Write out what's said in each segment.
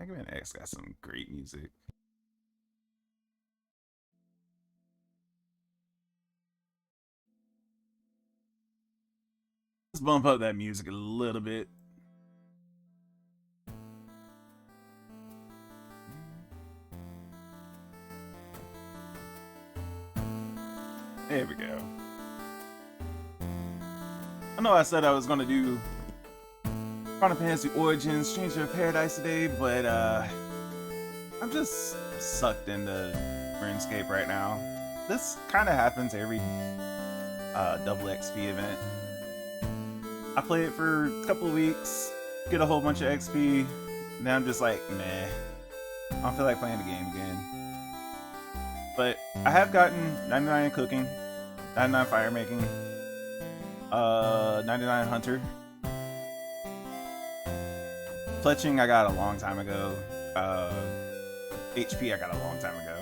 Mega Man X got some great music. Let's bump up that music a little bit. There we go. I know I said I was gonna do Final Fantasy Origins, Stranger of Paradise today, but I'm just sucked into RuneScape right now. This kind of happens every double XP event. I play it for a couple of weeks, get a whole bunch of XP, then I'm just like, meh. I don't feel like playing the game again. But I have gotten 99 cooking, 99 fire making, 99 hunter. Fletching I got a long time ago. HP I got a long time ago.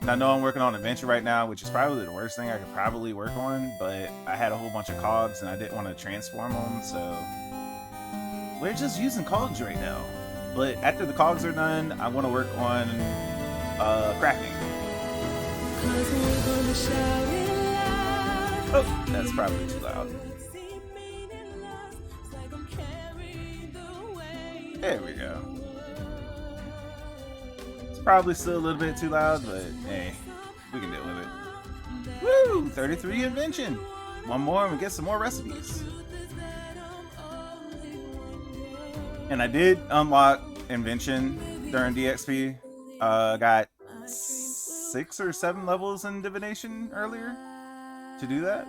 And I know I'm working on adventure right now, which is probably the worst thing I could probably work on, but I had a whole bunch of cogs and I didn't want to transform them, so we're just using cogs right now. But after the cogs are done, I want to work on crafting. Oh, that's probably too loud. There we go. It's probably still a little bit too loud, but hey, we can deal with it. Woo! 33 invention! One more and we get some more recipes. And I did unlock invention during DXP. Got 6 or 7 levels in divination earlier to do that.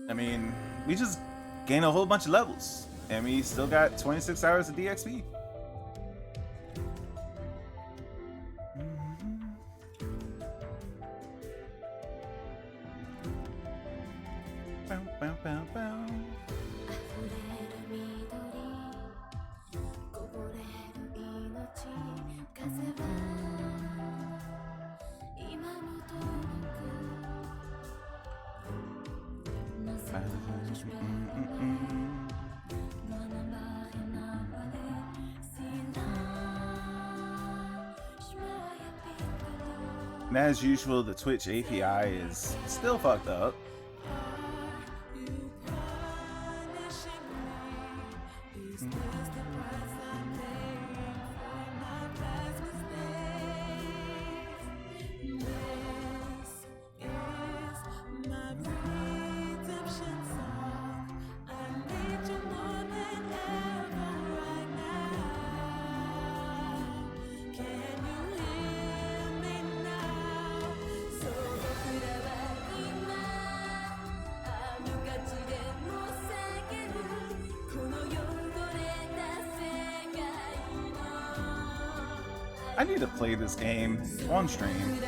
I mean, we just gained a whole bunch of levels. And we still got 26 hours of DXP. And as usual, the Twitch API is still fucked up. I need to play this game on stream.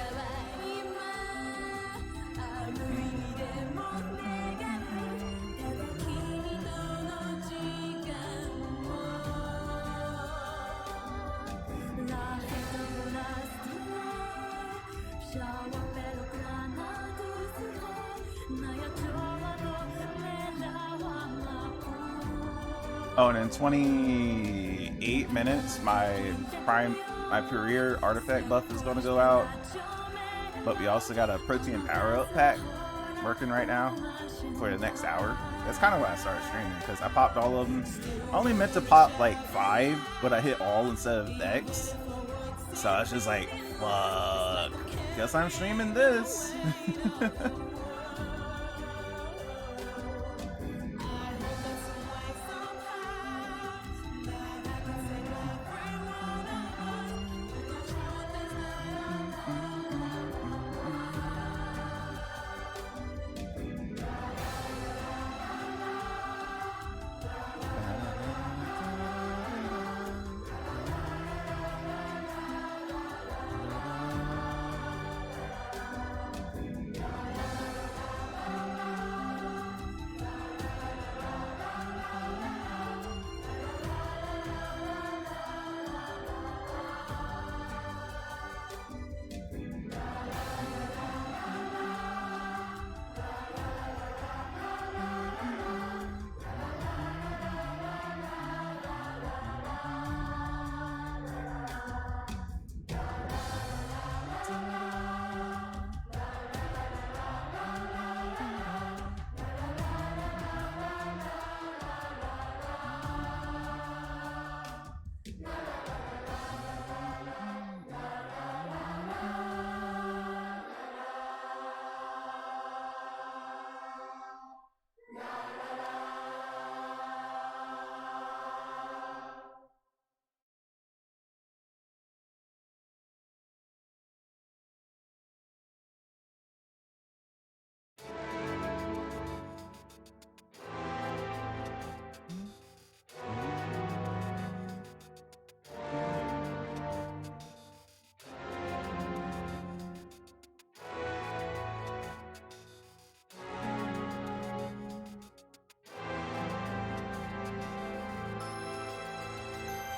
Oh, and in 28 minutes, my career artifact buff is going to go out. But we also got a protein power-up pack working right now for the next hour. That's kind of why I started streaming, because I popped all of them. I only meant to pop like 5, but I hit all instead of X. So I was just like, fuck, guess I'm streaming this.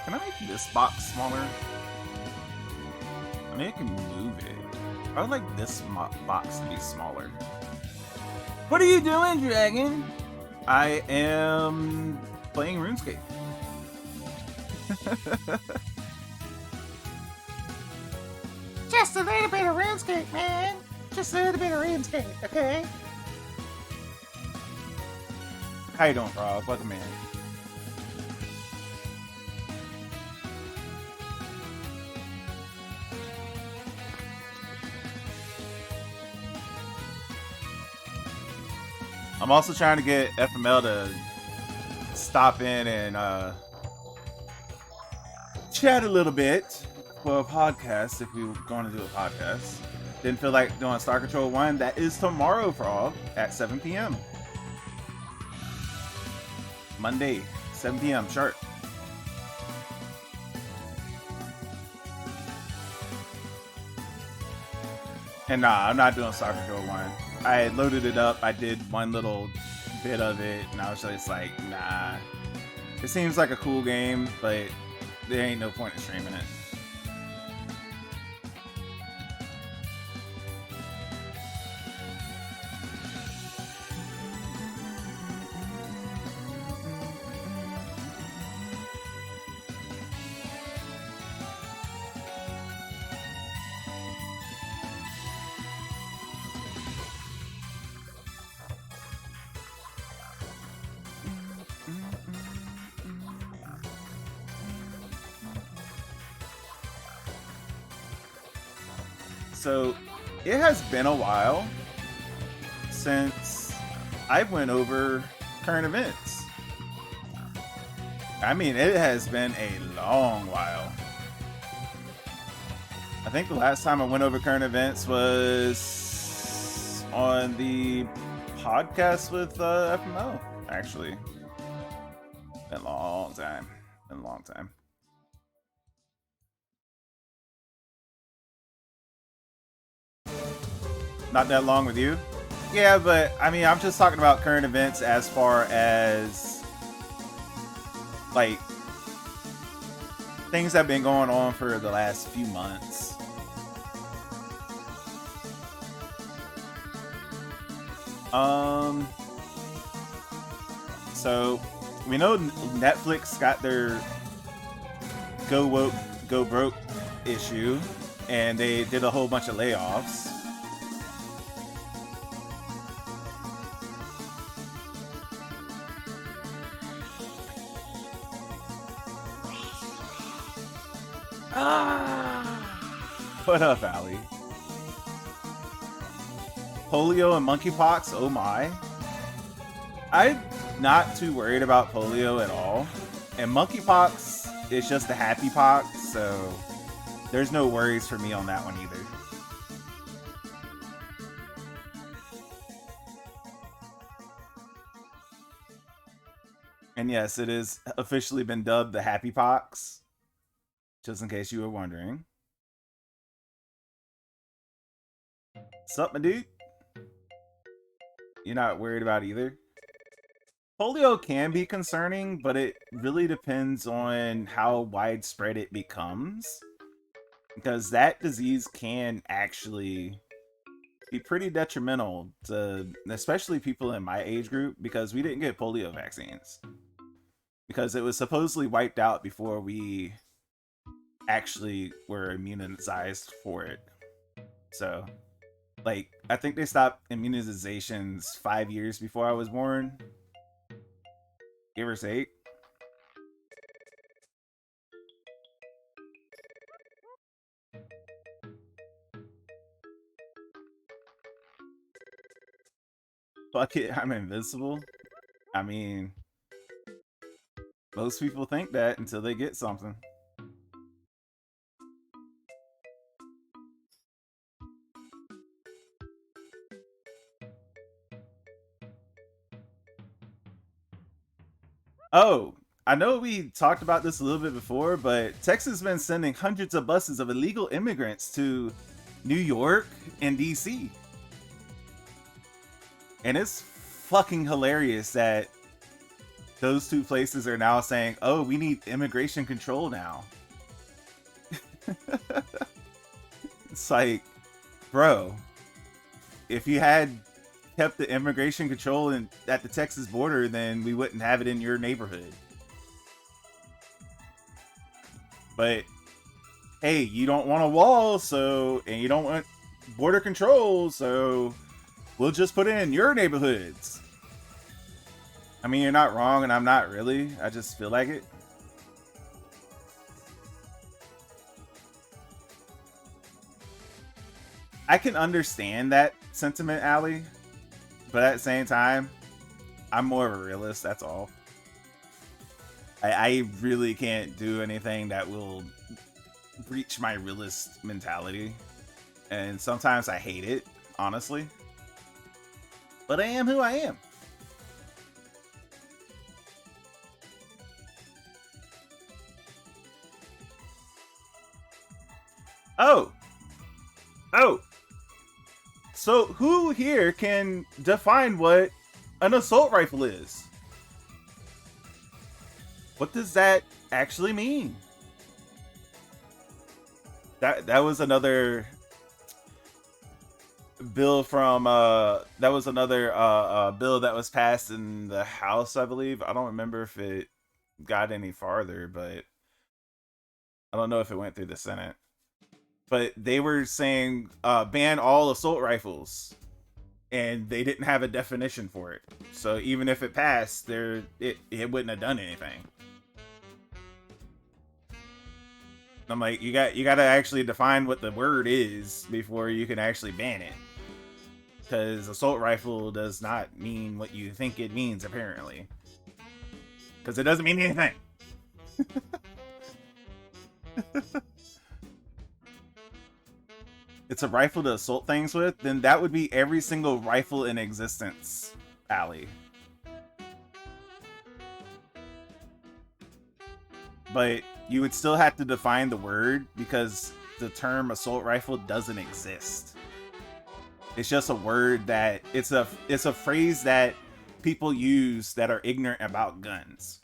Can I make this box smaller? I mean, I can move it. I would like this box to be smaller. What are you doing, Dragon? I am playing RuneScape. Just a little bit of RuneScape, man. Just a little bit of RuneScape, okay? How you doing, Frog? Welcome in. I'm also trying to get FML to stop in and chat a little bit for a podcast if we were going to do a podcast. Didn't feel like doing Star Control 1. That is tomorrow, Frog, at 7 p.m. Monday, 7 p.m. sharp. And nah, I'm not doing Star Control 1. I loaded it up, I did one little bit of it, and I was just like, nah. It seems like a cool game, but there ain't no point in streaming it. So, it has been a while since I went over current events. I mean, it has been a long while. I think the last time I went over current events was on the podcast with FMO, actually. Been a long time. Been a long time. Not that long with you? Yeah, but I mean, I'm just talking about current events as far as like things that have been going on for the last few months. So we know Netflix got their go woke, go broke issue, and they did a whole bunch of layoffs. What up, Allie? Polio and monkeypox, oh my. I'm not too worried about polio at all. And monkeypox is just a happy pox, so there's no worries for me on that one either. And yes, it has officially been dubbed the happy pox, just in case you were wondering. Sup, my dude? You're not worried about either? Polio can be concerning, but it really depends on how widespread it becomes. Because that disease can actually be pretty detrimental to especially people in my age group, because we didn't get polio vaccines. Because it was supposedly wiped out before we actually were immunized for it. So, like, I think they stopped immunizations 5 years before I was born. Give or take. Fuck it, I'm invincible. I mean, most people think that until they get something. Oh, I know we talked about this a little bit before, but Texas has been sending hundreds of buses of illegal immigrants to New York and DC. And it's fucking hilarious that those two places are now saying, oh, we need immigration control now. It's like, bro, if you had kept the immigration control at the Texas border, then we wouldn't have it in your neighborhood. But hey, you don't want a wall, and you don't want border control, so we'll just put it in your neighborhoods. I mean, you're not wrong, and I'm not really. I just feel like it. I can understand that sentiment, Allie, but at the same time, I'm more of a realist, that's all. I really can't do anything that will breach my realist mentality. And sometimes I hate it, honestly. But I am who I am. Oh! So who here can define what an assault rifle is? What does that actually mean? That was another bill from that was another bill that was passed in the House, I believe. I don't remember if it got any farther, but I don't know if it went through the Senate. But they were saying ban all assault rifles, and they didn't have a definition for it. So even if it passed, it wouldn't have done anything. I'm like, you got to actually define what the word is before you can actually ban it, because assault rifle does not mean what you think it means, apparently, because it doesn't mean anything. It's a rifle to assault things with, then that would be every single rifle in existence, Allie. But you would still have to define the word, because the term assault rifle doesn't exist. It's just a word that it's a phrase that people use that are ignorant about guns.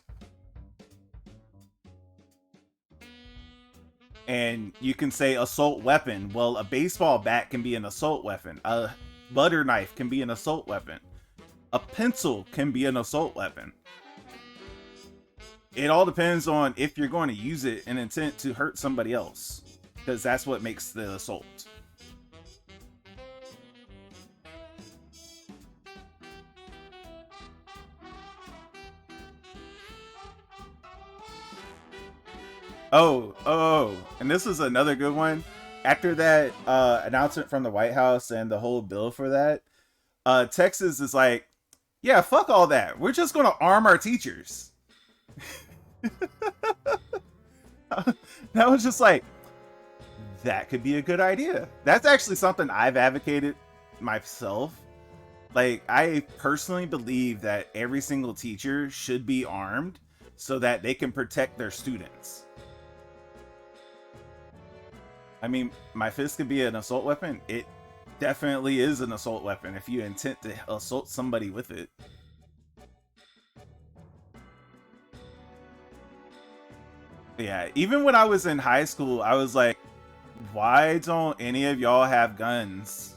And you can say assault weapon. Well, a baseball bat can be an assault weapon. A butter knife can be an assault weapon. A pencil can be an assault weapon. It all depends on if you're going to use it in intent to hurt somebody else, because that's what makes the assault. Oh, and this is another good one. After that announcement from the White House and the whole bill for that, Texas is like, yeah, fuck all that. We're just going to arm our teachers. That was just like, that could be a good idea. That's actually something I've advocated myself. Like, I personally believe that every single teacher should be armed so that they can protect their students. I mean, my fist could be an assault weapon. It definitely is an assault weapon if you intend to assault somebody with it. Yeah, even when I was in high school, I was like, why don't any of y'all have guns?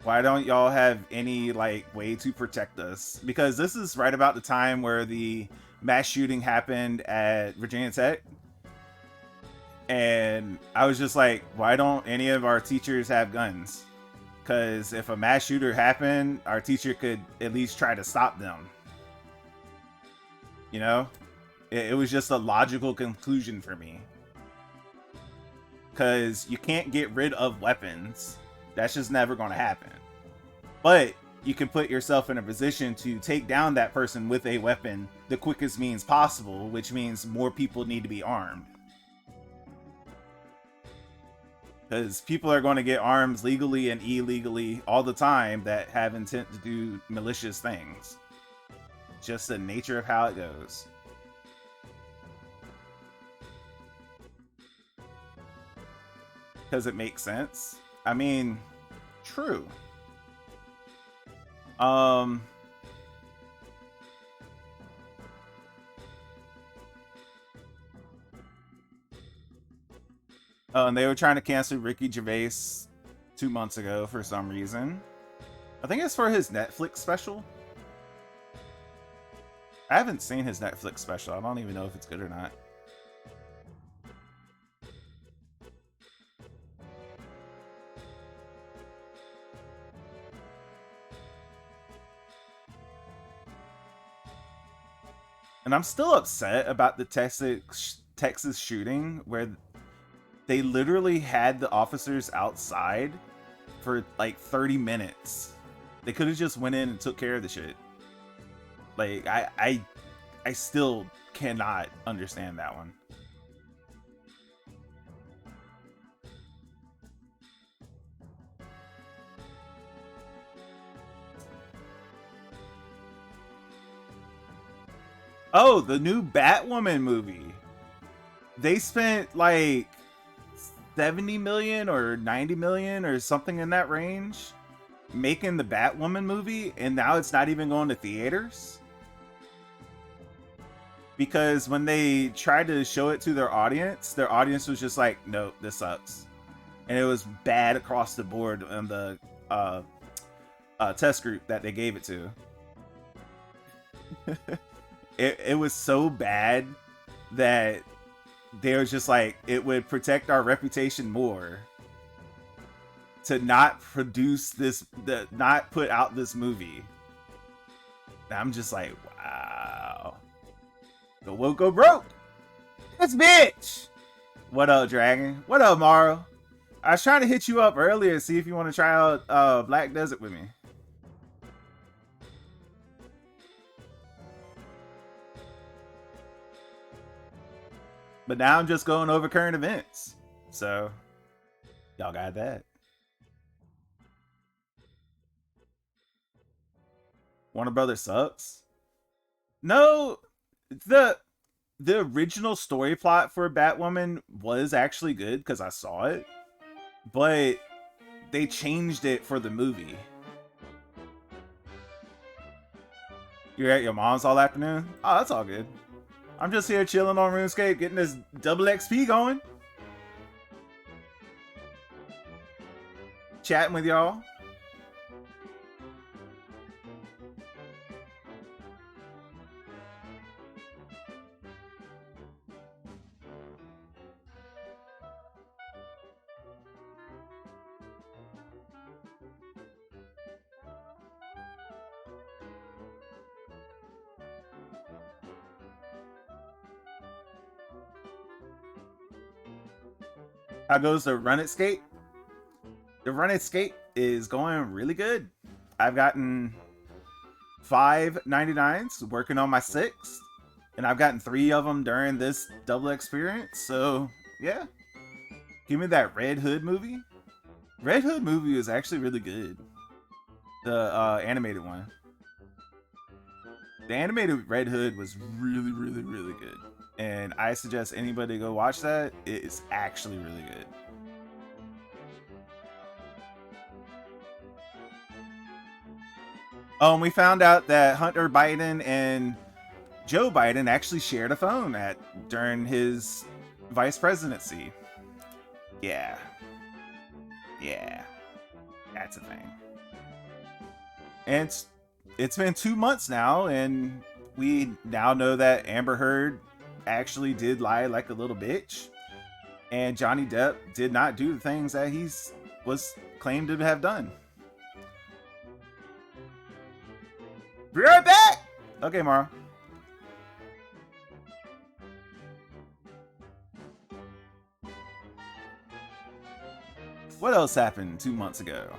Why don't y'all have any, like, way to protect us? Because this is right about the time where the mass shooting happened at Virginia Tech. And I was just like, why don't any of our teachers have guns? Because if a mass shooter happened, our teacher could at least try to stop them. You know? It was just a logical conclusion for me. Because you can't get rid of weapons. That's just never going to happen. But you can put yourself in a position to take down that person with a weapon the quickest means possible, which means more people need to be armed. Because people are going to get arms legally and illegally all the time that have intent to do malicious things. Just the nature of how it goes. Because it makes sense. I mean, true. Oh, and they were trying to cancel Ricky Gervais 2 months ago for some reason. I think it's for his Netflix special. I haven't seen his Netflix special. I don't even know if it's good or not. And I'm still upset about the Texas shooting where they literally had the officers outside for like 30 minutes. They could have just went in and took care of the shit. Like I still cannot understand that one. Oh, the new Batwoman movie. They spent like 70 million or 90 million or something in that range making the Batwoman movie, and now it's not even going to theaters. Because when they tried to show it to their audience was just like, nope, this sucks. And it was bad across the board on the test group that they gave it to. It was so bad that they were just like, it would protect our reputation more to not produce this, not put out this movie. And I'm just like, wow. Go broke. This bitch. What up, Dragon? What up, Morrow? I was trying to hit you up earlier to see if you want to try out Black Desert with me. But now I'm just going over current events. So, y'all got that. Warner Brothers sucks? No, the original story plot for Batwoman was actually good because I saw it. But they changed it for the movie. You're at your mom's all afternoon? Oh, that's all good. I'm just here chilling on RuneScape, getting this double XP going. Chatting with y'all. How goes the Run It Skate? The Run It Skate is going really good. I've gotten 5 99s, working on my 6th, and I've gotten 3 of them during this double experience. So yeah, give me that Red Hood movie. Red Hood movie was actually really good. The animated one. The animated Red Hood was really good. And I suggest anybody go watch that. It is actually really good. We found out that Hunter Biden and Joe Biden actually shared a phone during his vice presidency. Yeah. Yeah. That's a thing. And it's been 2 months now, and we now know that Amber Heard actually did lie like a little bitch, and Johnny Depp did not do the things that he was claimed to have done. Be right back. Okay, Mara. What else happened 2 months ago?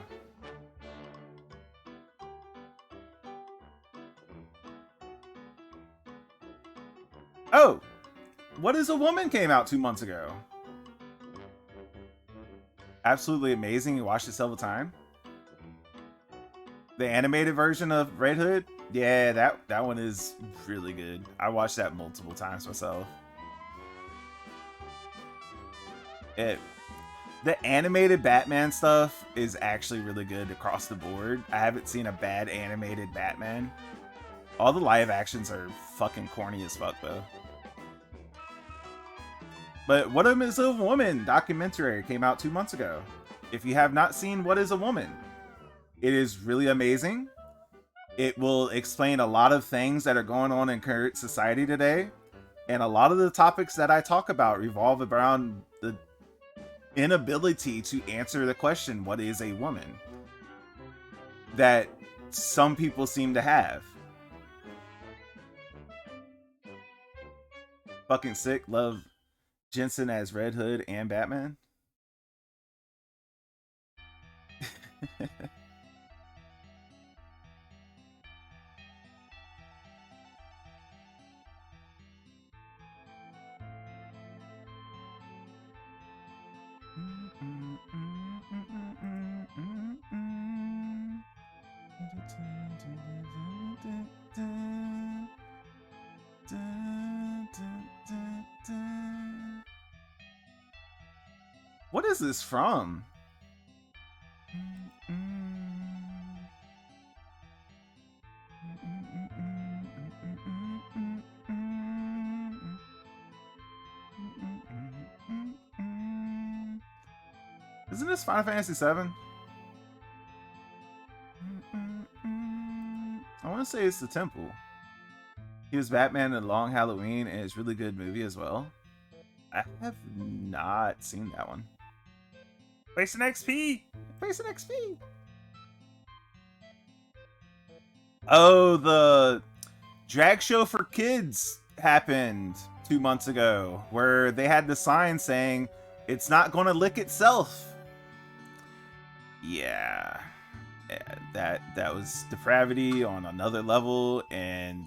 Oh, What is a Woman came out 2 months ago. Absolutely amazing. You watched it several times. The animated version of Red Hood, yeah, that one is really good. I watched that multiple times myself. The animated Batman stuff is actually really good across the board. I haven't seen a bad animated Batman. All the live actions are fucking corny as fuck though. But What Is a Woman documentary came out 2 months ago. If you have not seen What Is a Woman, it is really amazing. It will explain a lot of things that are going on in current society today. And a lot of the topics that I talk about revolve around the inability to answer the question, what is a woman? That some people seem to have. Fucking sick. Love Jensen as Red Hood and Batman. What is this from? Isn't this Final Fantasy VII? I want to say it's the Temple. He was Batman in Long Halloween, and it's a really good movie as well. I have not seen that one. Wasting XP! Wasting XP! Oh, the drag show for kids happened 2 months ago, where they had the sign saying, "It's not gonna lick itself." Yeah, that was depravity on another level, and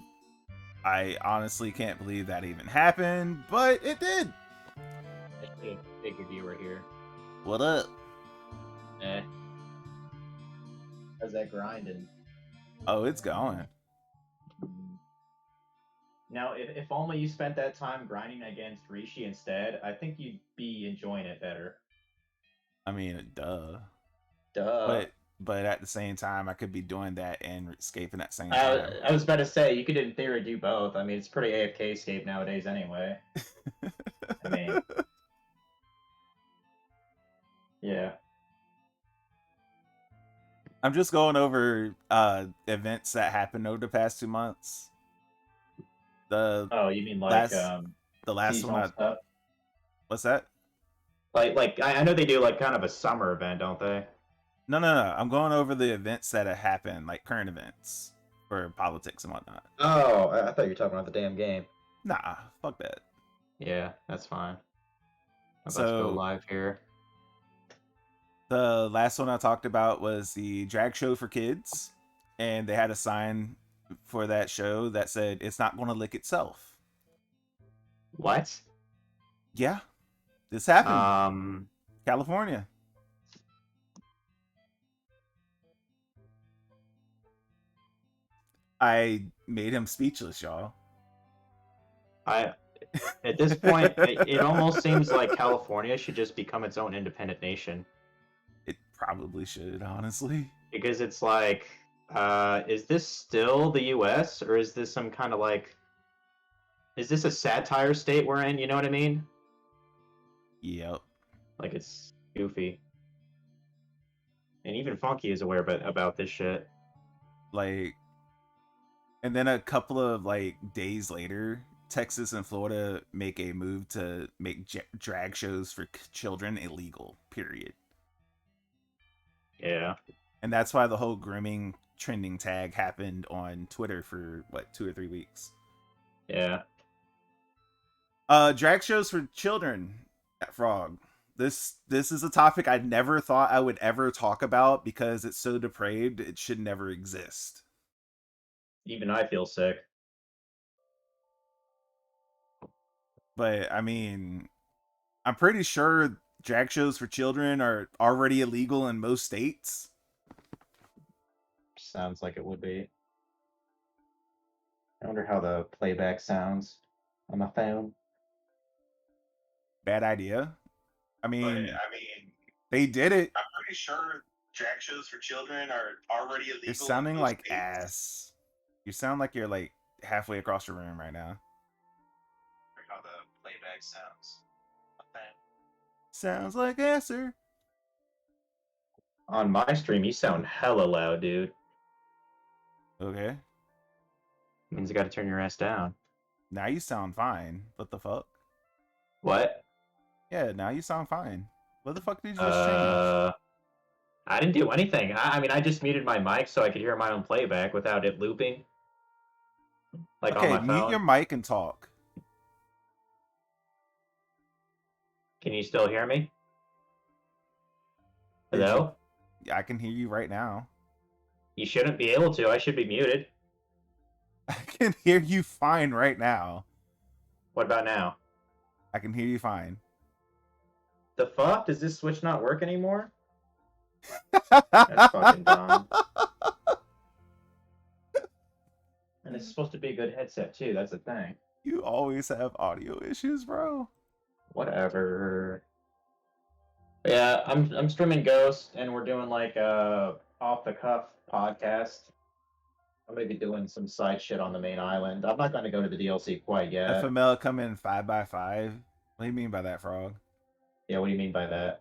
I honestly can't believe that even happened, but it did. I figured you were here. What up? How's that grinding? Oh, it's going. Now, if only you spent that time grinding against Rishi instead, I think you'd be enjoying it better. I mean, duh. Duh. But at the same time, I could be doing that and escaping at the same time. I was about to say, you could in theory do both. I mean, it's pretty AFK escape nowadays anyway. I mean, yeah. I'm just going over events that happened over the past 2 months. Oh, you mean like the last one? Stuff? What's that? Like I know they do like kind of a summer event, don't they? No. I'm going over the events that have happened, like current events for politics and whatnot. Oh, I thought you were talking about the damn game. Nah, fuck that. Yeah, that's fine. I'm about to So go live here. the last one I talked about was the drag show for kids, and they had a sign for that show that said, "It's not going to lick itself." What? Yeah, this happened. California. I made him speechless, y'all. At this point, it almost seems like California should just become its own independent nation. It probably should, honestly. Because it's like, is this still the U.S. or is this some kind of like, is this a satire state we're in? You know what I mean? Yep. Like it's goofy. And even Funky is aware about this shit. Like, and then a couple of like days later, Texas and Florida make a move to make drag shows for children illegal. Period. Yeah. And that's why the whole grooming trending tag happened on Twitter for what, 2 or 3 weeks. Yeah. Drag shows for children at Frog. This is a topic I never thought I would ever talk about because it's so depraved it should never exist. Even I feel sick. But I mean, I'm pretty sure drag shows for children are already illegal in most states. Sounds like it would be. I wonder how the playback sounds on my phone. Bad idea. I mean, they did it. I'm pretty sure drag shows for children are already illegal. You're sounding like ass. You sound like you're like halfway across the room right now. How the playback sounds. Sounds like answer. On my stream, you sound hella loud, dude. Okay. Means you gotta turn your ass down. Now you sound fine. What the fuck? What? Yeah, now you sound fine. What the fuck did you just change? I didn't do anything. I mean, I just muted my mic so I could hear my own playback without it looping, like on Okay, my mute your phone. mic and talk. Can you still hear me? Did you? Hello? I can hear you right now. You shouldn't be able to. I should be muted. I can hear you fine right now. What about now? I can hear you fine. The fuck? Does this switch not work anymore? That's fucking dumb. And it's supposed to be a good headset too. That's the thing. You always have audio issues, bro. Whatever. Yeah, I'm streaming Ghost, and we're doing like a off the cuff podcast. I'm gonna be doing some side shit on the main island. I'm not gonna go to the DLC quite yet. FML come in 5x5. What do you mean by that, Frog? Yeah, what do you mean by that?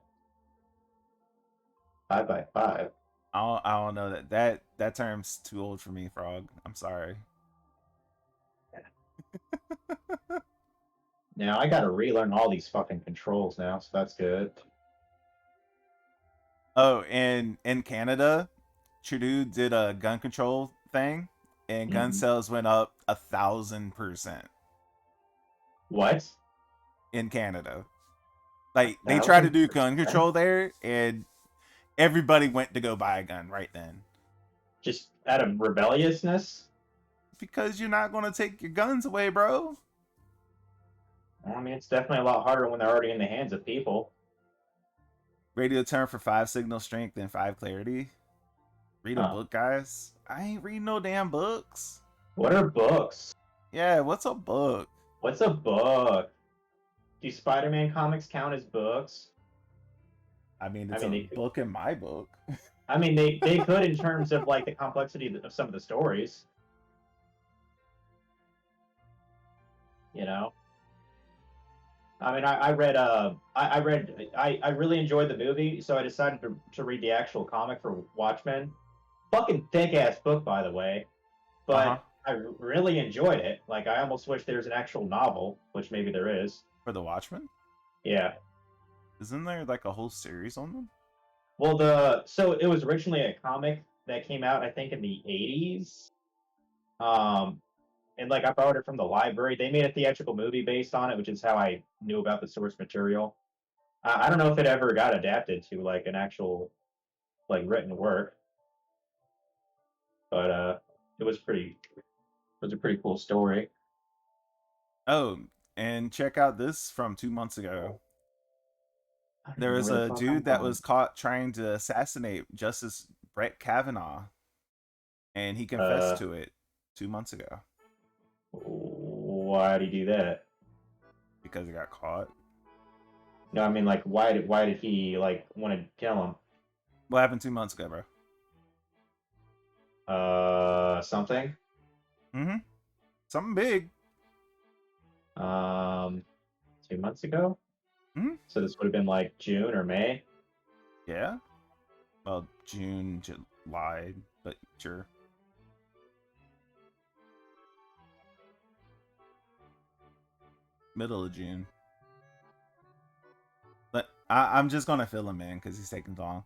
5x5. I don't know that term's too old for me, Frog. I'm sorry. Now I gotta relearn all these fucking controls now, so that's good. Oh, and in Canada, Trudeau did a gun control thing, and gun Mhm. sales went up 1,000% What? in Canada. Like they tried to do gun 1,000%? control there, and everybody went to go buy a gun right then. Just out of rebelliousness? Because you're not gonna take your guns away, bro. I mean, it's definitely a lot harder when they're already in the hands of people. Radio turn for 5 signal strength and 5 clarity. Read a Huh. book, guys. I ain't reading no damn books. What are books? Yeah, what's a book? What's a book? Do Spider-Man comics count as books? I mean, it's they a could- book in my book. I mean, they could in terms of like the complexity of some of the stories. You know? I mean, I really enjoyed the movie, so I decided to read the actual comic for Watchmen. Fucking thick ass book, by the way, but Uh-huh. I really enjoyed it. Like, I almost wish there's an actual novel, which maybe there is. For the Watchmen? Yeah. Isn't there like a whole series on them? Well, so it was originally a comic that came out, I think, in the 80s. And like I borrowed it from the library. They made a theatrical movie based on it, which is how I knew about the source material. I don't know if it ever got adapted to like an actual like written work, but it was a pretty cool story. Oh, and check out this from 2 months ago. I don't There know was where the a fuck dude I'm that going. was caught trying to assassinate Justice Brett Kavanaugh, and he confessed to it 2 months ago Why did he do that? because he got caught. No, I mean like why did he like want to kill him? What happened 2 months ago, bro? Something. Mm-hmm. Something big. 2 months ago. Mhm. So this would have been like June or May. Yeah. Well, June, July, but sure. Middle of June. But I'm just gonna fill him in because he's taking long.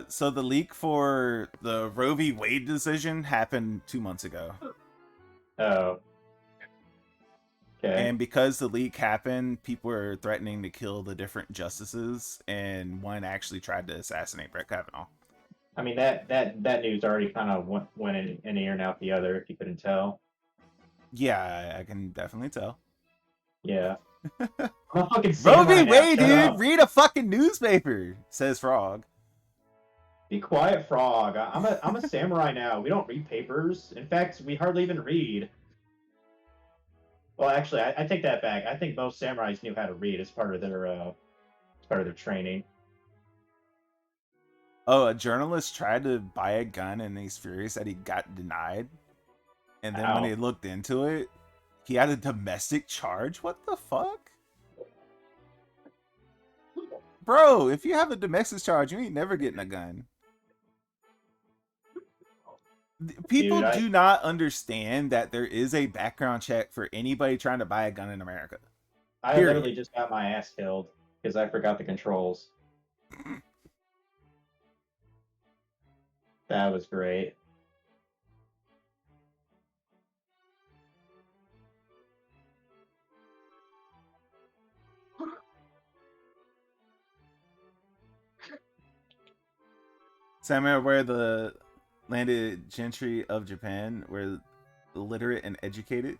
So the leak for the Roe v. Wade decision happened 2 months ago. Oh. Okay. And because the leak happened, people were threatening to kill the different justices, and one actually tried to assassinate Brett Kavanaugh. I mean that news already kind of went in an ear and out the other. If you couldn't tell. Yeah, I can definitely tell. Yeah. I'm a fucking Roe samurai v. now, Wade, shut dude, up. read a fucking newspaper, says Frog. Be quiet, Frog. I'm a samurai now. We don't read papers. In fact, we hardly even read. Well, actually, I take that back. I think most samurais knew how to read as part of their training. Oh, a journalist tried to buy a gun and he's furious that he got denied. And then when Ow. he looked into it, he had a domestic charge? What the fuck? Bro, if you have a domestic charge, you ain't never getting a gun. People Dude, do not understand that there is a background check for anybody trying to buy a gun in America. I Period. literally just got my ass killed because I forgot the controls. That was great. Samurai, where the landed gentry of Japan were literate and educated.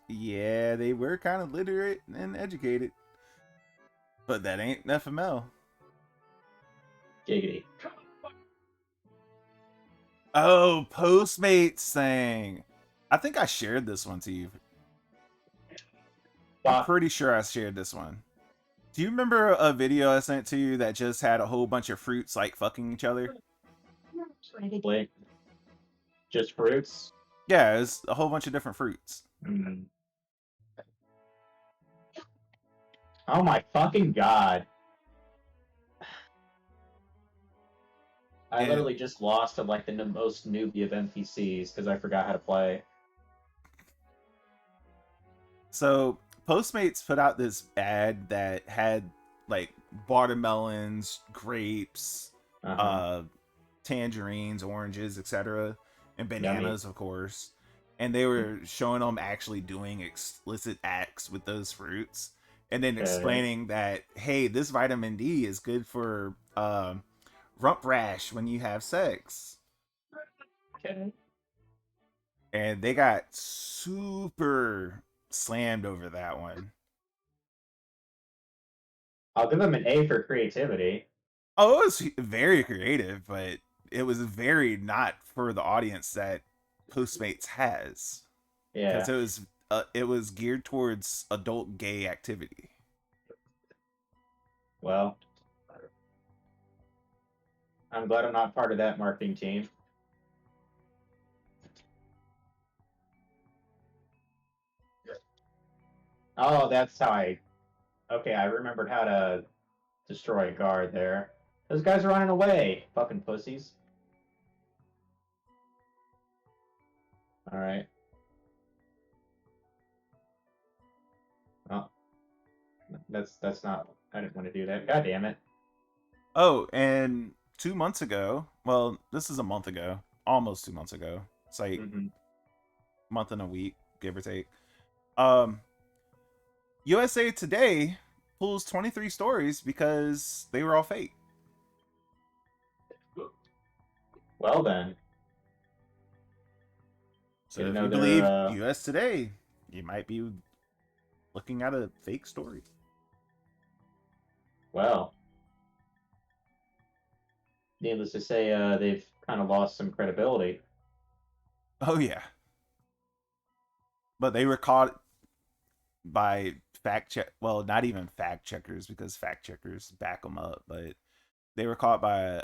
Yeah, they were kind of literate and educated. But that ain't FML. Giggity. Oh, Postmates thing. I think I shared this one to you. I'm pretty sure I shared this one. Do you remember a video I sent to you that just had a whole bunch of fruits like fucking each other? Probably. Just fruits? Yeah, it's a whole bunch of different fruits. Mm. Oh my fucking god. I literally just lost to like the most newbie of NPCs because I forgot how to play. So Postmates put out this ad that had like watermelons, grapes, tangerines, oranges, etc., and bananas, of course. And they were showing them actually doing explicit acts with those fruits, and then explaining that, hey, this vitamin D is good for rump rash when you have sex. Okay. And they got super slammed over that one. I'll give them an A for creativity. Oh, it was very creative, but it was very not for the audience that Postmates has. Yeah. Because it was geared towards adult gay activity. Well, I'm glad I'm not part of that marketing team. Oh, that's how I... Okay, I remembered how to destroy a guard there. Those guys are running away. Fucking pussies. Alright. Oh. That's not... I didn't want to do that. God damn it. Oh, and 2 months ago, well, this is a month ago, almost 2 months ago. It's like month and a week, give or take. USA Today pulls 23 stories because they were all fake. Well then. So if you believe US Today, you might be looking at a fake story. Well. Needless to say, they've kind of lost some credibility. Oh, yeah. But they were caught by not even fact checkers, because fact checkers back them up, but they were caught by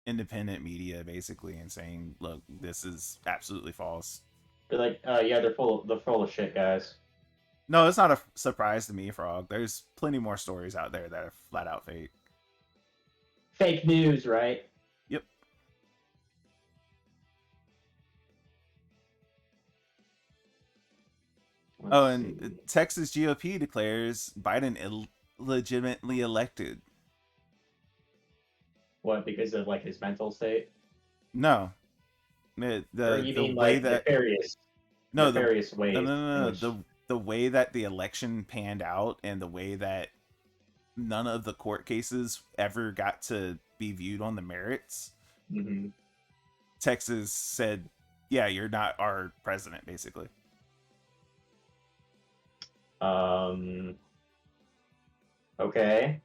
independent media basically and saying, look, this is absolutely false. They're like, yeah, they're full of shit, guys. No, it's not a surprise to me, Frog. There's plenty more stories out there that are flat out fake. Fake news, right? Yep. And Texas GOP declares Biden illegitimately elected. What, because of like his mental state? No. The way that nefarious. No, nefarious ways. No. The way that the election panned out and the way that none of the court cases ever got to be viewed on the merits. Mm-hmm. Texas said, yeah, you're not our president, basically. Okay.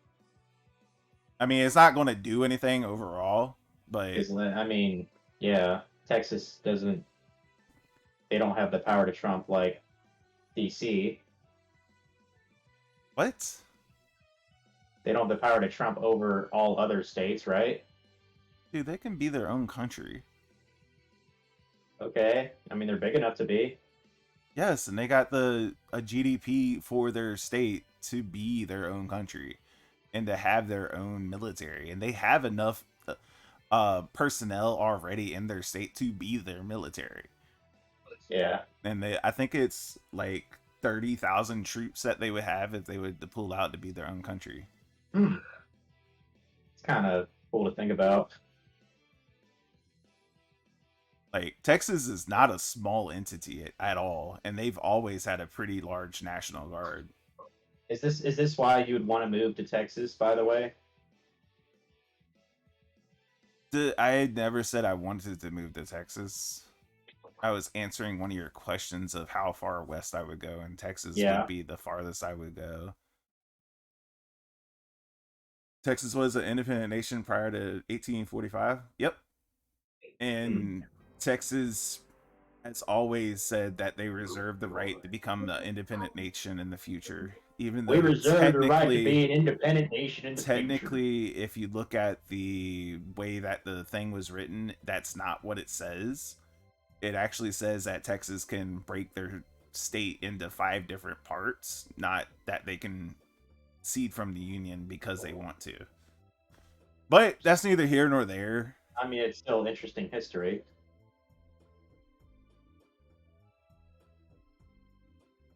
I mean, it's not going to do anything overall, but... I mean, yeah, Texas doesn't... They don't have the power to trump, like, D.C. What? They don't have the power to trump over all other states, right? Dude, they can be their own country. Okay. I mean, they're big enough to be. Yes, and they got a GDP for their state to be their own country. and to have their own military, and they have enough personnel already in their state to be their military. Yeah. And I think it's like 30,000 troops that they would have if they would pull out to be their own country. Hmm. It's kind of cool to think about. Like, Texas is not a small entity at all, and they've always had a pretty large National Guard. Is this why you would want to move to Texas, by the way? I had never said I wanted to move to Texas. I was answering one of your questions of how far west I would go, and Texas Yeah. would be the farthest I would go. Texas was an independent nation prior to 1845. Yep. And Texas has always said that they reserve the right to become an independent nation in the future, even though We reserve the right to be an independent nation in the future. technically, if you look at the way that the thing was written, that's not what it says. It actually says that Texas can break their state into 5 different parts, not that they can cede from the Union because they want to. But that's neither here nor there. I mean, it's still interesting history.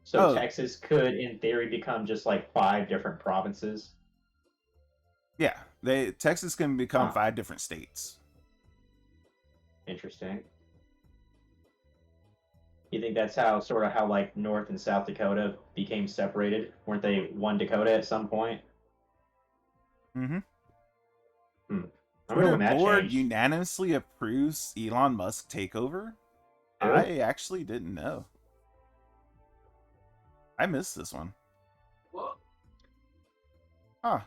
So Texas could, in theory, become just like 5 different provinces. Yeah, Texas can become 5 different states. Interesting. You think that's how like North and South Dakota became separated? Weren't they one Dakota at some point? Mm-hmm. I remember Twitter when that board changed. unanimously approves Elon Musk takeover. Who? I actually didn't know. I missed this one. Huh.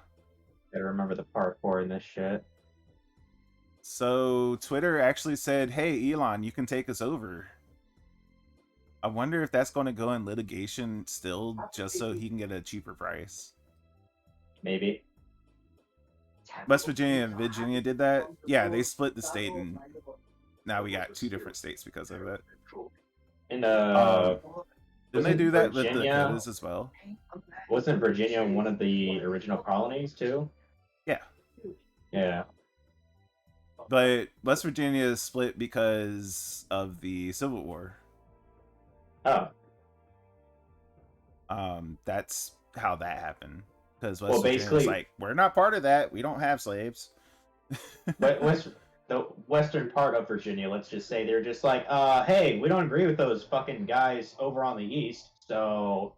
Gotta remember the parkour in this shit. So Twitter actually said, "Hey, Elon, you can take us over." I wonder if that's going to go in litigation still, just so he can get a cheaper price. Maybe. West Virginia and Virginia did that. Yeah, they split the state, and now we got 2 different states because of it. And didn't they do that with the Virginia- Dakotas as well? Wasn't Virginia one of the original colonies too? Yeah. Yeah. But West Virginia is split because of the Civil War. Oh. That's how that happened. Because Well, Virginia's basically- like, we're not part of that. We don't have slaves. But the western part of Virginia, let's just say, they're just like, hey, we don't agree with those fucking guys over on the east, so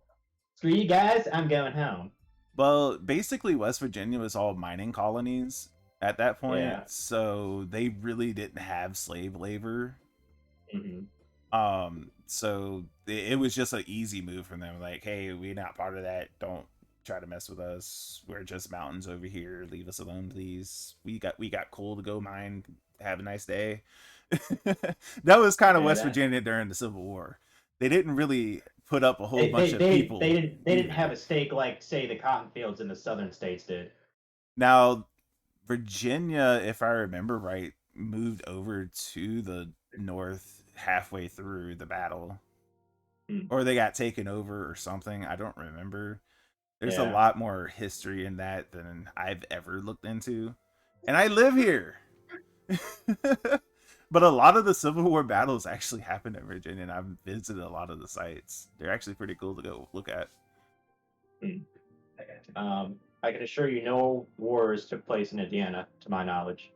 screw you guys, I'm going home. Well, basically, West Virginia was all mining colonies at that point, Yeah. so they really didn't have slave labor. Mm-hmm. So it was just an easy move for them. Like, hey, we're not part of that. Don't try to mess with us. We're just mountains over here. Leave us alone, please. We got coal to go mine. Have a nice day. That was kind of West Virginia during the Civil War. They didn't really put up a whole bunch of people. They didn't have a stake like, say, the cotton fields in the southern states did. Now, Virginia, if I remember right, moved over to the north halfway through the battle. Or they got taken over or something. I don't remember. There's a lot more history in that than I've ever looked into. And I live here. But a lot of the Civil War battles actually happened in Virginia, and I've visited a lot of the sites. They're actually pretty cool to go look at. I can assure you no wars took place in Indiana, to my knowledge.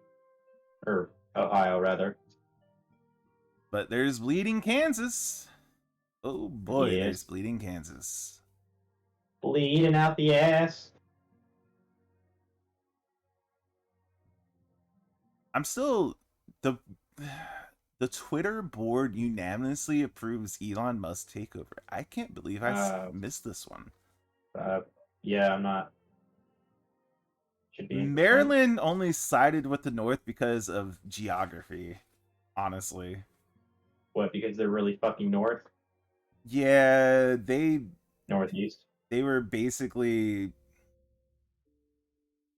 Or Ohio, rather. But there's Bleeding Kansas. Oh boy, Yes. there's Bleeding Kansas. Bleeding out the ass. I'm still the Twitter board unanimously approves Elon Musk takeover. I can't believe I missed this one. Yeah, I'm not. Should be Maryland only sided with the North because of geography, honestly. What, because they're really fucking north? Yeah, Northeast? They were basically...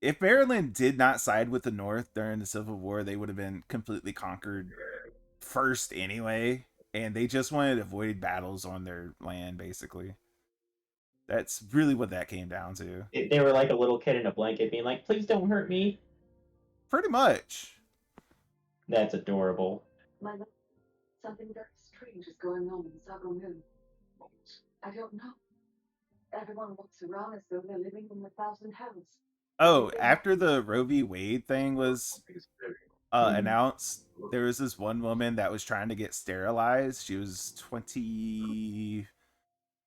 If Maryland did not side with the North during the Civil War, they would have been completely conquered first anyway. And they just wanted to avoid battles on their land, basically. That's really what that came down to. They were like a little kid in a blanket being like, please don't hurt me. Pretty much. That's adorable. My love, something very strange is going on in Sago Moon. I don't know. Everyone walks around as though they're living in 1,000 hells. Oh, after the Roe v. Wade thing was announced, there was this one woman that was trying to get sterilized. She was 20... I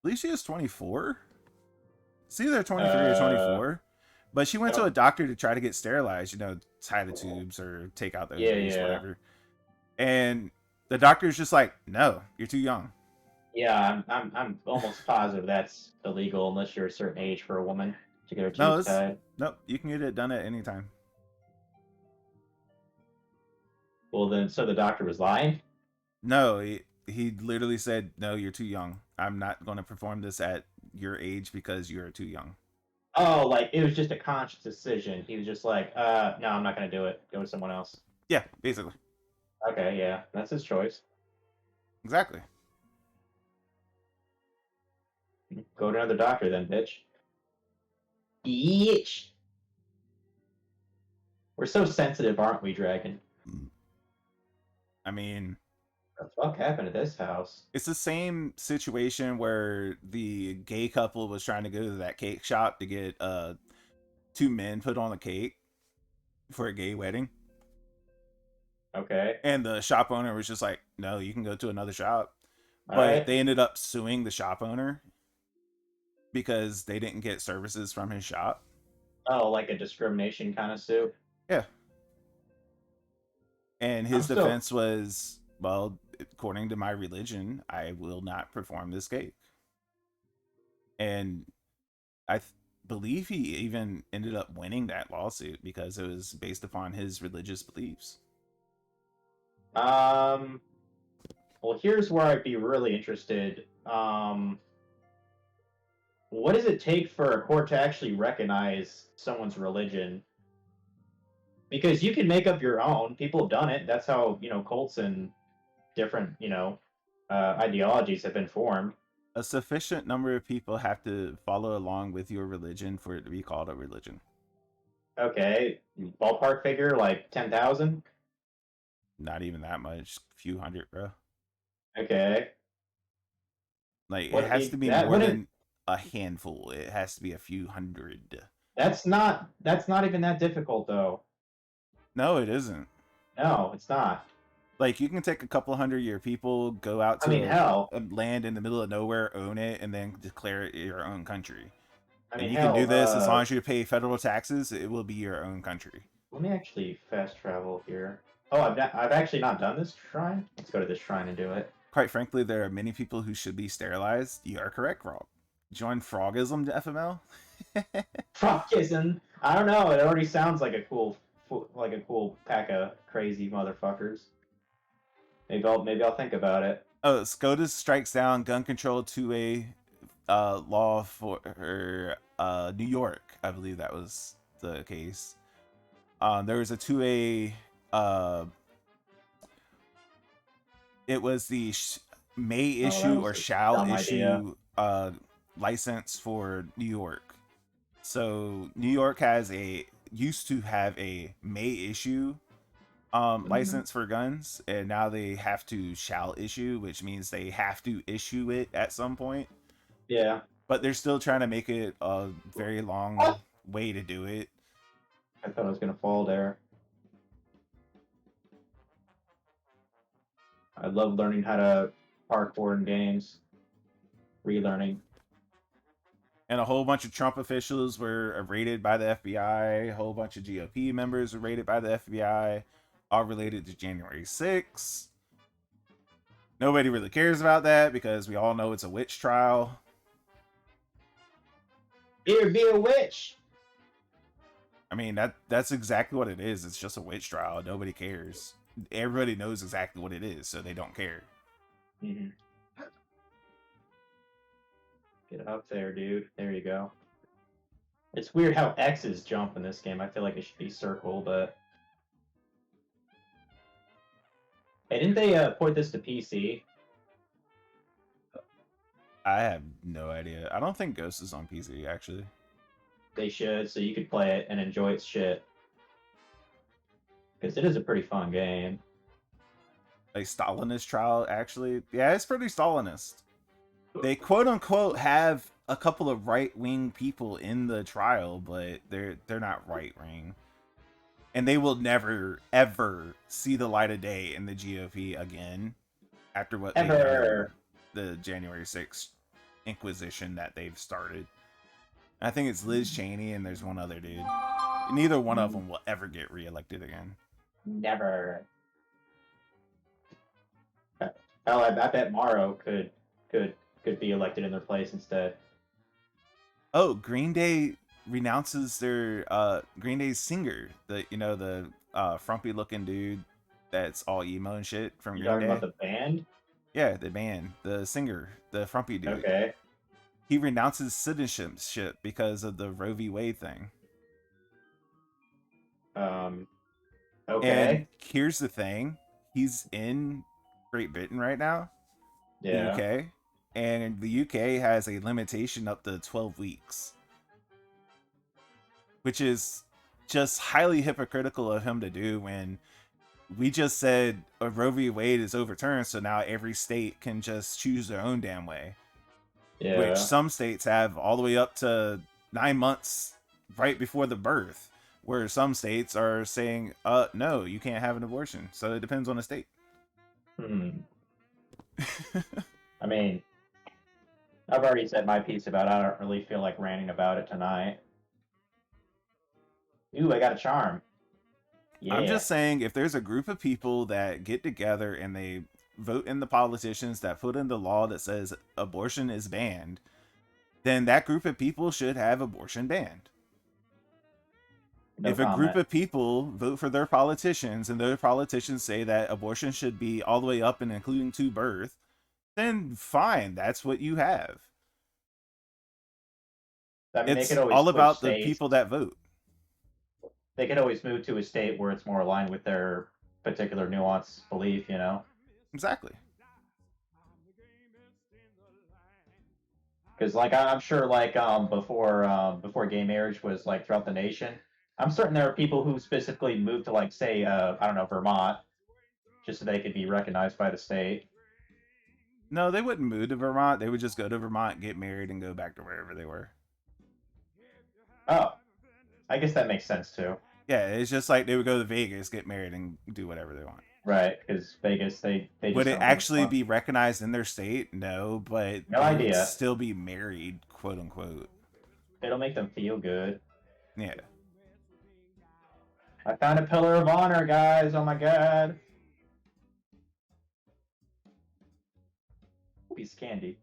believe she was 24. It's either 23 or 24. But she went to a doctor to try to get sterilized, you know, tie the tubes or take out the ovaries, whatever. And the doctor's just like, no, you're too young. Yeah, I'm almost positive that's illegal unless you're a certain age for a woman to get her tubes tied. Nope, you can get it done at any time. Well, then, so the doctor was lying? No, he literally said, no, you're too young. I'm not going to perform this at your age because you're too young. Oh, like, it was just a conscious decision. He was just like, no, I'm not going to do it. Go to someone else. Yeah, basically. Okay, yeah, that's his choice. Exactly. Go to another doctor then, bitch. Bitch! We're so sensitive, aren't we, Dragon? I mean, What the fuck happened to this house? it's the same situation where the gay couple was trying to go to that cake shop to get 2 men put on a cake for a gay wedding. Okay. And the shop owner was just like, no, you can go to another shop. But Alright. they ended up suing the shop owner because they didn't get services from his shop. Oh, like a discrimination kind of suit? Yeah. And his defense was, well, according to my religion, I will not perform this cake. And I believe he even ended up winning that lawsuit because it was based upon his religious beliefs. Well, here's where I'd be really interested. What does it take for a court to actually recognize someone's religion? Because you can make up your own. People have done it. That's how, cults and different, ideologies have been formed. A sufficient number of people have to follow along with your religion for it to be called a religion. Okay. Ballpark figure, like 10,000? Not even that much. A few hundred, bro. Okay. Like, it has to be more than a handful. It has to be a few hundred. That's not even that difficult, though. No, it isn't. No, it's not. Like, you can take a couple 100-year people, go out to a land in the middle of nowhere, own it, and then declare it your own country. And you can do this as long as you pay federal taxes. It will be your own country. Let me actually fast travel here. Oh, I've actually not done this shrine. Let's go to this shrine and do it. Quite frankly, there are many people who should be sterilized. You are correct, Frog. Join Frogism to FML. Frogism. I don't know. It already sounds like a cool pack of crazy motherfuckers. Maybe I'll think about it. Oh, SCOTUS strikes down gun control 2A law for New York. I believe that was the case. There was a 2A. It was the may issue or shall issue license for New York. So New York used to have a may issue license for guns, and now they have to shall issue, which means they have to issue it at some point. Yeah. But they're still trying to make it a very long way to do it. I thought I was gonna fall there. I love learning how to parkour in games. Relearning. And a whole bunch of Trump officials were raided by the FBI. A whole bunch of GOP members were raided by the FBI. All related to January 6th. Nobody really cares about that because we all know it's a witch trial. Be a witch! I mean, that's exactly what it is. It's just a witch trial. Nobody cares. Everybody knows exactly what it is, so they don't care. Mm-hmm. Get up there, dude. There you go. It's weird how X's jump in this game. I feel like it should be circle, but... Hey, didn't they port this to PC? I have no idea. I don't think Ghost is on PC actually. They should, so you could play it and enjoy its shit. Because it is a pretty fun game. Like Stalinist trial actually. Yeah, it's pretty Stalinist. They quote unquote have a couple of right wing people in the trial, but they're not right wing. And they will never ever see the light of day in the GOP again after what they've done, the January 6th Inquisition that they've started. I think it's Liz Cheney and there's one other dude. Neither one of them will ever get reelected again. Never. Hell, I bet Morrow could be elected in their place instead. Oh, Green Day renounces their Green Day's singer, the frumpy looking dude that's all emo and shit from You Green talking Day. about the band? Yeah, the band, the singer, the frumpy dude. Okay. He renounces citizenship because of the Roe v. Wade thing. Okay. And here's the thing: he's in Great Britain right now, Yeah. the UK, and the UK has a limitation up to 12 weeks, which is just highly hypocritical of him to do when we just said a Roe v. Wade is overturned, so now every state can just choose their own damn way. Yeah. Which some states have all the way up to 9 months right before the birth, where some states are saying, no, you can't have an abortion. So it depends on the state. I mean, I've already said my piece about it. I don't really feel like ranting about it tonight. Ooh, I got a charm. Yeah. I'm just saying, if there's a group of people that get together and they vote in the politicians that put in the law that says abortion is banned, then that group of people should have abortion banned. No if comment. a group of people vote for their politicians and their politicians say that abortion should be all the way up and including to birth, then fine, that's what you have. I mean, It's they could always all switch about states. the people that vote. They could always move to a state where it's more aligned with their particular nuance belief, you know? Exactly. Because, like, I'm sure, like, before gay marriage was, like, throughout the nation, I'm certain there are people who specifically moved to, like, say, I don't know, Vermont, just so they could be recognized by the state. No, they wouldn't move to Vermont. They would just go to Vermont, get married, and go back to wherever they were. Oh, I guess that makes sense, too. Yeah, it's just like they would go to Vegas, get married, and do whatever they want. Right, because Vegas, they just would it don't actually give a be recognized in their state? No, but No they idea. would still be married, quote unquote. It'll make them feel good. Yeah. I found a pillar of honor, guys. Oh my god. Piece of candy.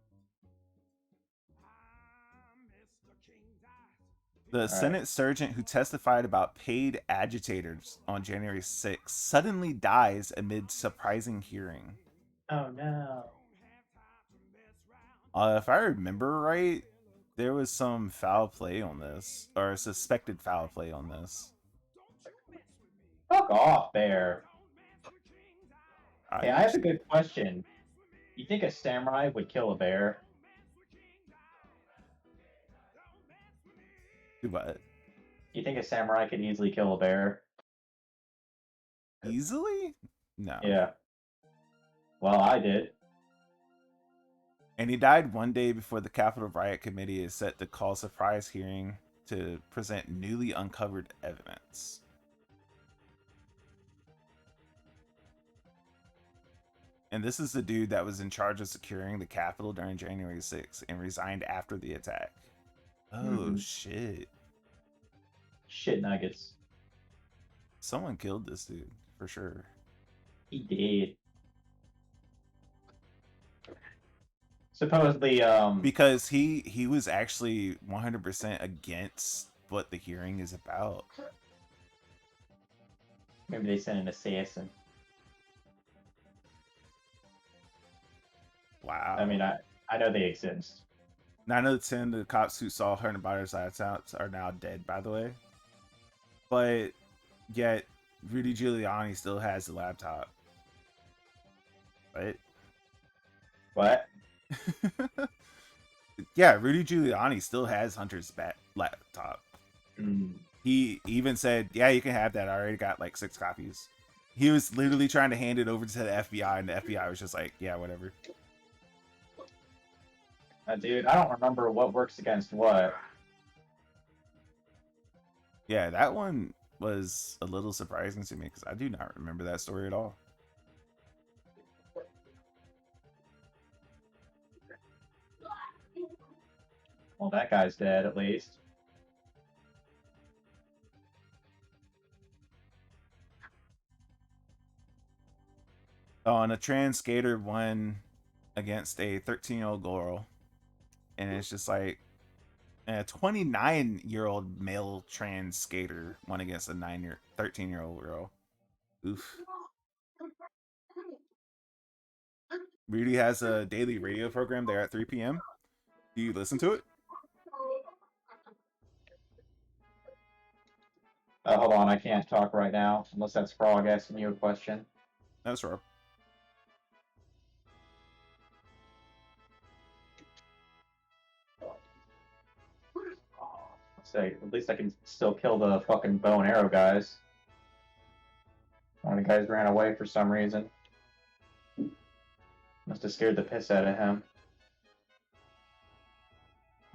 The Senate sergeant who testified about paid agitators on January 6th suddenly dies amid surprising hearing. Oh no. If I remember right, there was some foul play on this, or suspected foul play on this. Fuck off, Bear. Hey, I have a good question. You think a samurai would kill a bear? Do what? You think a samurai could easily kill a bear? Easily? No. Yeah. Well, I did. And he died one day before the Capitol Riot Committee is set to call surprise hearing to present newly uncovered evidence. And this is the dude that was in charge of securing the Capitol during January 6th and resigned after the attack. Oh, shit. Shit nuggets. Someone killed this dude, for sure. He did. Supposedly, because he was actually 100% against what the hearing is about. Maybe they sent an assassin. Wow. I mean, I know they exist. 9 out of 10 of the cops who saw Hunter Biden's laptops are now dead, by the way. But yet, Rudy Giuliani still has the laptop. Right? What? Yeah, Rudy Giuliani still has Hunter's laptop. Mm. He even said, "Yeah, you can have that. I already got like 6 copies." He was literally trying to hand it over to the FBI, and the FBI was just like, "Yeah, whatever." Dude, I don't remember what works against what. Yeah, that one was a little surprising to me because I do not remember that story at all. Well, that guy's dead at least. Oh, and a trans skater won against a 13-year-old girl, and it's just like a 29-year-old male trans skater won against a 13-year-old girl. Oof. Rudy has a daily radio program there at 3 p.m. Do you listen to it? Hold on, I can't talk right now unless that's Frog asking you a question. That's right. Say, at least I can still kill the fucking bow and arrow guys. One of the guys ran away for some reason. Must have scared the piss out of him.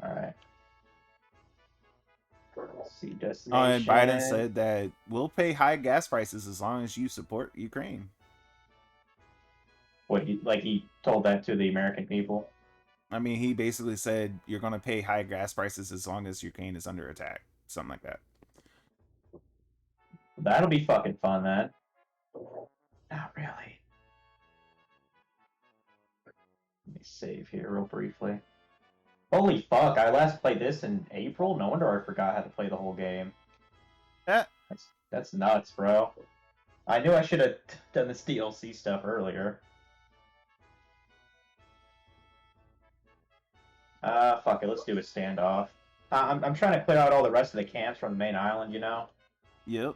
Alright. See destination. And Biden said that we'll pay high gas prices as long as you support Ukraine. What he told that to the American people. I mean, he basically said you're going to pay high gas prices as long as Ukraine is under attack. Something like that. That'll be fucking fun then. Not really. Let me save here real briefly. Holy fuck, I last played this in April? No wonder I forgot how to play the whole game. Eh. That's nuts, bro. I knew I should have done this DLC stuff earlier. Fuck it, let's do a standoff. I'm trying to clear out all the rest of the camps from the main island, you know? Yep.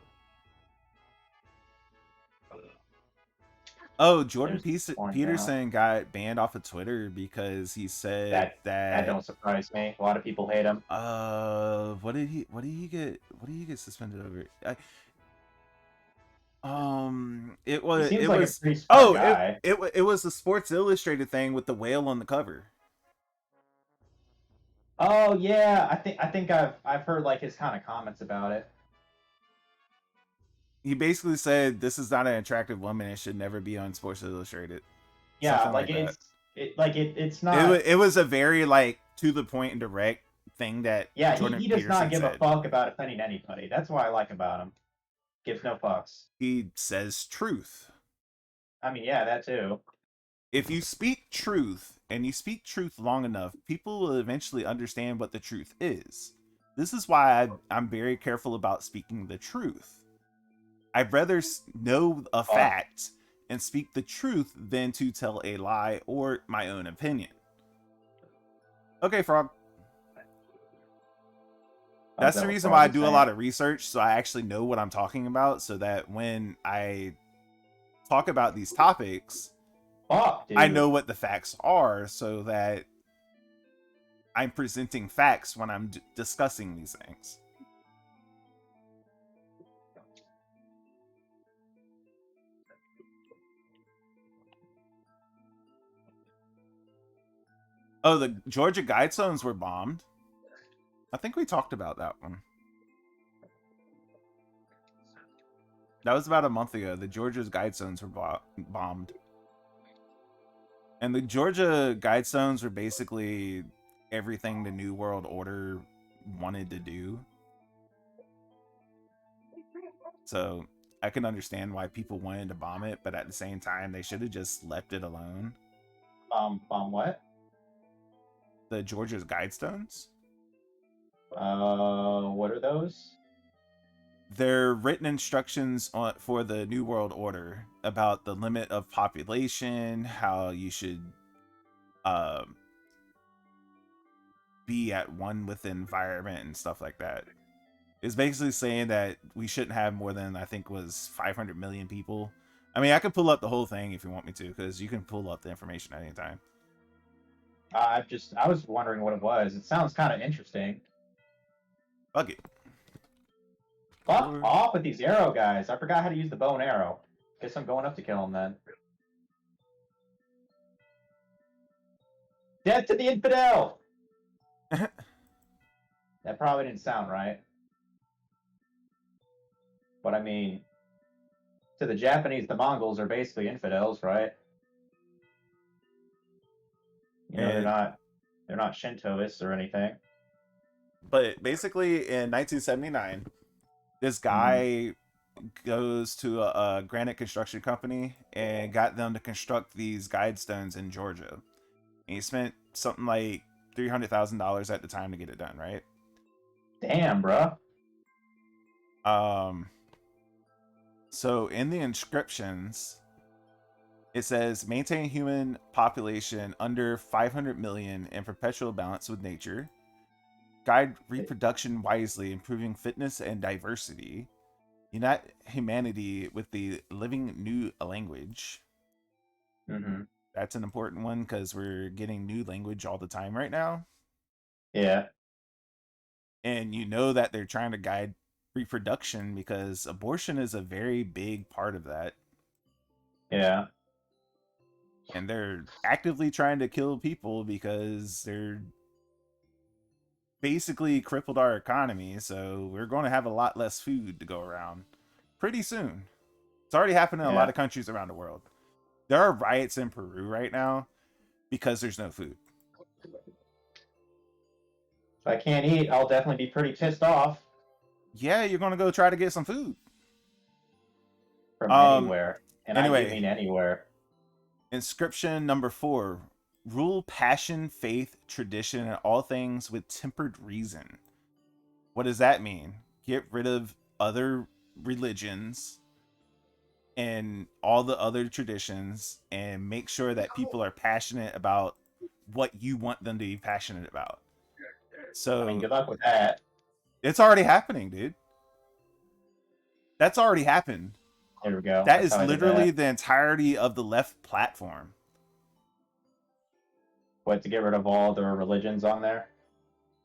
Oh, Jordan Peterson got banned off of Twitter because he said that don't surprise me. A lot of people hate him. What did he get suspended over? It was the Sports Illustrated thing with the whale on the cover. Oh yeah, I think I've heard like his kind of comments about it. He basically said this is not an attractive woman. It should never be on Sports Illustrated. Yeah, Something it's not. It was a very like to the point and direct thing that. Yeah, Jordan he does Peterson not give said. a fuck about offending anybody. That's what I like about him. Gives no fucks. He says truth. I mean, yeah, that too. If you speak truth and you speak truth long enough, people will eventually understand what the truth is. This is why I'm very careful about speaking the truth. I'd rather know a fact and speak the truth than to tell a lie or my own opinion. Okay, Frog. That's the reason why I do a lot of research, so I actually know what I'm talking about, so that when I talk about these topics, I know what the facts are, so that I'm presenting facts when I'm discussing these things. Oh, the Georgia Guidestones were bombed. I think we talked about that one. That was about a month ago. The Georgia's Guidestones were bombed. And the Georgia Guidestones were basically everything the New World Order wanted to do. So I can understand why people wanted to bomb it, but at the same time, they should have just left it alone. Bomb what? The Georgia's Guidestones? What are those? They're written instructions for the New World Order about the limit of population, how you should be at one with the environment and stuff like that. It's basically saying that we shouldn't have more than, I think, was 500 million people. I mean, I can pull up the whole thing if you want me to, because you can pull up the information at any time. I was wondering what it was. It sounds kind of interesting. Fuck it. Fuck Or- off with these arrow guys. I forgot how to use the bow and arrow. Guess I'm going up to kill him then. Death to the infidel! That probably didn't sound right. But I mean, to the Japanese, the Mongols are basically infidels, right? You know, And- they're not Shintoists or anything. But basically, in 1979, this guy goes to a granite construction company and got them to construct these guide stones in Georgia. And he spent something like $300,000 at the time to get it done, right? Damn, bruh. So in the inscriptions, it says maintain human population under 500 million in perpetual balance with nature. Guide reproduction wisely, improving fitness and diversity. Unite humanity with the living new language. Mm-hmm. That's an important one because we're getting new language all the time right now. Yeah. And you know that they're trying to guide reproduction because abortion is a very big part of that. Yeah. And they're actively trying to kill people because they're basically crippled our economy. So we're going to have a lot less food to go around pretty soon. It's already happening in a lot of countries around the world. There are riots in Peru right now because there's no food. If I can't eat, I'll definitely be pretty pissed off. Yeah, you're going to go try to get some food. From anywhere. And anyway. I do mean anywhere. Inscription number 4. Rule passion, faith, tradition, and all things with tempered reason. What does that mean? Get rid of other religions and all the other traditions and make sure that people are passionate about what you want them to be passionate about. So I mean, good luck with that. It's already happening, dude. That's already happened. There we go. That is literally the entirety of the left platform. What, to get rid of all their religions on there?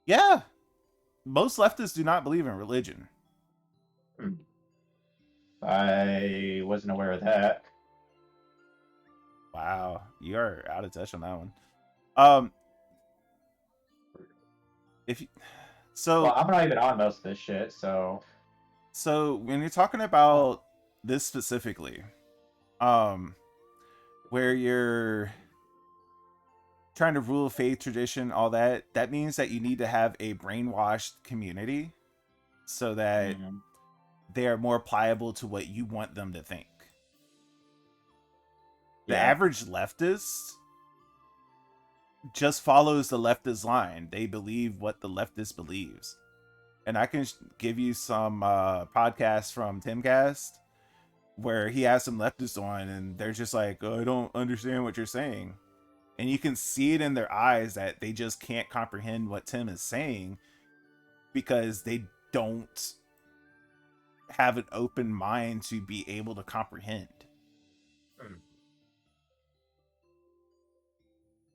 Yeah. Most leftists do not believe in religion. I wasn't aware of that. Wow, you are out of touch on that one. Well, I'm not even on most of this shit, so when you're talking about this specifically, where you're trying to rule faith, tradition, all that, that means that you need to have a brainwashed community so that they are more pliable to what you want them to think. The average leftist just follows the leftist line. They believe what the leftist believes. And I can give you some podcasts from Timcast where he has some leftists on and they're just like, oh, I don't understand what you're saying. And you can see it in their eyes that they just can't comprehend what Tim is saying because they don't have an open mind to be able to comprehend.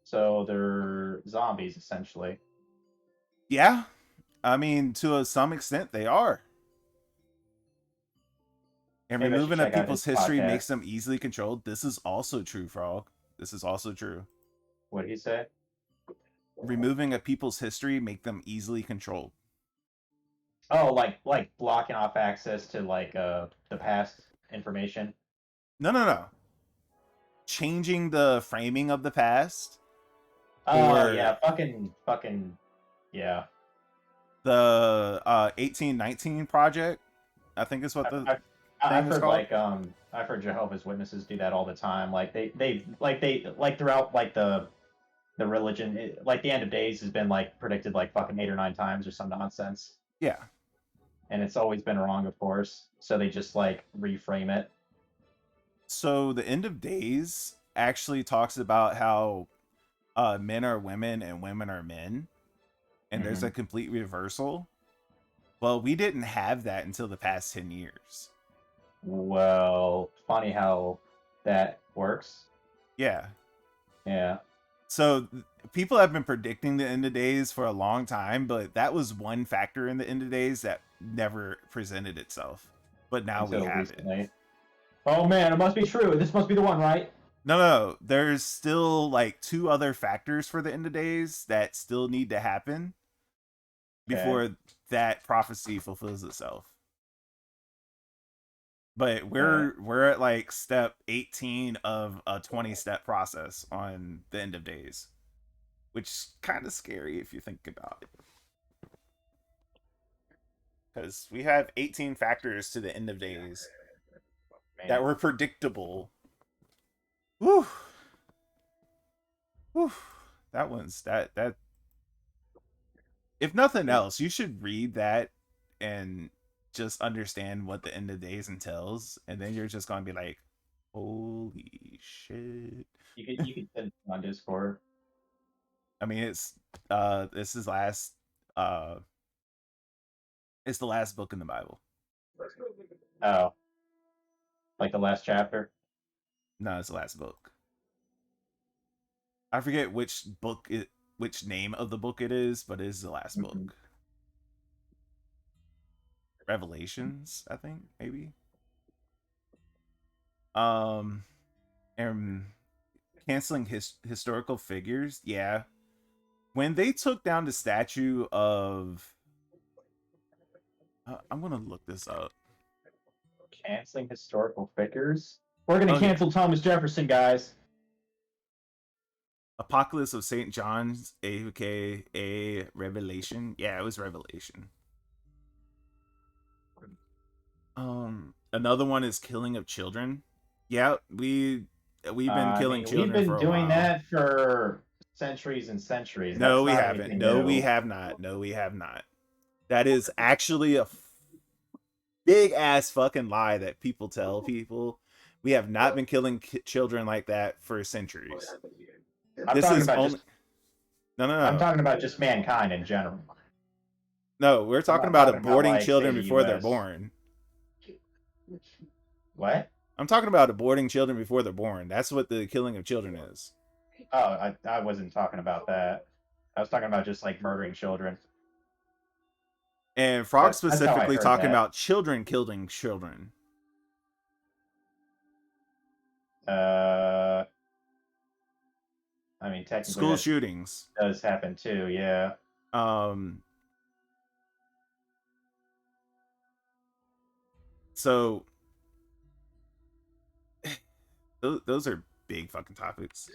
So they're zombies, essentially. Yeah. I mean, to some extent, they are. And Maybe removing a people's history podcast. makes them easily controlled. This is also true, Frog. This is also true. What did he say? Removing a people's history make them easily controlled. Oh, like blocking off access to the past information. No. Changing the framing of the past. Oh yeah, fucking yeah. The 1819 project, I think is what the I've thing is heard called. I've heard Jehovah's Witnesses do that all the time. Like they throughout the religion, like the end of days has been like predicted like fucking 8 or 9 times or some nonsense. Yeah. And it's always been wrong, of course. So they just like reframe it. So the end of days actually talks about how men are women and women are men, and there's a complete reversal. Well, we didn't have that until the past 10 years. Well, funny how that works. Yeah. Yeah. So people have been predicting the end of days for a long time, but that was one factor in the end of days that never presented itself. But now we until have it. recently. Oh man, it must be true. This must be the one, right? No, there's still like 2 other factors for the end of days that still need to happen before that prophecy fulfills itself. But we're at like step 18 of a 20-step process on the end of days, which is kind of scary if you think about it. Because we have 18 factors to the end of days that were predictable. Whew. Whew. That one's that. If nothing else, you should read that and just understand what the end of days entails, and then you're just gonna be like, "Holy shit!" You can send it on Discord. I mean, it's this is last it's the last book in the Bible. Oh, like the last chapter. No, it's the last book. I forget which name of the book it is, but it is the last book. Revelations, I think, maybe. And canceling historical figures, yeah. When they took down the statue of, I'm gonna look this up. Canceling historical figures. We're gonna cancel Thomas Jefferson, guys. Apocalypse of St. John's, aka Revelation. Yeah, it was Revelation. Another one is killing of children. Yeah, we've been killing children for a while. We've been doing that for centuries and centuries. No, we haven't. No, we have not. No, we have not. That is actually a big ass fucking lie that people tell people. We have not been killing children like that for centuries. This is only. No. I'm talking about just mankind in general. No, we're talking about aborting children before they're born. What? I'm talking about aborting children before they're born. That's what the killing of children is. Oh, I wasn't talking about that. I was talking about just like murdering children. And Frog specifically talking about children killing children. I mean, technically, school shootings does happen too. Yeah. So those are big fucking topics.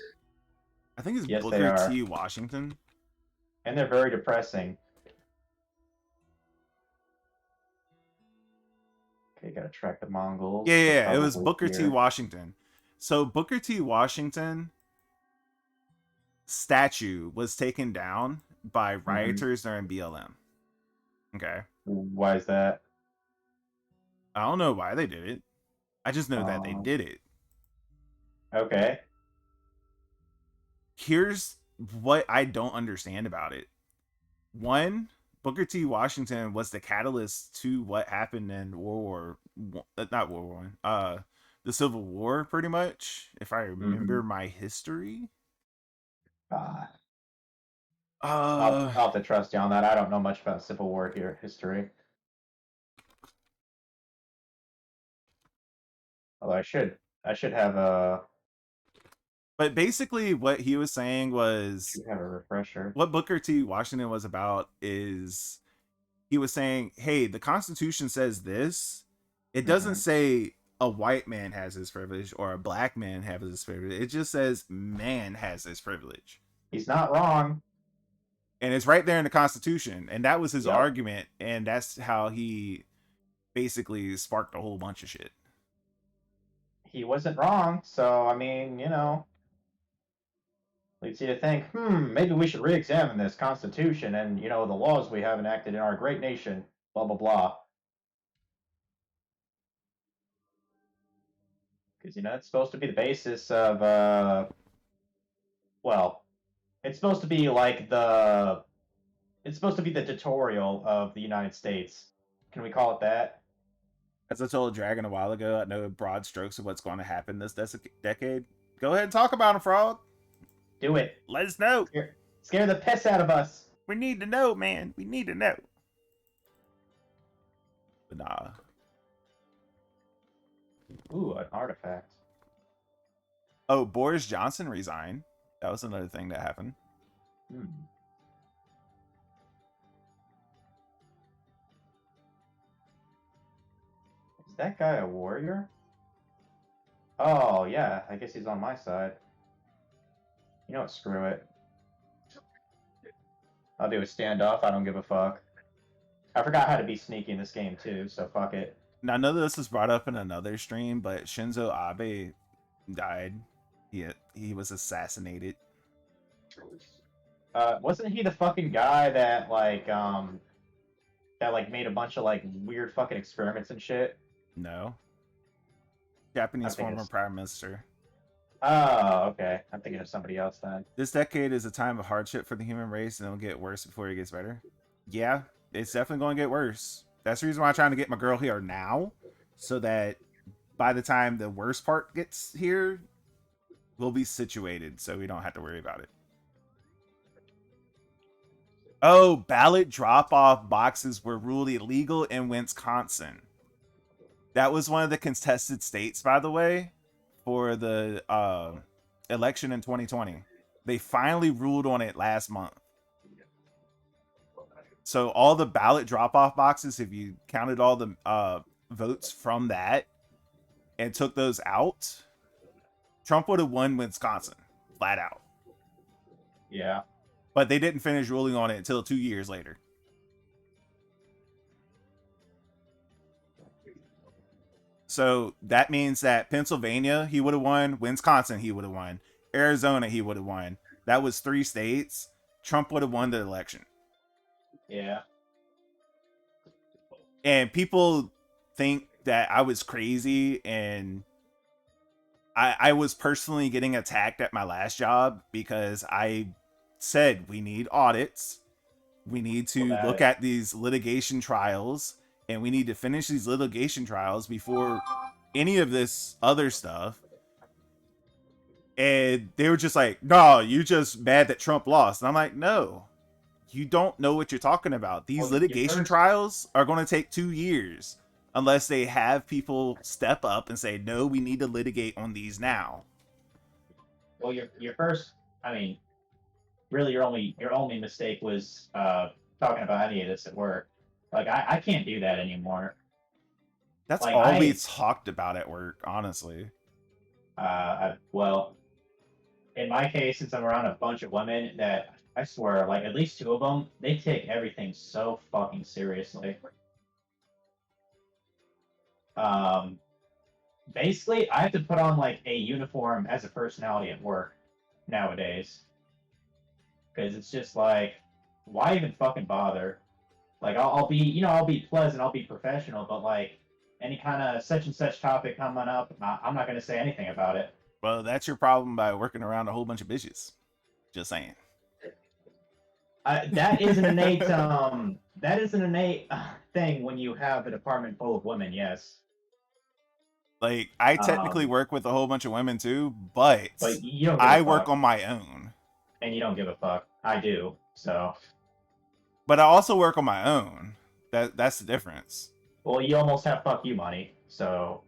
I think it's Booker T. Washington. And they're very depressing. Okay, gotta track the Mongols. Yeah, it was Booker T. Washington. So Booker T. Washington statue was taken down by rioters during BLM. Okay. Why is that? I don't know why they did it. I just know that they did it. Okay. Here's what I don't understand about it. One, Booker T. Washington was the catalyst to what happened in the Civil War, pretty much, if I remember my history. I'll have to trust you on that. I don't know much about Civil War history. Although I should have a. But basically, what he was saying was, you have a refresher. What Booker T. Washington was about is, he was saying, "Hey, the Constitution says this. It doesn't say a white man has this privilege or a black man has this privilege. It just says man has this privilege." He's not wrong. And it's right there in the Constitution. And that was his argument. And that's how he basically sparked a whole bunch of shit. He wasn't wrong. So, I mean, leads you to think, maybe we should re-examine this Constitution and, the laws we have enacted in our great nation, blah, blah, blah. Because, it's supposed to be the basis of, it's supposed to be like it's supposed to be the tutorial of the United States. Can we call it that? As I told Dragon a while ago, I know broad strokes of what's going to happen this decade. Go ahead and talk about it, Frog. Do it. Let us know. Scare the piss out of us. We need to know, man. We need to know. But nah. Ooh, an artifact. Oh, Boris Johnson resigned. That was another thing that happened. Hmm. Is that guy a warrior? Oh, yeah. I guess he's on my side. You know what? Screw it. I'll do a standoff. I don't give a fuck. I forgot how to be sneaky in this game, too, so fuck it. Now, none of this was brought up in another stream, but Shinzo Abe died. He was assassinated. Wasn't he the fucking guy that, like, made a bunch of, like, weird fucking experiments and shit? No. Japanese think former it's- prime minister. Oh, okay. I'm thinking of somebody else then. This decade is a time of hardship for the human race, and it'll get worse before it gets better. Yeah, it's definitely going to get worse. That's the reason why I'm trying to get my girl here now, so that by the time the worst part gets here, we'll be situated, so we don't have to worry about it. Oh, ballot drop-off boxes were ruled illegal in Wisconsin. That was one of the contested states, by the way, for the election in 2020. They finally ruled on it last month. So all the ballot drop-off boxes, if you counted all the votes from that and took those out, Trump would have won Wisconsin, flat out. Yeah. But they didn't finish ruling on it until 2 years later. So that means that Pennsylvania, he would have won. Wisconsin, he would have won. Arizona, he would have won. That was 3 states. Trump would have won the election. Yeah. And people think that I was crazy, and I was personally getting attacked at my last job because I said we need audits. We need to look at these litigation trials, and we need to finish these litigation trials before any of this other stuff. And they were just like, no, you just mad that Trump lost. And I'm like, no, you don't know what you're talking about. These litigation trials are going to take 2 years unless they have people step up and say, no, we need to litigate on these now. Well, your first, I mean, really your only mistake was talking about any of this at work. Like I can't do that anymore. That's Like, all we talked about at work, honestly. Well, in my case, since I'm around a bunch of women that I swear, like at least 2 of them, they take everything so fucking seriously. Basically, I have to put on like a uniform as a personality at work nowadays. Because it's just like, why even fucking bother? Like, I'll be pleasant, I'll be professional, but like, any kind of such and such topic coming up, I'm not going to say anything about it. Well, that's your problem by working around a whole bunch of bitches. Just saying. That is an innate, thing when you have a department full of women, yes. Like, I technically work with a whole bunch of women too, but you don't give I a work fuck. on my own. And you don't give a fuck. I do, so. But I also work on my own. That's the difference. Well, you almost have fuck you money, so.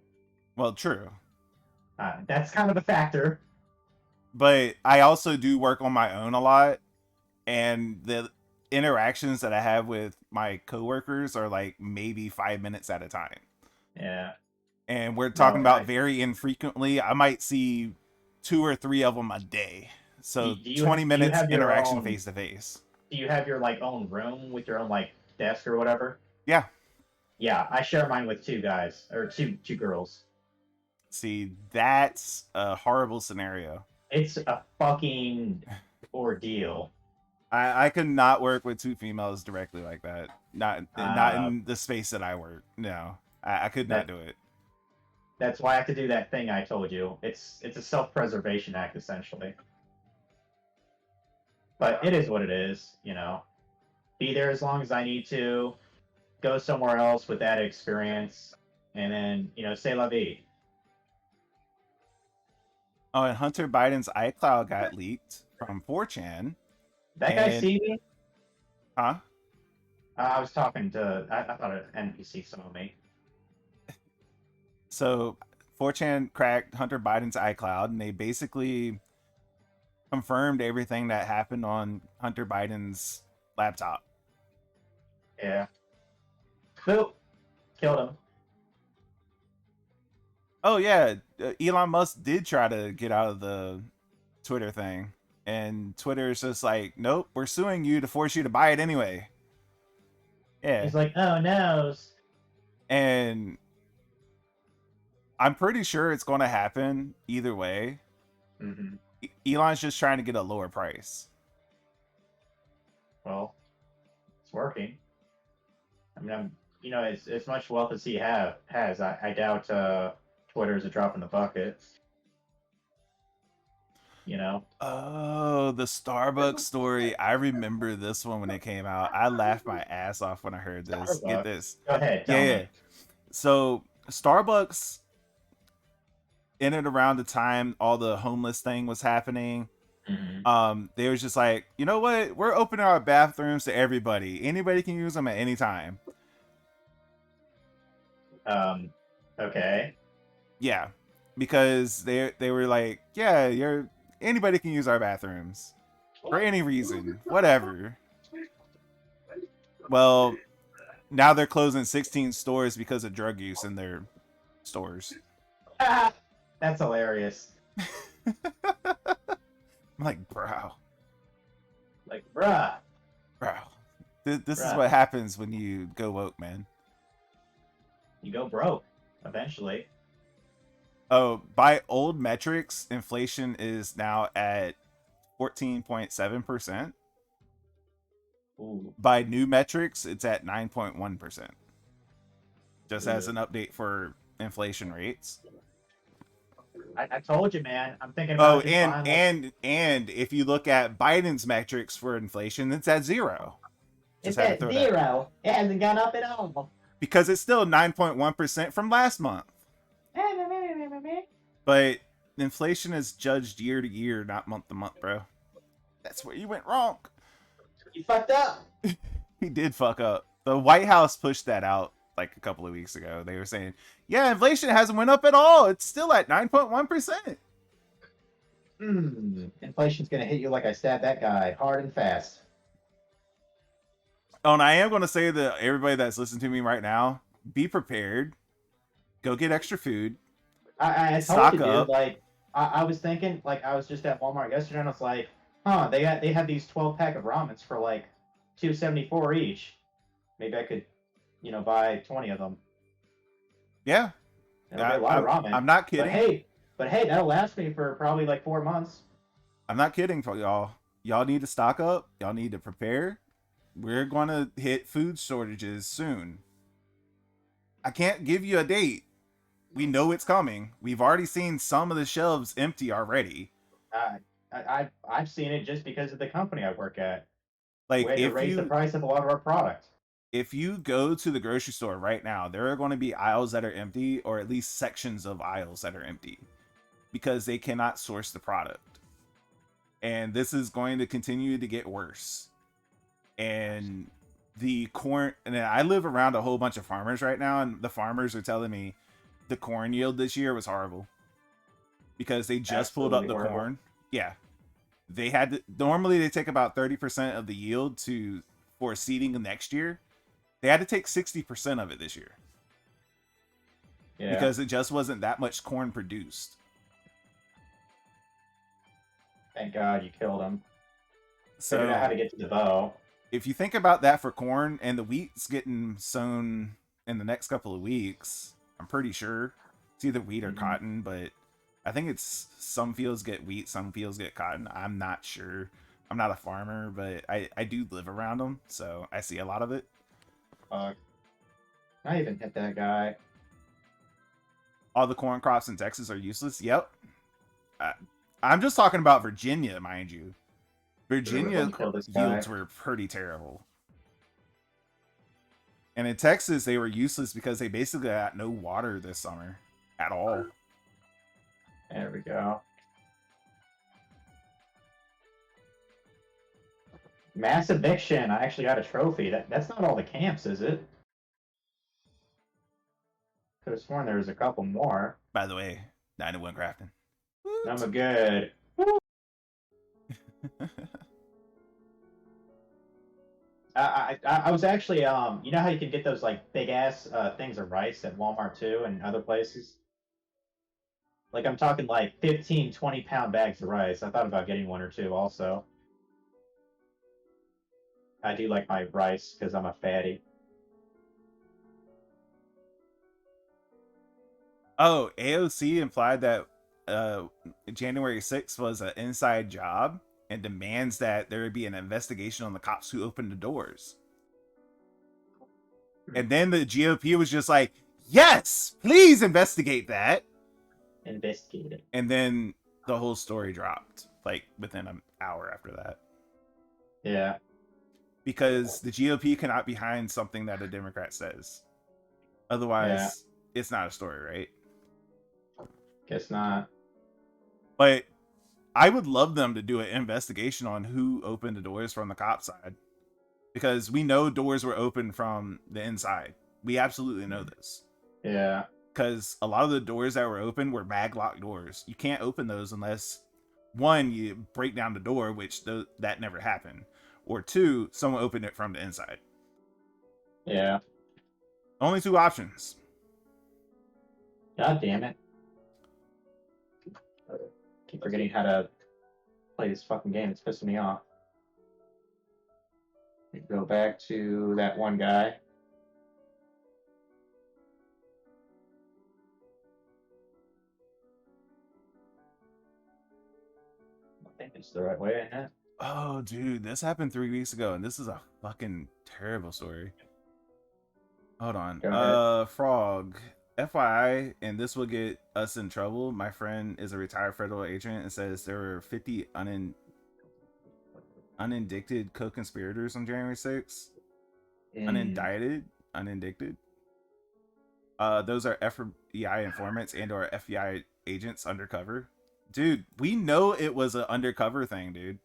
Well, true. That's kind of a factor. But I also do work on my own a lot, and the interactions that I have with my coworkers are like maybe 5 minutes at a time. Yeah. And we're talking about very infrequently. I might see 2 or 3 of them a day. So 20 minutes interaction face to face. Do you have your like own room with your own like desk or whatever? Yeah. Yeah, I share mine with 2 guys or two girls. See, that's a horrible scenario. It's a fucking ordeal. I could not work with 2 females directly like that. Not in the space that I work. No, I could not do it. That's why I have to do that thing I told you. It's a self-preservation act essentially. But it is what it is, you know. Be there as long as I need to. Go somewhere else with that experience, and then c'est la vie. Oh, and Hunter Biden's iCloud got leaked from 4chan. That guy And- see me? Huh? I was talking to. I thought an NPC saw me. So 4chan cracked Hunter Biden's iCloud, and they basically confirmed everything that happened on Hunter Biden's laptop. Yeah. Boop. Killed him. Oh yeah, Elon Musk did try to get out of the Twitter thing, and Twitter is just like, nope, we're suing you to force you to buy it anyway. Yeah, He's like, oh no. and I'm pretty sure it's going to happen either way. Mm-hmm. Elon's just trying to get a lower price. Well, it's working. I mean, as much wealth as he has, I doubt Twitter's a drop in the bucket. You know? Oh, the Starbucks story. I remember this one when it came out. I laughed my ass off when I heard this. Get Starbucks? this. Go ahead. Tell Yeah. me. So Starbucks, in and around the time all the homeless thing was happening, Mm-hmm. they was just like, you know what? We're opening our bathrooms to everybody. Anybody can use them at any time. Okay. Yeah, because they were like, yeah, anybody can use our bathrooms for any reason, whatever. Well, now they're closing 16 stores because of drug use in their stores. That's hilarious. I'm like, bro, Like, bruh. this is Bruh. what happens when you go woke, man. You go broke eventually. Oh, by old metrics, inflation is now at 14.7%. Ooh. By new metrics, it's at 9.1%. Just as Ooh. an update for inflation rates. I told you, man. I'm thinking about Oh, just buying, like, and if you look at Biden's metrics for inflation, it's at 0. it's had to at throw that- 0. It hasn't gone up at all. Because it's still 9.1% from last month. But inflation is judged year to year, not month to month, bro. That's where you went wrong. You fucked up. He did fuck up. The White House pushed that out like a couple of weeks ago. They were saying, yeah, inflation hasn't went up at all. It's still at 9.1%. Inflation's gonna hit you like I stabbed that guy hard and fast. Oh, and I am going to say that everybody that's listening to me right now, be prepared. Go get extra food. I told Stock you, dude. up. Like, I was thinking, like, I was just at Walmart yesterday, and I was like, they have these 12-pack of ramens for like $2.74 each. Maybe I could, buy 20 of them. Yeah. It'll be a lot of ramen. I'm not kidding. But hey, that'll last me for probably like 4 months. I'm not kidding for y'all. Y'all need to stock up. Y'all need to prepare. We're going to hit food shortages soon. I can't give you a date. We know it's coming. We've already seen some of the shelves empty already. I've seen it just because of the company I work at. Like, We had to raise the price of a lot of our products. If you go to the grocery store right now, there are going to be aisles that are empty, or at least sections of aisles that are empty, because they cannot source the product. And this is going to continue to get worse. And the corn, and I live around a whole bunch of farmers right now, and the farmers are telling me the corn yield this year was horrible because they just pulled up the corn. Yeah. They had to, normally they take about 30% of the yield for seeding next year. They had to take 60% of it this year. Yeah. Because it just wasn't that much corn produced. Thank God you killed him. So Figured out how to get to the bow. If you think about that for corn, and the wheat's getting sown in the next couple of weeks, I'm pretty sure it's either wheat or cotton, but I think it's some fields get wheat, some fields get cotton. I'm not sure. I'm not a farmer, but I do live around them, so I see a lot of it. I even hit that guy. All the corn crops in Texas are useless. Yep. I'm just talking about Virginia, mind you. Virginia yields were pretty terrible. And in Texas, they were useless because they basically got no water this summer at all. There we go. Mass eviction. I actually got a trophy. That's not all the camps, is it? Could have sworn there was a couple more. By the way, 91 crafting. I'm a good. I was actually you know how you can get those like big ass things of rice at Walmart too and other places? Like I'm talking like 15, 20-pound bags of rice. I thought about getting one or two also. I do like my rice because I'm a fatty. Oh, AOC implied that January 6th was an inside job and demands that there be an investigation on the cops who opened the doors. And then the GOP was just like, yes, please investigate that. Investigate it. And then the whole story dropped, like, within an hour after that. Yeah. Because the GOP cannot be behind something that a Democrat says. Otherwise, it's not a story, right? Guess not. But I would love them to do an investigation on who opened the doors from the cop side. Because we know doors were opened from the inside. We absolutely know this. Yeah. Because a lot of the doors that were open were mag-locked doors. You can't open those unless, one, you break down the door, which that never happened. Or two, someone opened it from the inside. Yeah. Only two options. God damn it. Keep forgetting how to play this fucking game. It's pissing me off. Go back to that one guy. I think it's the right way, isn't it? Oh, dude, this happened 3 weeks ago, and this is a fucking terrible story. Hold on. Frog. FYI, and this will get us in trouble. My friend is a retired federal agent and says there were 50 unindicted co-conspirators on January 6th. Unindicted. Those are FBI informants and or FBI agents undercover. Dude, we know it was an undercover thing, dude.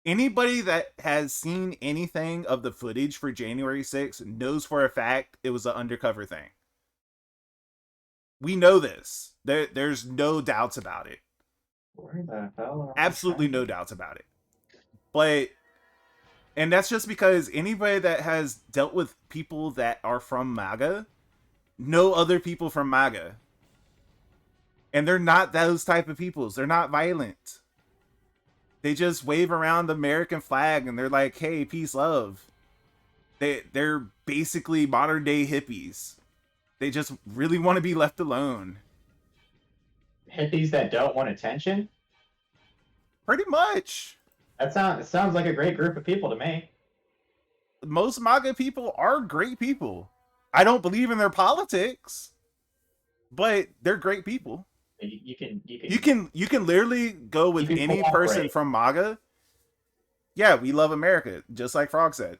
Anybody that has seen anything of the footage for January 6th knows for a fact it was an undercover thing. We know this. There's no doubts about it. Where the hell are Absolutely no doubts about it. But, and that's just because anybody that has dealt with people that are from MAGA know other people from MAGA. And they're not those type of peoples. They're not violent. They just wave around the American flag and they're like, hey, peace, love. They're basically modern day hippies. They just really want to be left alone. hippies that don't want attention? Pretty much. It sounds like a great group of people to me. Most MAGA people are great people. I don't believe in their politics, but they're great people. You can literally go with any person from MAGA. Yeah, we love America, just like Frog said.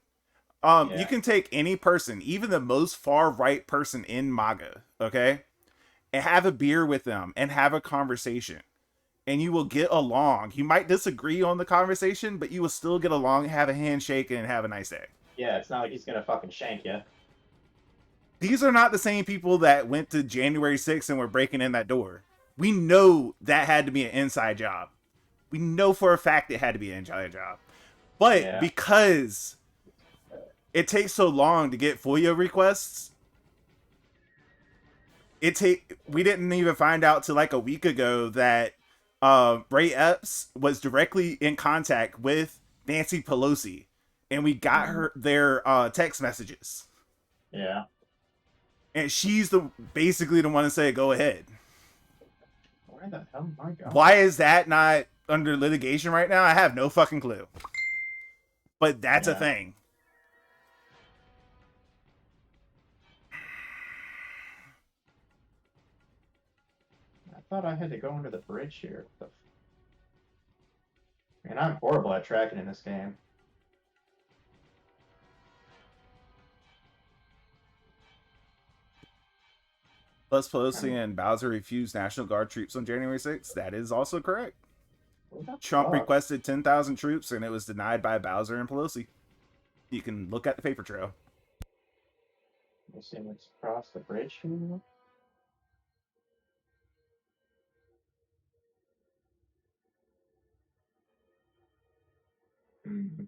You can take any person, even the most far right person in MAGA, okay, and have a beer with them and have a conversation, and you will get along. You might disagree on the conversation, but you will still get along, have a handshake, and have a nice day. Yeah, it's not like he's gonna fucking shank you. These are not the same people that went to January 6th and were breaking in that door. We know that had to be an inside job. We know for a fact it had to be an inside job. But because it takes so long to get FOIA requests, we didn't even find out till like a week ago that Ray Epps was directly in contact with Nancy Pelosi, and we got their text messages. Yeah. And she's basically the one to say, go ahead. Where the hell am I going? Why is that not under litigation right now? I have no fucking clue. But that's a thing. I thought I had to go under the bridge here. Man, I'm horrible at tracking in this game. Plus Pelosi and Bowser refused National Guard troops on January 6th. That is also correct. Trump fuck? requested 10,000 troops, and it was denied by Bowser and Pelosi. You can look at the paper trail. Let's see what's across the bridge here. Hmm.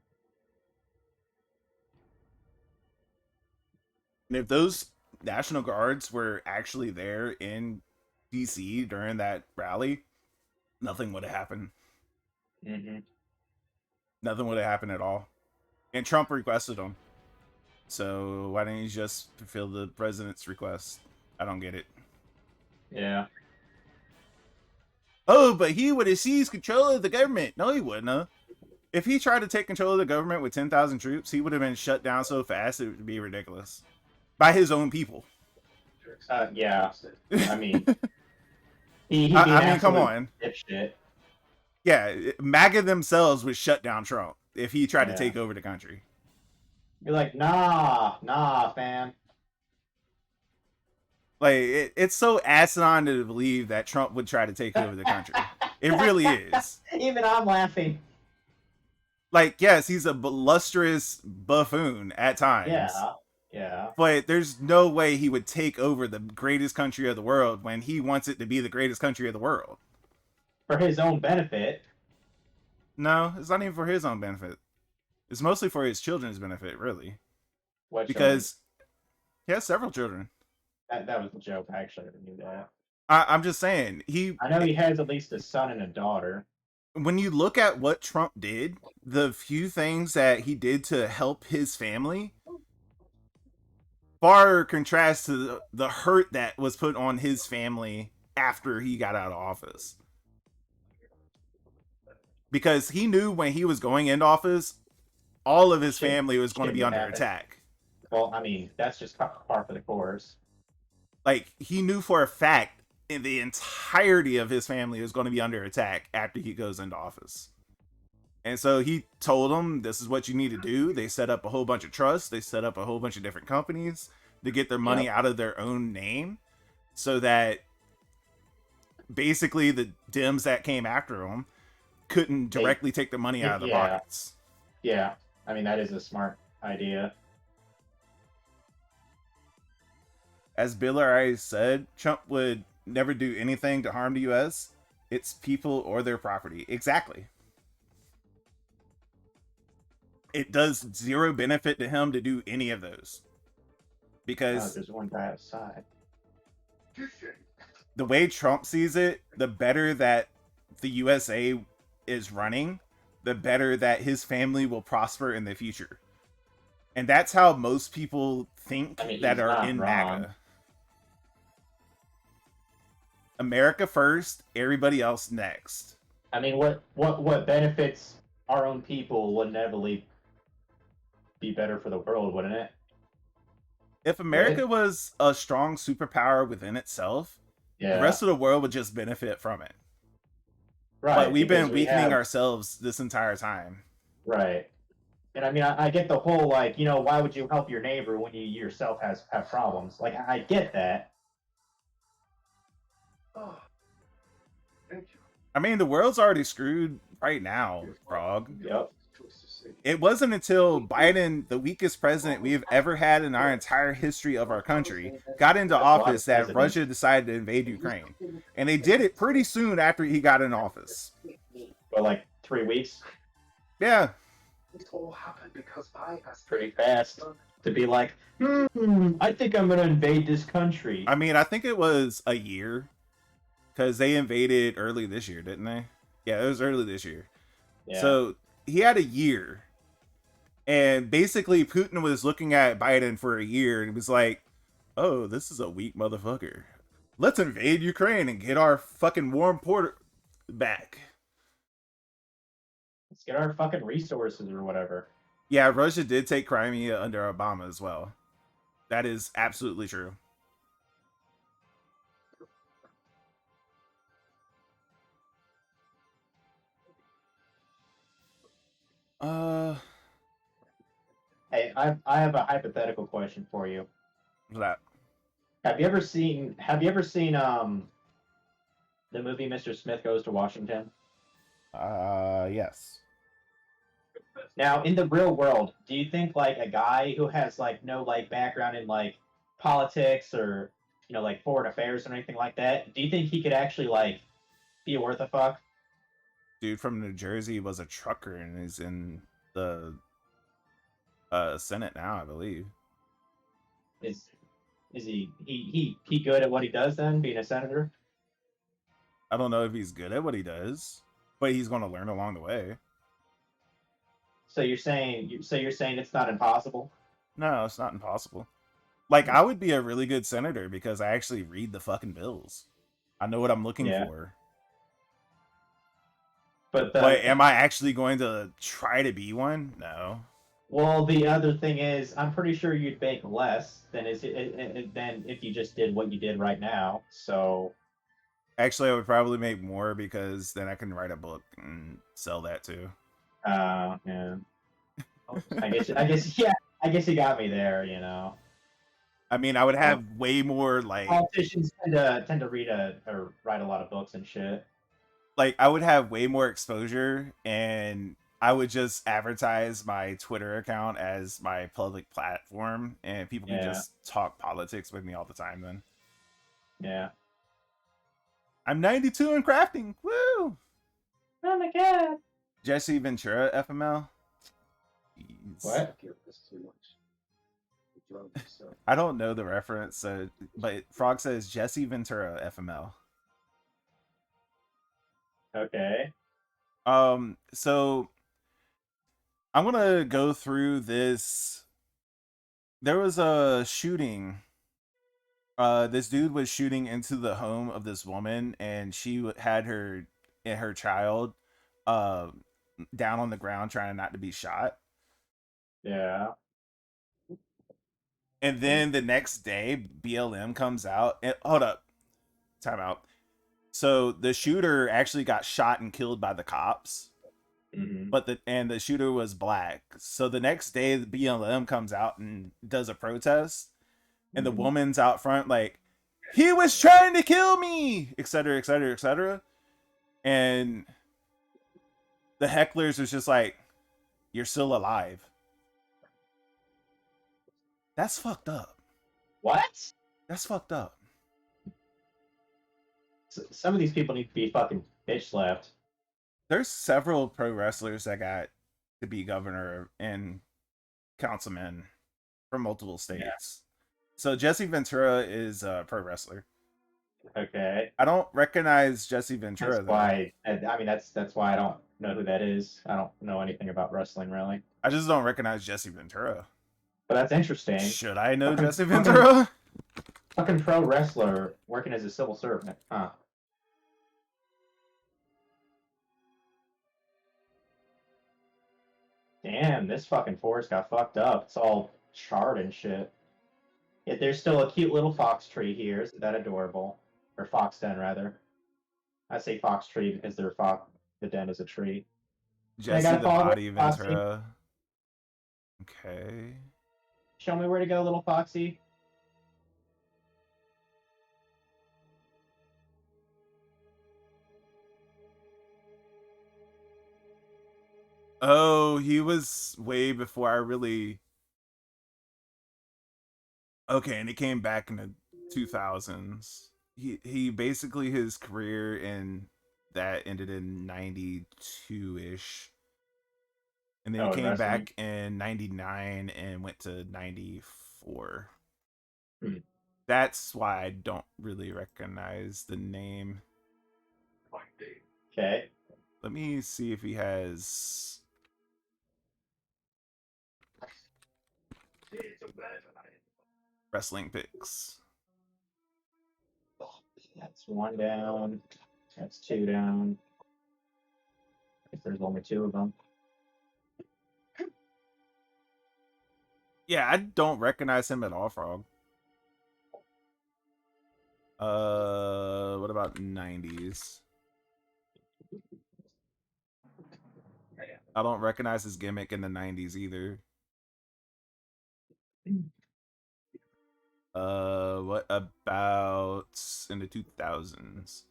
And if those National Guards were actually there in DC during that rally, nothing would have happened. Mm-hmm. Nothing would have happened at all. And Trump requested them. So why didn't you just fulfill the president's request? I don't get it. Yeah. Oh, but he would have seized control of the government. No, he wouldn't have. If he tried to take control of the government with 10,000 troops, he would have been shut down so fast it would be ridiculous. By his own people. Yeah. I mean, he'd be I mean, come on. Dipshit. Yeah, MAGA themselves would shut down Trump if he tried to take over the country. You're like, nah, fam. Like, it's so asinine to believe that Trump would try to take over the country. It really is. Even I'm laughing. Like, yes, he's a lustrous buffoon at times. Yeah. But there's no way he would take over the greatest country of the world when he wants it to be the greatest country of the world. For his own benefit. No, it's not even for his own benefit. It's mostly for his children's benefit, really. What because he has several children. That was a joke. I actually never knew that. I'm just saying. I know he has at least a son and a daughter. When you look at what Trump did, the few things that he did to help his family far contrast to the hurt that was put on his family after he got out of office. Because he knew when he was going into office, all of his family was going to be under attack. Well, I mean, that's just par for the course. Like, he knew for a fact the entirety of his family was going to be under attack after he goes into office. And so he told them, this is what you need to do. They set up a whole bunch of trusts. They set up a whole bunch of different companies to get their money out of their own name, so that basically the Dems that came after him couldn't directly take the money out of their pockets. Yeah, I mean, that is a smart idea. As Bill already said, Trump would never do anything to harm the U.S., its people, or their property. Exactly. It does zero benefit to him to do any of those. Because there's one guy outside. The way Trump sees it, the better that the USA is running, the better that his family will prosper in the future. And that's how most people think that are in MAGA. America first, everybody else next. I mean, what benefits our own people would inevitably be better for the world, wouldn't it? If America was a strong superpower within itself, the rest of the world would just benefit from it. Right. But we've been weakening ourselves this entire time. Right. And I mean, I get the whole, like, why would you help your neighbor when you yourself have problems? Like, I get that. Oh, thank you. I mean, the world's already screwed right now, Frog. Yep. It wasn't until Biden, the weakest president we've ever had in our entire history of our country, got into office that Russia decided to invade Ukraine. And they did it pretty soon after he got in office. Well, like 3 weeks? Yeah. This all happened because I asked. Pretty fast to be like, I think I'm going to invade this country. I mean, I think it was a year. Because they invaded early this year, didn't they? Yeah, it was early this year. Yeah. So he had a year. And basically, Putin was looking at Biden for a year and was like, oh, this is a weak motherfucker. Let's invade Ukraine and get our fucking warm port back. Let's get our fucking resources or whatever. Yeah, Russia did take Crimea under Obama as well. That is absolutely true. Hey, I have a hypothetical question for you. What's that? Have you ever seen the movie Mr. Smith Goes to Washington? Yes. Now, in the real world, do you think like a guy who has like no like background in like politics or like foreign affairs or anything like that, do you think he could actually like be worth a fuck? Dude from New Jersey was a trucker and is in the Senate now, I believe. Is is he good at what he does then, being a senator? I don't know if he's good at what he does, but he's going to learn along the way. So you're saying it's not impossible? No, it's not impossible. Like, I would be a really good senator because I actually read the fucking bills. I know what I'm looking Yeah. for. But But am I actually going to try to be one? No. well, the other thing is, I'm pretty sure you'd make less than if you just did what you did right now. So, Actually, I would probably make more because then I can write a book and sell that too. yeah. Yeah. I guess you got me there. I mean, I would have way more Politicians tend to read or write a lot of books and shit. I would have way more exposure, and I would just advertise my Twitter account as my public platform, and people can Yeah. just talk politics with me all the time. Then Yeah. I'm 92 in crafting. Woo! Oh my god. Jesse Ventura FML. Jeez. What? I don't know the reference, but Frog says Jesse Ventura FML. Okay. So I'm gonna go through this. There was a shooting. This dude was shooting into the home of this woman, and she had her child, uh, down on the ground trying not to be shot. Yeah. And then the next day, BLM comes out. And hold up, time out. So the shooter actually got shot and killed by the cops, Mm-hmm. but the shooter was black. So the next day, the BLM comes out and does a protest, and the woman's out front like, he was trying to kill me, etc., etc., etc. And the hecklers was just like, you're still alive. That's fucked up. What? That's fucked up. Some of these people need to be fucking bitch slapped. There's several pro wrestlers that got to be governor and councilman from multiple states. Yeah. So Jesse Ventura is a pro wrestler. Okay. I don't recognize Jesse Ventura. That's why. I mean, that's why I don't know who that is. I don't know anything about wrestling really. I just don't recognize Jesse Ventura. But that's interesting. Should I know Jesse Ventura? Fucking pro wrestler working as a civil servant, huh? Damn, this fucking forest got fucked up. It's all charred and shit. Yet there's still a cute little fox tree here. Isn't that adorable? Or fox den, rather. I say fox tree because the den is a tree. Jesse the Body Ventura. Okay. Show me where to go, little foxy. Oh, he was way before I really. Okay, and he came back in the 2000s. He basically, his career in that ended in 92 ish, and then he came back in 99 and went to 94. That's why I don't really recognize the name. Okay. Let me see if he has. Wrestling picks. That's one down. That's two down. If there's only two of them. Yeah, I don't recognize him at all, Frog. What about 90s? I don't recognize his gimmick in the 90s either. What about in the 2000s?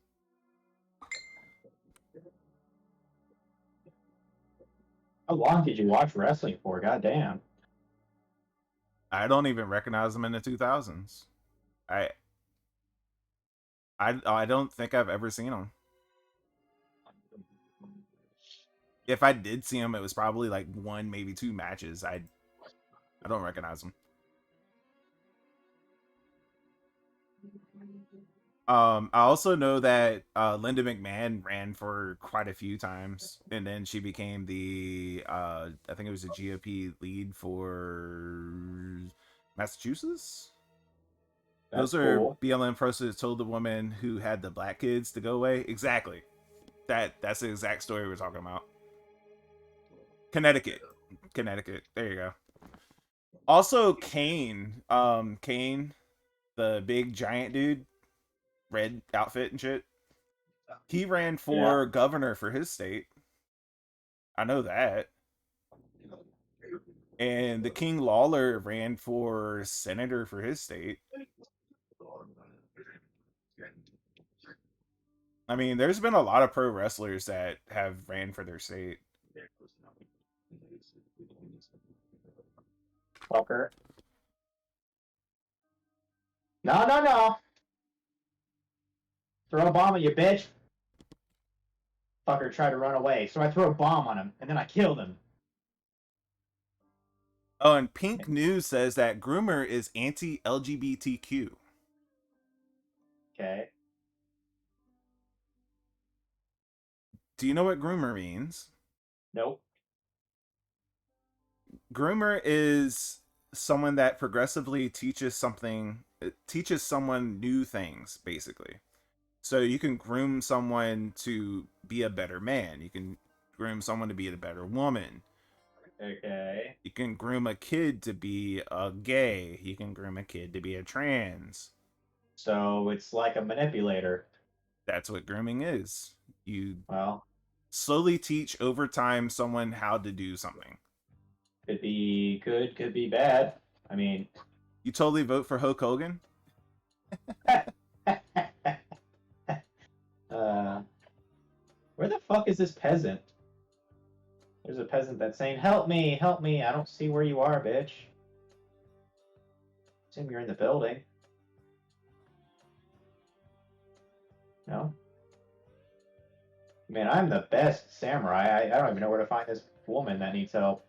How long did you watch wrestling for? God damn. I don't even recognize them in the 2000s. I I don't think I've ever seen them. If I did see them, it was probably like one, maybe two matches. I don't recognize them. I also know that Linda McMahon ran for quite a few times, and then she became the I think it was the GOP lead for Massachusetts. That's Those are cool. BLM protesters told the woman who had the black kids to go away. Exactly. That's the exact story we're talking about. Connecticut. Connecticut. There you go. Also Kane. Kane, the big giant dude, red outfit and shit. He ran Yeah. for governor for his state. I know that. And the King Lawler ran for senator for his state. I mean, there's been a lot of pro wrestlers that have ran for their state. Fucker. No, no, no. Throw a bomb at you, bitch. Fucker tried to run away, so I threw a bomb on him, and then I killed him. Oh, and Pink News says that Groomer is anti-LGBTQ. Okay. Do you know what groomer means? Nope. Groomer is someone that progressively teaches someone new things, basically. So you can groom someone to be a better man. You can groom someone to be a better woman. Okay. You can groom a kid to be a gay. You can groom a kid to be a trans. So it's like a manipulator. That's what grooming is. You Well, slowly teach over time someone how to do something. could be good, could be bad. I mean, You totally vote for Hulk Hogan? where the fuck is this peasant? There's a peasant that's saying, help me, help me. I don't see where you are, bitch. Assume you're in the building. No? Man, I'm the best samurai. I don't even know where to find this woman that needs help.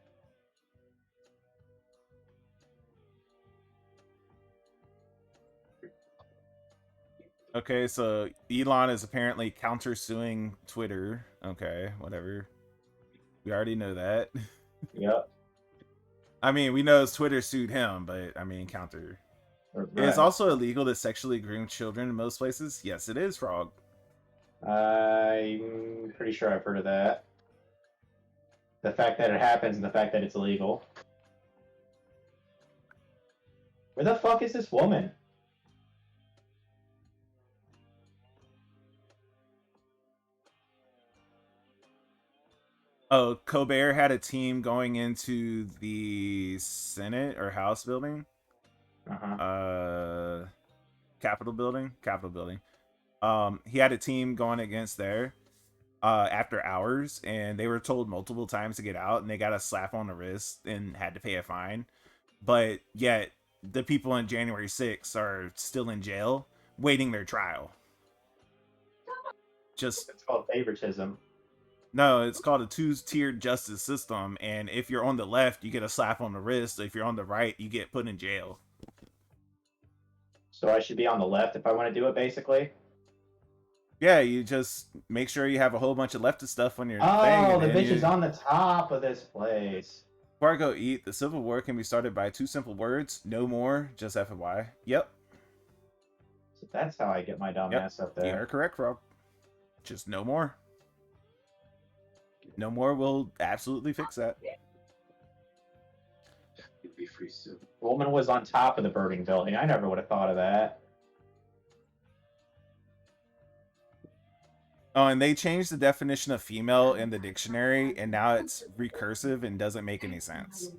Okay, so Elon is apparently countersuing Twitter. Okay, whatever. We already know that. Yep. I mean, we know Twitter sued him, but I mean, counter. Right. It's also illegal to sexually groom children in most places. Yes, it is, Frog. I'm pretty sure I've heard of that. The fact that it happens and the fact that it's illegal. Where the fuck is this woman? Oh, Colbert had a team going into the Senate or House building. Uh-huh. Capitol building. He had a team going against there after hours, and they were told multiple times to get out, and they got a slap on the wrist and had to pay a fine. But yet, the people in January 6th are still in jail waiting their trial. Just It's called favoritism. no, it's called a two-tiered justice system, and if you're on the left, you get a slap on the wrist. If you're on the right, you get put in jail. So I should be on the left if I want to do it, basically? Yeah, you just make sure you have a whole bunch of leftist stuff on your thing. Oh, And the then bitch is on the top of this place. Before I go eat, the Civil War can be started by two simple words. No more, just FYI. Yep. So that's how I get my dumb ass up You there. are correct, Rob. Just no more. No more will absolutely fix that. You'll be free soon. The woman was on top of the burning building. I never would have thought of that. Oh, and they changed the definition of female in the dictionary, and now it's recursive and doesn't make any sense.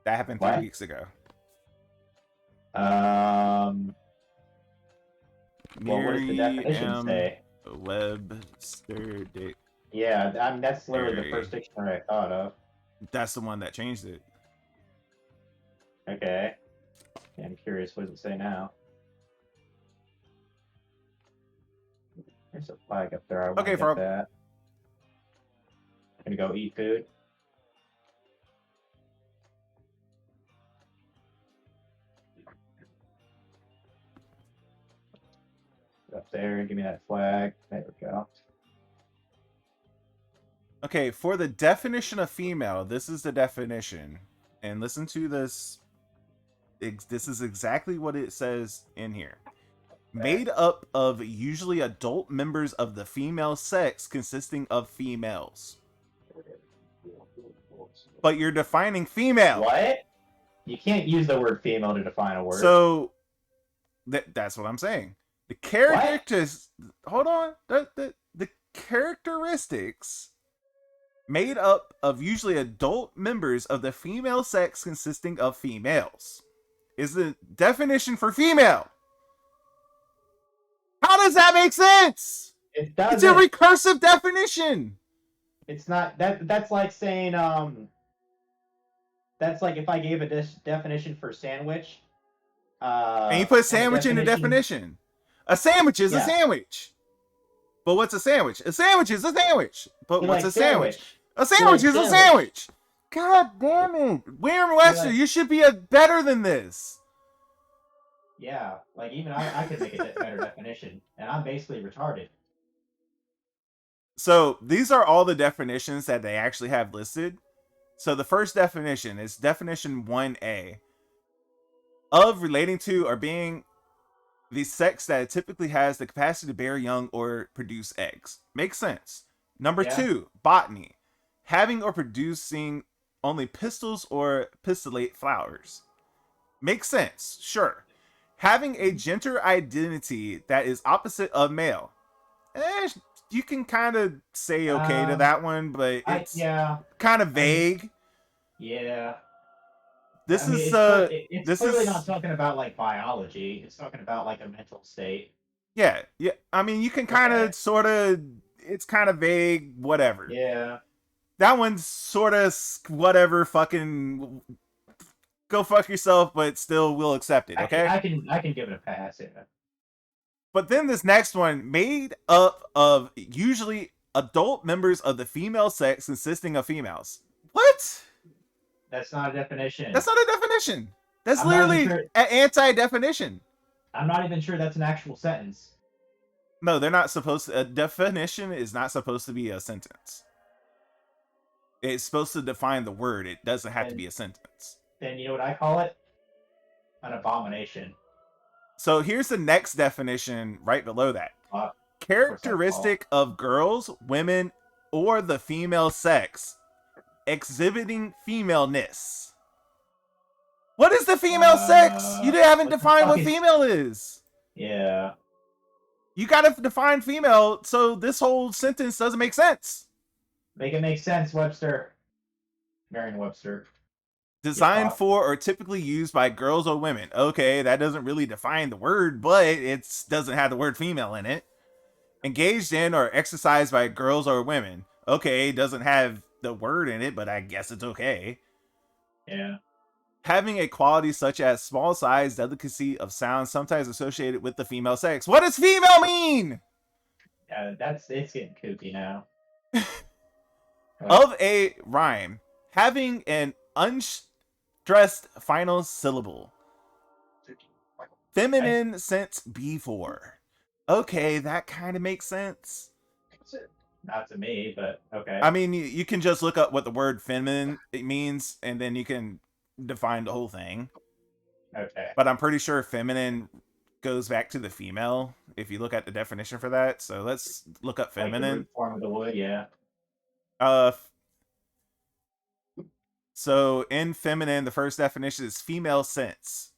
That happened 3 What? weeks ago. Well, what does the definition say? Webster Yeah, I mean that's literally the Very. first dictionary I thought of. That's the one that changed it. Okay. Yeah, I'm curious, what does it say now? There's a flag up there. I want to Okay, get Frog. that. I'm gonna go eat food. Up there, give me that flag. There we go. Okay, for the definition of female, this is the definition. And listen to this. This is exactly what it says in here. Made up of usually adult members of the female sex consisting of females. But you're defining female. What? You can't use the word female to define a word. So that's what I'm saying. The characters. Hold on. The characteristics made up of usually adult members of the female sex consisting of females is the definition for female. How does that make sense? It doesn't. It's a recursive definition. It's not that. That's like saying That's like if I gave a definition for sandwich. And you put sandwich in the definition. A sandwich is a sandwich. But what's a sandwich? A sandwich is a sandwich. But You what's like a sandwich? sandwich. A sandwich You is like a sandwich. sandwich. God damn it. William Webster, you should be better than this. Yeah, like even I could make a better definition, and I'm basically retarded. So these are all the definitions that they actually have listed. So the first definition is definition 1A. Of, relating to, or being the sex that typically has the capacity to bear young or produce eggs. Makes sense. Number 2, botany. Having or producing only pistils or pistillate flowers. Makes sense, sure. Having a gender identity that is opposite of male. You can kind of say okay to that one, but it's kind of vague. Yeah. This is it's clearly not talking about like biology. It's talking about like a mental state. Yeah. I mean, you can kind of, sort of. It's kind of vague. Whatever. Yeah. That one's sort of whatever. Fucking go fuck yourself, but still we'll accept it. Okay. I can give it a pass. Yeah. But then this next one, made up of usually adult members of the female sex consisting of females. What? That's not a definition. That's not a definition. That's literally an anti-definition. I'm not even sure that's an actual sentence. No, they're not supposed to. A definition is not supposed to be a sentence. It's supposed to define the word. It doesn't have to be a sentence. Then you know what I call it? An abomination. So here's the next definition right below that. Characteristic of girls, women, or the female sex exhibiting femaleness. What is the female sex? You haven't defined what female is. Yeah. You gotta define female, so this whole sentence doesn't make sense. Make it make sense, Webster. Merriam-Webster. Designed for or typically used by girls or women. Okay, that doesn't really define the word, but it doesn't have the word female in it. Engaged in or exercised by girls or women. Okay, it doesn't have the word in it, but I guess it's okay. Yeah. Having a quality such as small size, delicacy of sound, sometimes associated with the female sex. What does female mean? Yeah, it's getting kooky now. Of a rhyme. Having an unstressed final syllable. Feminine since before. Okay, that kind of makes sense. Not to me, but okay. I mean, you can just look up what the word feminine means, and then you can define the whole thing. Okay. But I'm pretty sure feminine goes back to the female, if you look at the definition for that. So let's look up feminine. Like the root form of the wood, yeah. So in feminine, the first definition is female sense.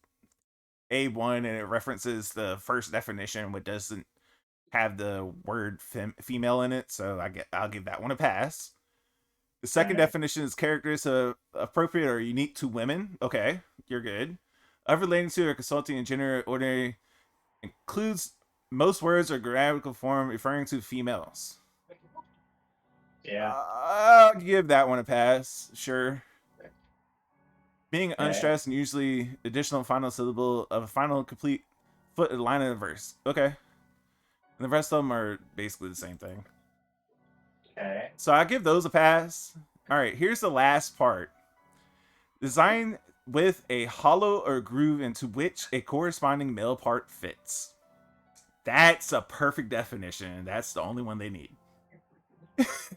A1, and it references the first definition, which doesn't have the word female in it, so I'll give that one a pass. The second definition is characters appropriate or unique to women. Okay, you're good. Of relating to or consulting in gender ordinary includes most words or grammatical form referring to females. Yeah. I'll give that one a pass. Sure. Being Okay. unstressed and usually additional final syllable of a final complete foot line in a verse. Okay. And the rest of them are basically the same thing. Okay. So I give those a pass. All right, here's the last part. Design with a hollow or groove into which a corresponding male part fits. That's a perfect definition. That's the only one they need.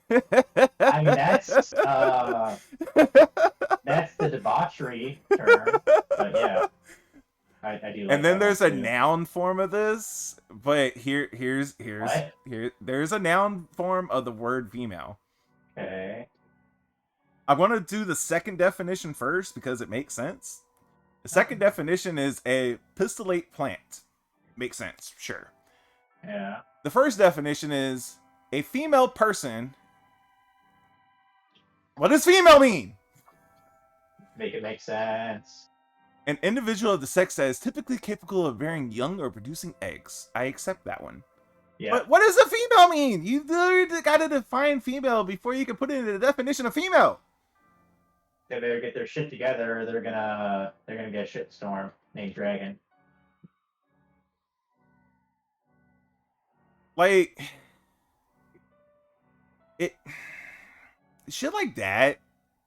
I mean, that's the debauchery term, but yeah, I do like And then that one there's a too. noun form of this, but What? there's a noun form of the word female. Okay. I want to do the second definition first because it makes sense. The second definition is a pistillate plant. Makes sense, sure. Yeah. The first definition is a female person. What does female mean? Make it make sense. An individual of the sex that is typically capable of bearing young or producing eggs. I accept that one. Yeah. But what does a female mean? You literally got to define female before you can put it into the definition of female. They better get their shit together, or they're gonna get a shitstorm named Dragon. Like it shit like that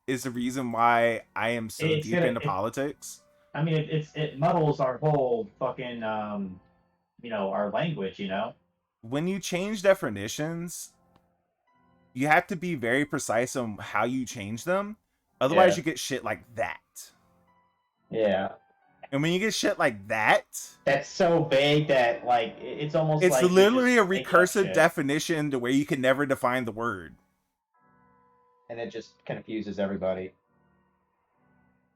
is the reason why I am so It's deep gonna- into politics. I mean, it muddles our whole fucking our language, you know. When you change definitions, you have to be very precise on how you change them. Otherwise, Yeah. you get shit like that. Yeah. And when you get shit like that, That's so vague that like it's almost it's like you're literally a just making up recursive shit, definition to where you can never define the word. and it just confuses everybody.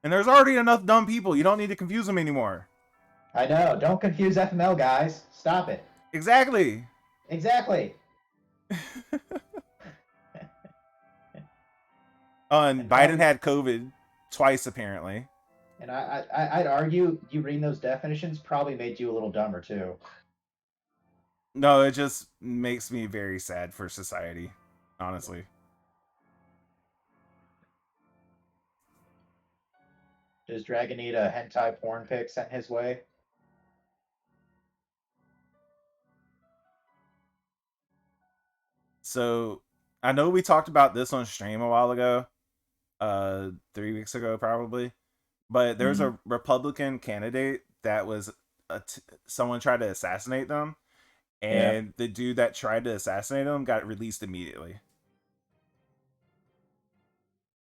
And there's already enough dumb people. You don't need to confuse them anymore. I know. Don't confuse FML, guys. Stop it. Exactly. Exactly. And Biden had COVID twice, apparently. And I'd argue you reading those definitions probably made you a little dumber too. No, it just makes me very sad for society, honestly. Does Dragon need a hentai porn pic sent his way? So I know we talked about this on stream a while ago, 3 weeks ago probably, but there's a Republican candidate that was someone tried to assassinate them, and the dude that tried to assassinate him got released immediately.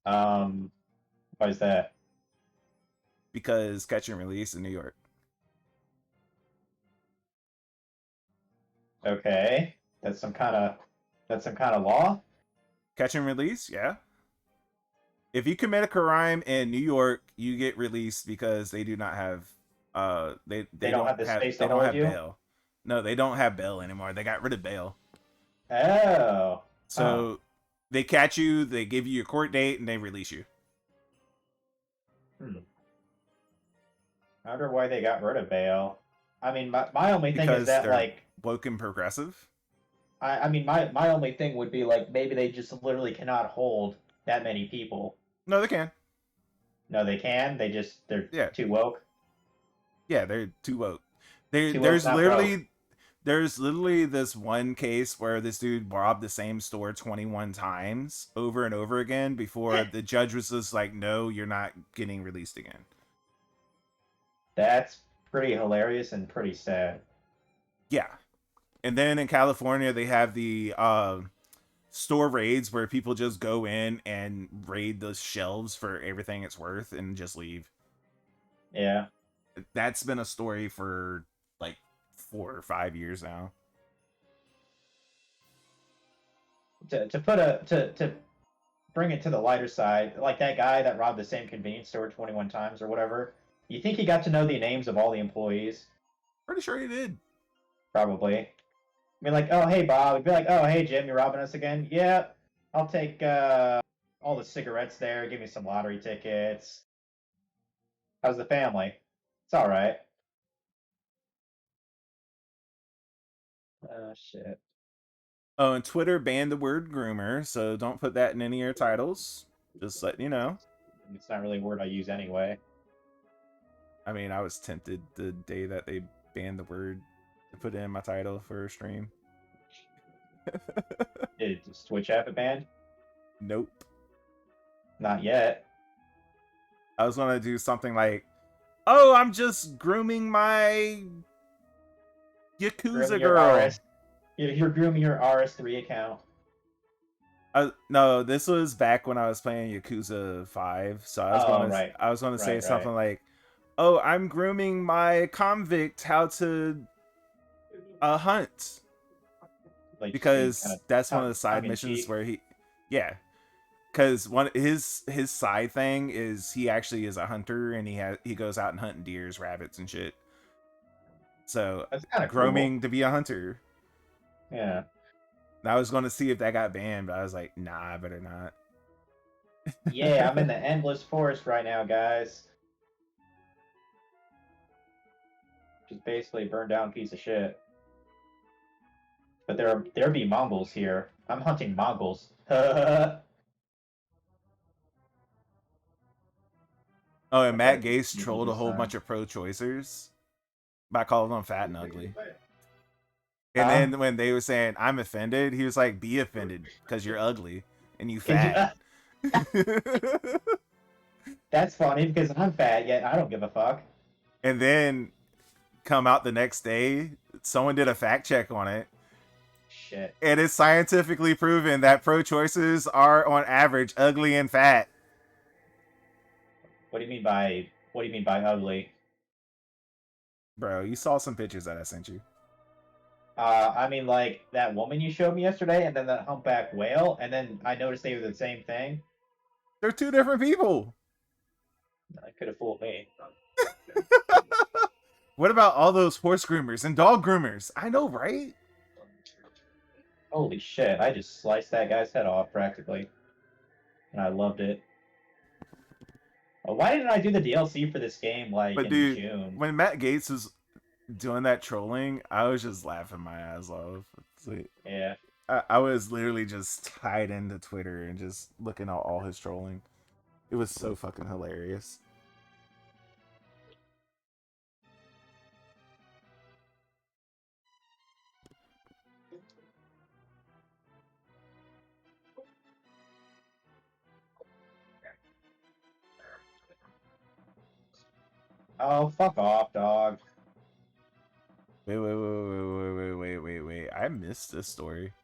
Why is that? Because catch and release in New York. Okay, that's some kind of law. Catch and release, yeah. If you commit a crime in New York, you get released because they do not have they don't have the space to they don't hold have you? bail. No, they don't have bail anymore. They got rid of bail. Oh. So they catch you, they give you your court date, and they release you. I wonder why they got rid of bail. I mean, my only thing Because is that they're like woke and progressive. I mean my only thing would be like maybe they just literally cannot hold that many people. No, they can. No, they can. They're too woke. Yeah, they're too woke. Too woke, There's not literally this one case where this dude robbed the same store 21 times over and over again before the judge was just like, no, you're not getting released again. That's pretty hilarious and pretty sad. Yeah. And then in California, they have the store raids where people just go in and raid the shelves for everything it's worth and just leave. Yeah. That's been a story for like 4 or 5 years now. To bring it to the lighter side, like that guy that robbed the same convenience store 21 times or whatever, you think he got to know the names of all the employees? Pretty sure he did. Probably. I mean, like, oh, hey, Bob. He'd be like, oh, hey, Jim, you're robbing us again? Yeah, I'll take all the cigarettes there. Give me some lottery tickets. How's the family? It's all right. Oh, shit. Oh, and Twitter banned the word groomer, so don't put that in any of your titles. Just letting you know. It's not really a word I use anyway. I mean, I was tempted the day that they banned the word to put it in my title for a stream. Did Twitch have it banned? Nope. Not yet. I was gonna do something like, "Oh, I'm just grooming my Yakuza Grooming your girl." RS. You're grooming your RS3 account. No, this was back when I was playing Yakuza 5, so I was gonna say something like, "Oh, I'm grooming my convict how to hunt," Like, because that's one of the side missions where because one his side thing is he actually is a hunter and he goes out and hunting deers, rabbits, and shit. So that's kind of grooming cool. to be a hunter. Yeah. I was going to see if that got banned, but I was like, nah, I better not. Yeah, I'm in the endless forest right now, guys. Just basically a burned down piece of shit. But there be Mongols here. I'm hunting Mongols. Oh, and Matt Gase trolled a whole bunch of pro-choicers by calling them fat and ugly. And then when they were saying, I'm offended, he was like, be offended, because you're ugly and you fat. That's funny, because I'm fat, yet I don't give a fuck. And then, come out the next day, someone did a fact check on it. Shit. It is scientifically proven that pro-choicers are, on average, ugly and fat. What do you mean by ugly? Bro, you saw some pictures that I sent you. I mean, like, that woman you showed me yesterday, and then that humpback whale, and then I noticed they were the same thing. They're two different people. That could have fooled me. What about all those horse groomers and dog groomers? I know, right? Holy shit, I just sliced that guy's head off, practically. And I loved it. Well, why didn't I do the DLC for this game, like, in June? When Matt Gates was doing that trolling, I was just laughing my ass off. Like, yeah. I was literally just tied into Twitter and just looking at all his trolling. It was so fucking hilarious. Oh, fuck off, dog. Wait. I missed this story.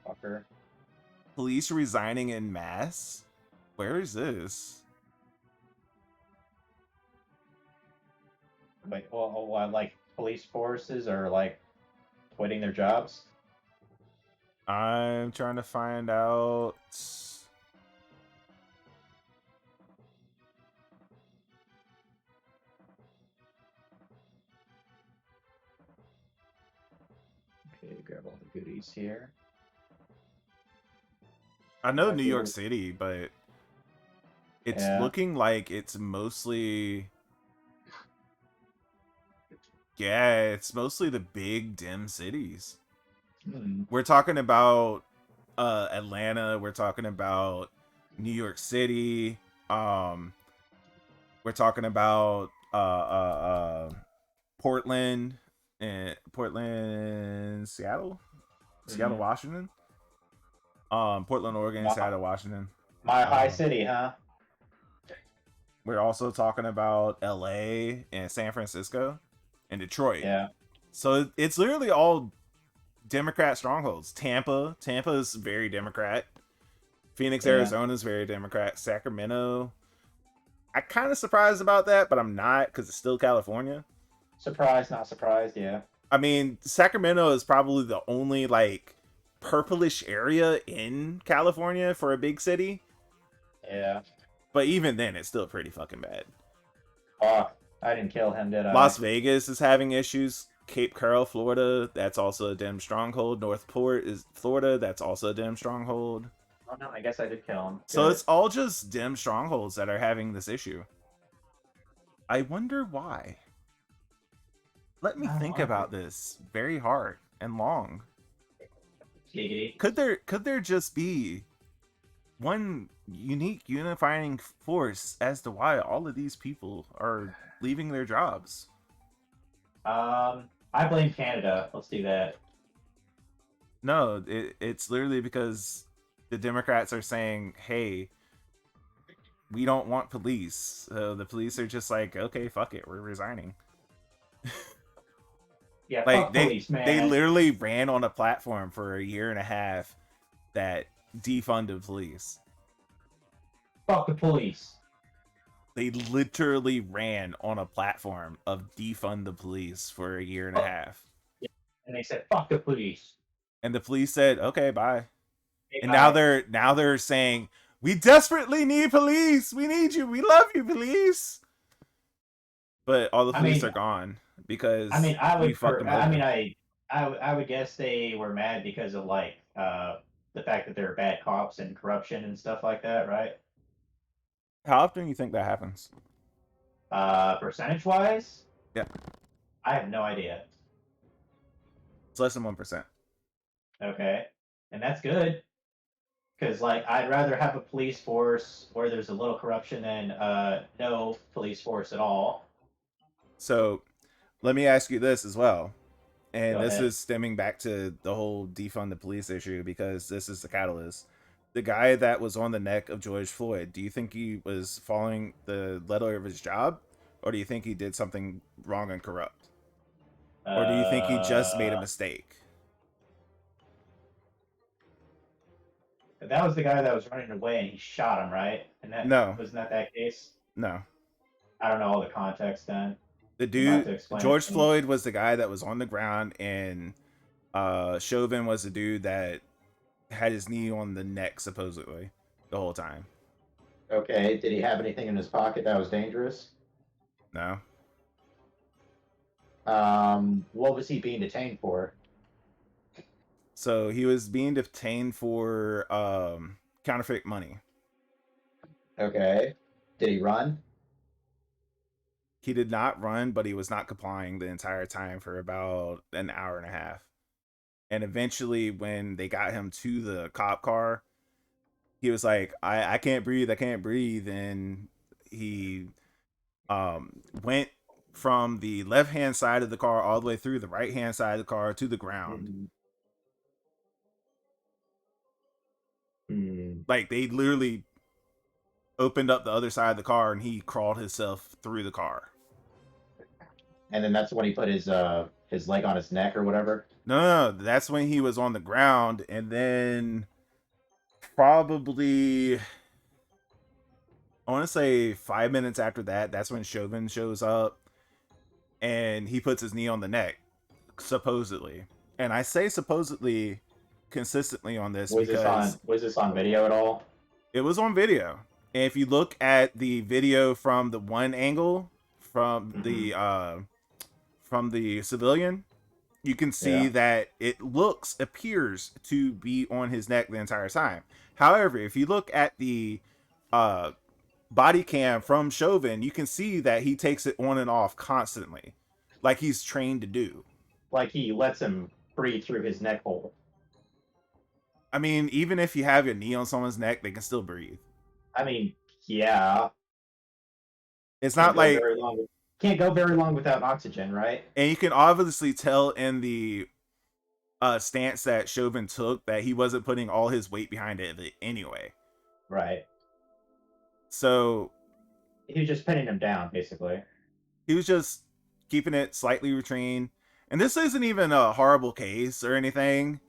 Fucker. Police resigning en masse? Where is this? Wait, well, like, police forces are, like, quitting their jobs? I'm trying to find out. Okay, grab all the goodies here. I know New York City, but it's looking like it's mostly... Yeah, it's mostly the big, dim cities. We're talking about Atlanta. We're talking about New York City. We're talking about Portland and Seattle, Washington. Portland, Oregon, Seattle, Washington. My high city, huh? We're also talking about LA and San Francisco and Detroit. Yeah. So it's literally all Democrat strongholds. Tampa is very Democrat. Phoenix, Arizona is very Democrat. Sacramento, I kind of surprised about that, but I'm not, because it's still California. Surprised, not surprised, yeah. I mean, Sacramento is probably the only, like, purplish area in California for a big city. Yeah. But even then, it's still pretty fucking bad. Oh, I didn't kill him, did I? Las Vegas is having issues. Cape Coral, Florida, that's also a Dem stronghold. Northport is Florida, that's also a Dem stronghold. Oh no, I guess I did kill him. So it's all just Dem strongholds that are having this issue. I wonder why. let me I think like about this very hard and long. Giggity. Could there just be one unique unifying force as to why all of these people are leaving their jobs? I blame Canada. Let's do that. No, it's literally because the Democrats are saying, "Hey, we don't want police." So the police are just like, "Okay, fuck it, we're resigning." Yeah, Like fuck police, they man. literally ran on a platform for a year and a half that defunded police. Fuck the police. They literally ran on a platform of defund the police for a year and a Fuck. half. Yeah. And they said, fuck the police. And the police said, "Okay, bye." Hey, And bye. now they're saying, "We desperately need police. We need you. We love you, police." But all the police are gone because you fucked them over. I would guess they were mad because of like the fact that they're bad cops and corruption and stuff like that, right? How often do you think that happens? Percentage wise, Yeah, I have no idea. it's less than 1%. Okay, and that's good because like I'd rather have a police force where there's a little corruption than no police force at all. So let me ask you this as well. And Go this ahead. is stemming back to the whole defund the police issue because this is the catalyst. The guy that was on the neck of George Floyd, do you think he was following the letter of his job? Or do you think he did something wrong and corrupt? Or do you think he just made a Uh, mistake? that was the guy that was running away and he shot him, right? And that No, wasn't that case. no. I don't know all the context then. The You might have dude, to explain it George to me. Floyd was the guy that was on the ground, and Chauvin was the dude that had his knee on the neck, supposedly, the whole time. Okay, did he have anything in his pocket that was dangerous? No. What was he being detained for? So he was being detained for counterfeit money. Okay. Did he run? He did not run, but he was not complying the entire time for about an hour and a half. And eventually, when they got him to the cop car, he was like, I can't breathe, I can't breathe. And he went from the left hand side of the car all the way through the right hand side of the car to the ground. Hmm. Like they literally opened up the other side of the car and he crawled himself through the car. And then that's when he put his leg on his neck or whatever. No, that's when he was on the ground, and then probably I want to say 5 minutes after that, that's when Chauvin shows up, and he puts his knee on the neck, supposedly. And I say supposedly consistently on this because Was this on video at all? it was on video. And if you look at the video from the one angle from the civilian, you can see that it appears to be on his neck the entire time. However, if you look at the body cam from Chauvin, you can see that he takes it on and off constantly, like he's trained to do. Like he lets him breathe through his neck hole. I mean, even if you have your knee on someone's neck, they can still breathe. I mean, yeah. It's not like, Can't go very long without oxygen, right? and you can obviously tell in the stance that Chauvin took that he wasn't putting all his weight behind it anyway. Right. So He was just pinning him down, basically. he was just keeping it slightly retrained. And this isn't even a horrible case or anything.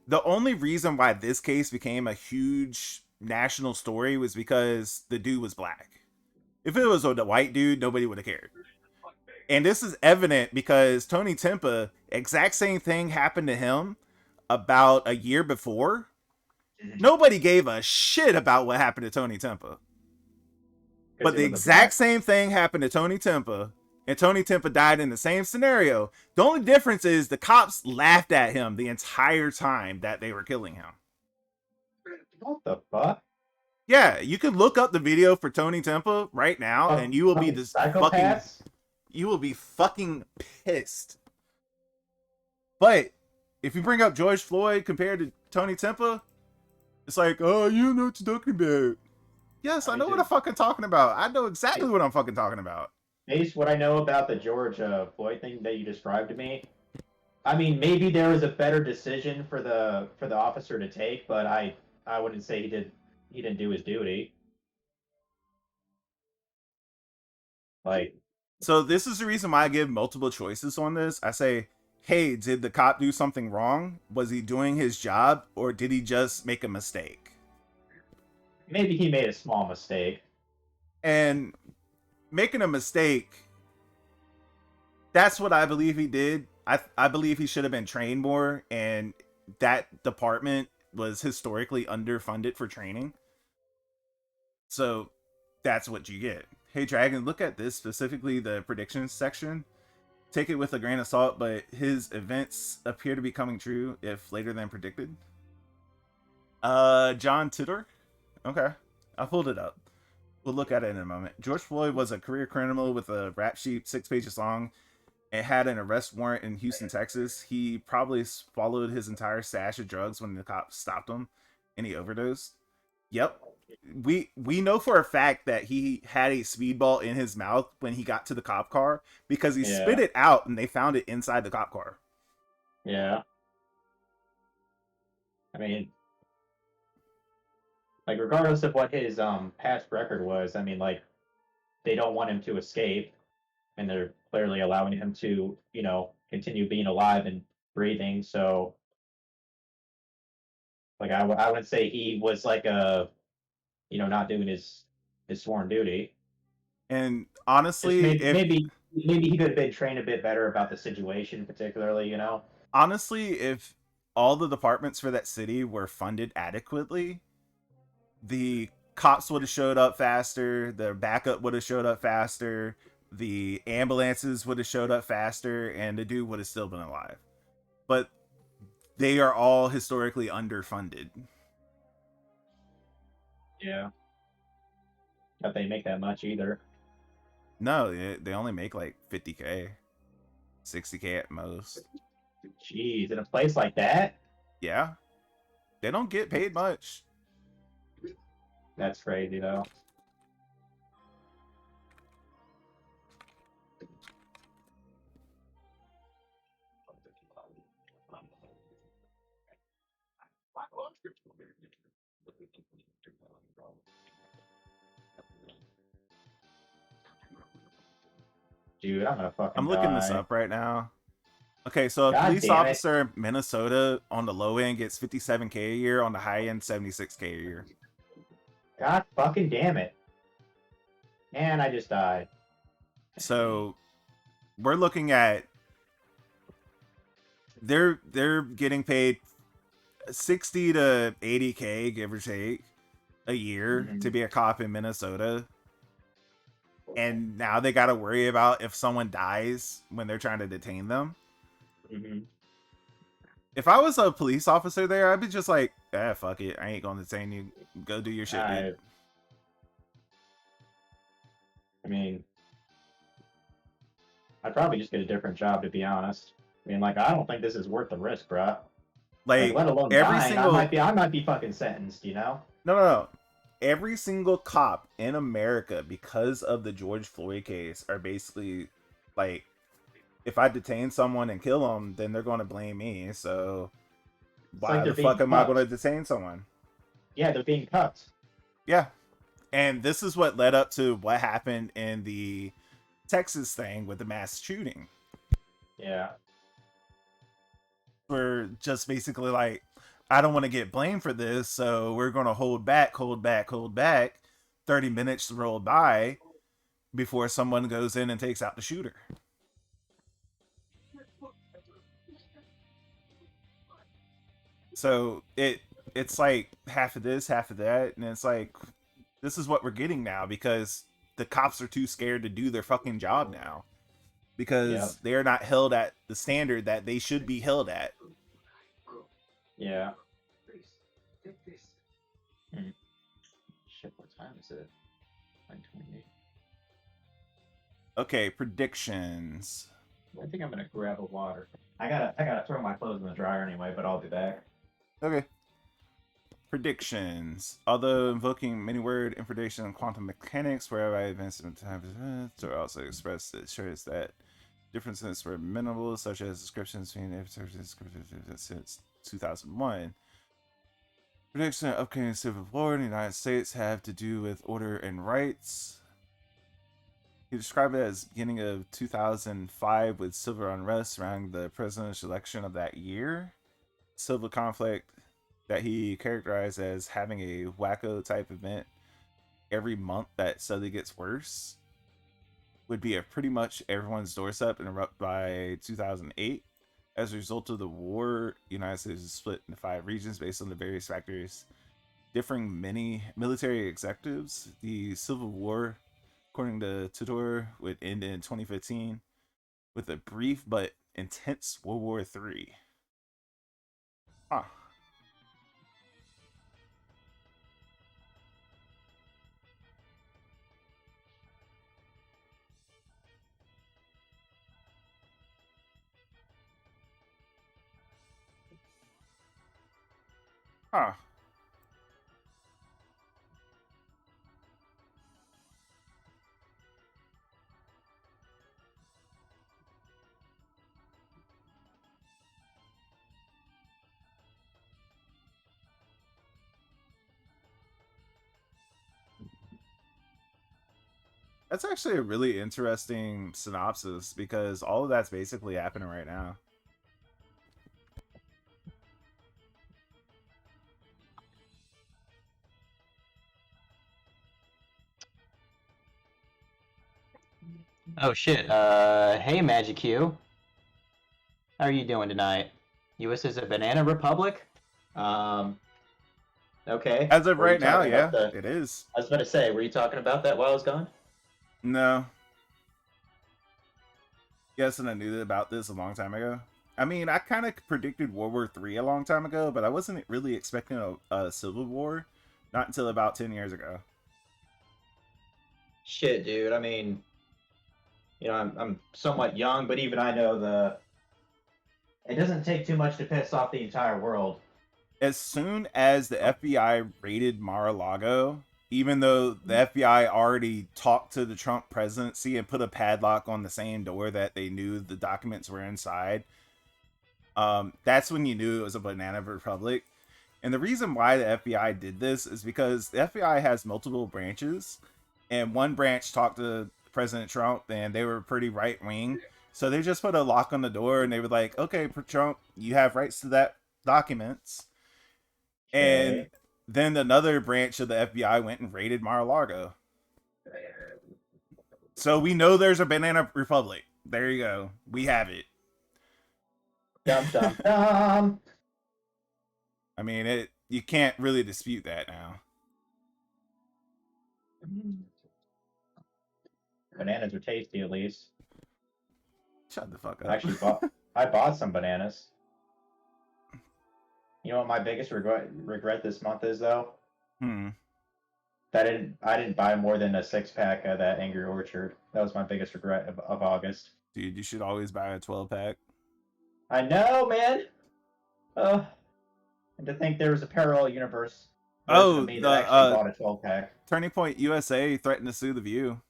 The only reason why this case became a huge national story was because the dude was black. If it was a white dude, nobody would have cared. And this is evident because Tony Tempa, exact same thing happened to him about a year before. Nobody gave a shit about what happened to Tony Tempa. But the exact same thing happened to Tony Tempa, and Tony Tempa died in the same scenario. The only difference is the cops laughed at him the entire time that they were killing him. What the fuck? Yeah, you can look up the video for Tony Tempa right now, and you will be this fucking... you will be fucking pissed. But if you bring up George Floyd compared to Tony Tempa, it's like, oh, you know what you're talking about. Yes, I know what I'm fucking talking about. I know exactly what I'm fucking talking about. Based what I know about the George Floyd thing that you described to me, I mean, maybe there was a better decision for the officer to take, but I wouldn't say he didn't do his duty. Like, So this is the reason why I give multiple choices on this. I say, hey, did the cop do something wrong? Was he doing his job, or did he just make a mistake? maybe he made a small mistake. And making a mistake, that's what I believe he did. I believe he should have been trained more, and that department was historically underfunded for training. So that's what you get. Hey, Dragon, look at this, specifically the predictions section. Take it with a grain of salt, but his events appear to be coming true if later than predicted. John Tudor? Okay. I pulled it up. We'll look at it in a moment. George Floyd was a career criminal with a rap sheet 6 pages long and had an arrest warrant in Houston, Texas. He probably swallowed his entire stash of drugs when the cops stopped him and he overdosed. Yep. We know for a fact that he had a speedball in his mouth when he got to the cop car because he spit it out and they found it inside the cop car. Yeah. I mean, like, regardless of what his past record was, I mean, like, they don't want him to escape, and they're clearly allowing him to, you know, continue being alive and breathing. So, like, I would say he was like you know, not doing his sworn duty. And Just honestly, maybe he could have been trained a bit better about the situation, particularly, you know. if all the departments for that city were funded adequately, the cops would have showed up faster, the backup would have showed up faster, the ambulances would have showed up faster, and the dude would have still been alive. But they are all historically underfunded. Yeah. Not they make that much either. No, they only make like 50K, 60K at most. Jeez, in a place like that? Yeah, they don't get paid much. That's crazy, though. Dude, I'm gonna fucking I'm looking this die. up right now. Okay, so a God police damn it. officer in Minnesota on the low end gets 57K a year, on the high end 76K a year. God fucking damn it. And I just died. So we're looking at they're getting paid 60 to 80K, give or take, a year to be a cop in Minnesota. And now they got to worry about if someone dies when they're trying to detain them. Mm-hmm. If I was a police officer there, I'd be just like, fuck it. I ain't going to detain you. Go do your shit, dude. I mean, I'd probably just get a different job, to be honest. I mean, like, I don't think this is worth the risk, bro. Like, let alone dying, I might be fucking sentenced, you know? No. Every single cop in America, because of the George Floyd case, are basically like, if I detain someone and kill them, then they're going to blame me. So why the fuck am I going to detain someone? Yeah, they're being cut. Yeah. And this is what led up to what happened in the Texas thing with the mass shooting. Yeah. We're just basically like, I don't want to get blamed for this, so we're going to hold back. 30 minutes roll by before someone goes in and takes out the shooter. So it's like half of this, half of that, and it's like, this is what we're getting now because the cops are too scared to do their fucking job now because they're not held at the standard that they should be held at. Yeah. Shit, what time is it? 9:28. Okay, predictions. I think I'm gonna grab a water. I gotta throw my clothes in the dryer anyway, but I'll be back. Okay. Predictions. Although invoking many word information and quantum mechanics, wherever I advance in time, to also express that shows that differences were minimal, such as descriptions between since 2001. Prediction of upcoming civil war in the United States have to do with order and rights. He described it as beginning of 2005 with civil unrest around the presidential election of that year. Civil conflict that he characterized as having a wacko type event every month that suddenly gets worse would be at pretty much everyone's doorstep and erupt by 2008. As a result of the war, the United States is split into 5 regions based on the various factors differing many military executives. The Civil War, according to Tudor, would end in 2015 with a brief but intense World War III. Huh. Huh. That's actually a really interesting synopsis because all of that's basically happening right now. Oh shit. Hey Magic Q. How are you doing tonight? US is a banana republic? Okay. As of Were you right now, talking about yeah, the? it is. I was about to say, were you talking about that while I was gone? No. Yes, and I knew about this a long time ago. I mean, I kind of predicted World War III a long time ago, but I wasn't really expecting a civil war, not until about 10 years ago. Shit, dude. I mean, I'm somewhat young, but even I know it doesn't take too much to piss off the entire world. As soon as the FBI raided Mar-a-Lago, even though the FBI already talked to the Trump presidency and put a padlock on the same door that they knew the documents were inside, that's when you knew it was a banana republic. And the reason why the FBI did this is because the FBI has multiple branches, and one branch talked to President Trump, and they were pretty right wing. So they just put a lock on the door, and they were like, "Okay, Trump, you have rights to that documents." And Okay. then another branch of the FBI went and raided Mar-a-Lago. So we know there's a banana republic. There you go. We have it. Dum dum dum. I mean, you can't really dispute that now. Bananas are tasty, at least. Shut the fuck I up. actually I bought some bananas. You know what my biggest regret this month is though? Hmm. That I didn't buy more than a 6-pack of that Angry Orchard. That was my biggest regret of August. Dude, you should always buy a 12-pack. I know, man. And to think there was a parallel universe version of me that actually bought a 12-pack. Turning Point USA threatened to sue The View.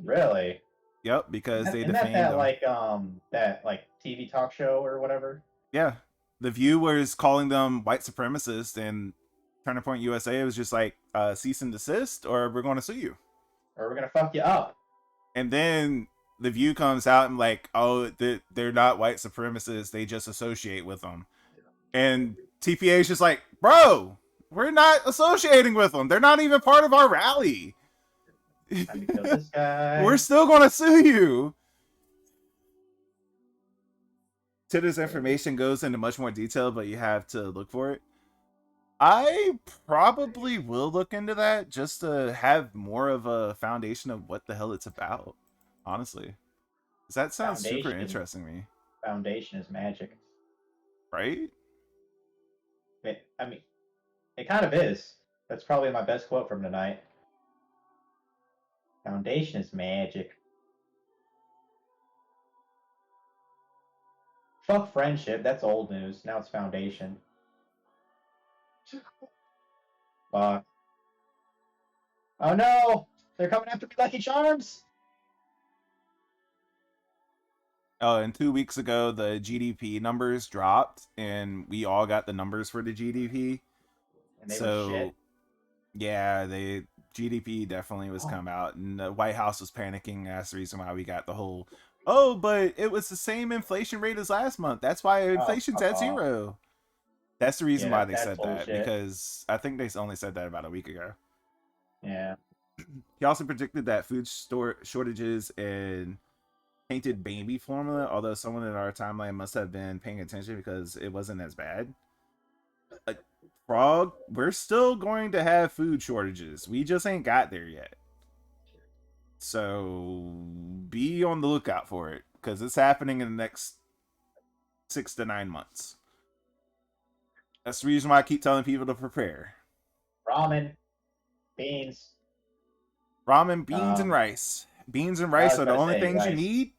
Really? Yep, because they Isn't that defamed them. that TV talk show or whatever? Yeah, The View was calling them white supremacists, and Turning Point USA was just like, cease and desist, or we're going to sue you. Or we're gonna fuck you up. And then The View comes out and like, oh, they're not white supremacists, they just associate with them. And TPA is just like, bro, we're not associating with them. They're not even part of our rally. Time to kill this guy. We're still going to sue you. Today's information goes into much more detail, but you have to look for it. I probably will look into that just to have more of a foundation of what the hell it's about, honestly. Because that sounds super interesting to me. Foundation is magic. Right? I mean, it kind of is. That's probably my best quote from tonight. Foundation is magic. Fuck friendship. That's old news. Now it's foundation. Fuck. Oh no! They're coming after me, Lucky Charms! Oh, and 2 weeks ago, the GDP numbers dropped, and we all got the numbers for the GDP. And they were So, shit. yeah, the GDP definitely was come out, and the White House was panicking. That's the reason why we got the whole, oh, but it was the same inflation rate as last month. That's why inflation's fuck at off. 0. That's the reason Yeah, why they that's said that, bullshit. because I think they only said that about a week ago. Yeah. He also predicted that food store shortages and painted baby formula, although someone in our timeline must have been paying attention because it wasn't as bad. Frog, we're still going to have food shortages. We just ain't got there yet. So be on the lookout for it, because it's happening in the next 6 to 9 months. That's the reason why I keep telling people to prepare. Ramen. Beans. Ramen, beans, and rice. Beans and rice are the only things you need.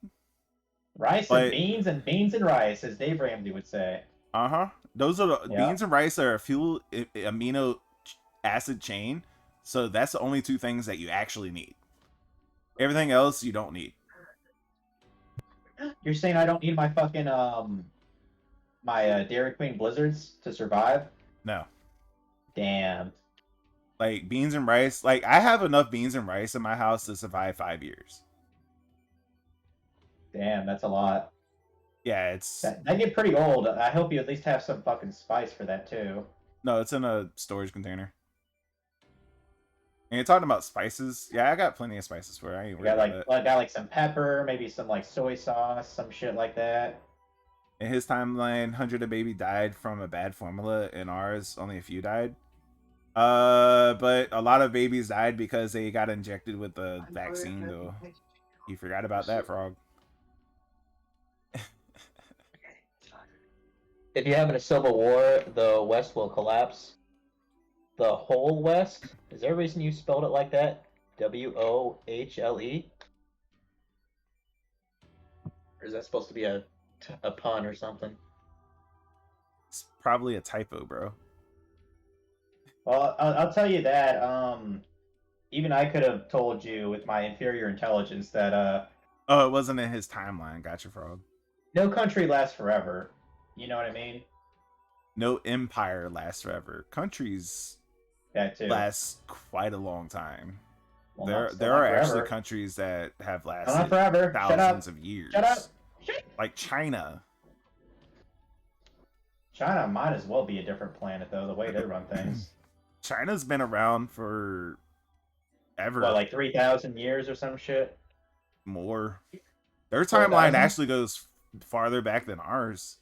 Rice and beans and rice, as Dave Ramsey would say. Those are the beans and rice are a fuel amino acid chain, so that's the only 2 things that you actually need. Everything else you don't need. You're saying I don't need my fucking my Dairy Queen Blizzards to survive? No. Damn. Like beans and rice, like I have enough beans and rice in my house to survive 5 years. Damn, that's a lot. Yeah, it's that get pretty old. I hope you at least have some fucking spice for that too. No, it's in a storage container. And you're talking about spices? Yeah, I got plenty of spices for it. I ain't worried about it. I got like some pepper, maybe some like soy sauce, some shit like that. In his timeline, 100 of baby died from a bad formula. In ours, only a few died. But a lot of babies died because they got injected with the vaccine, though. You forgot about that, Frog. If you have a civil war, the West will collapse. The whole West? Is there a reason you spelled it like that? WOHLE? Or is that supposed to be a pun or something? It's probably a typo, bro. Well, I'll tell you that. Even I could have told you with my inferior intelligence that. Oh, it wasn't in his timeline. Gotcha, Frog. No country lasts forever. You know what I mean? No empire lasts forever. Countries last quite a long time. Well, there are actually countries that have lasted thousands of years. Shut up. Like China. China might as well be a different planet, though, the way they run things. China's been around for ever. What, like 3,000 years or some shit? More. Their timeline actually goes farther back than ours.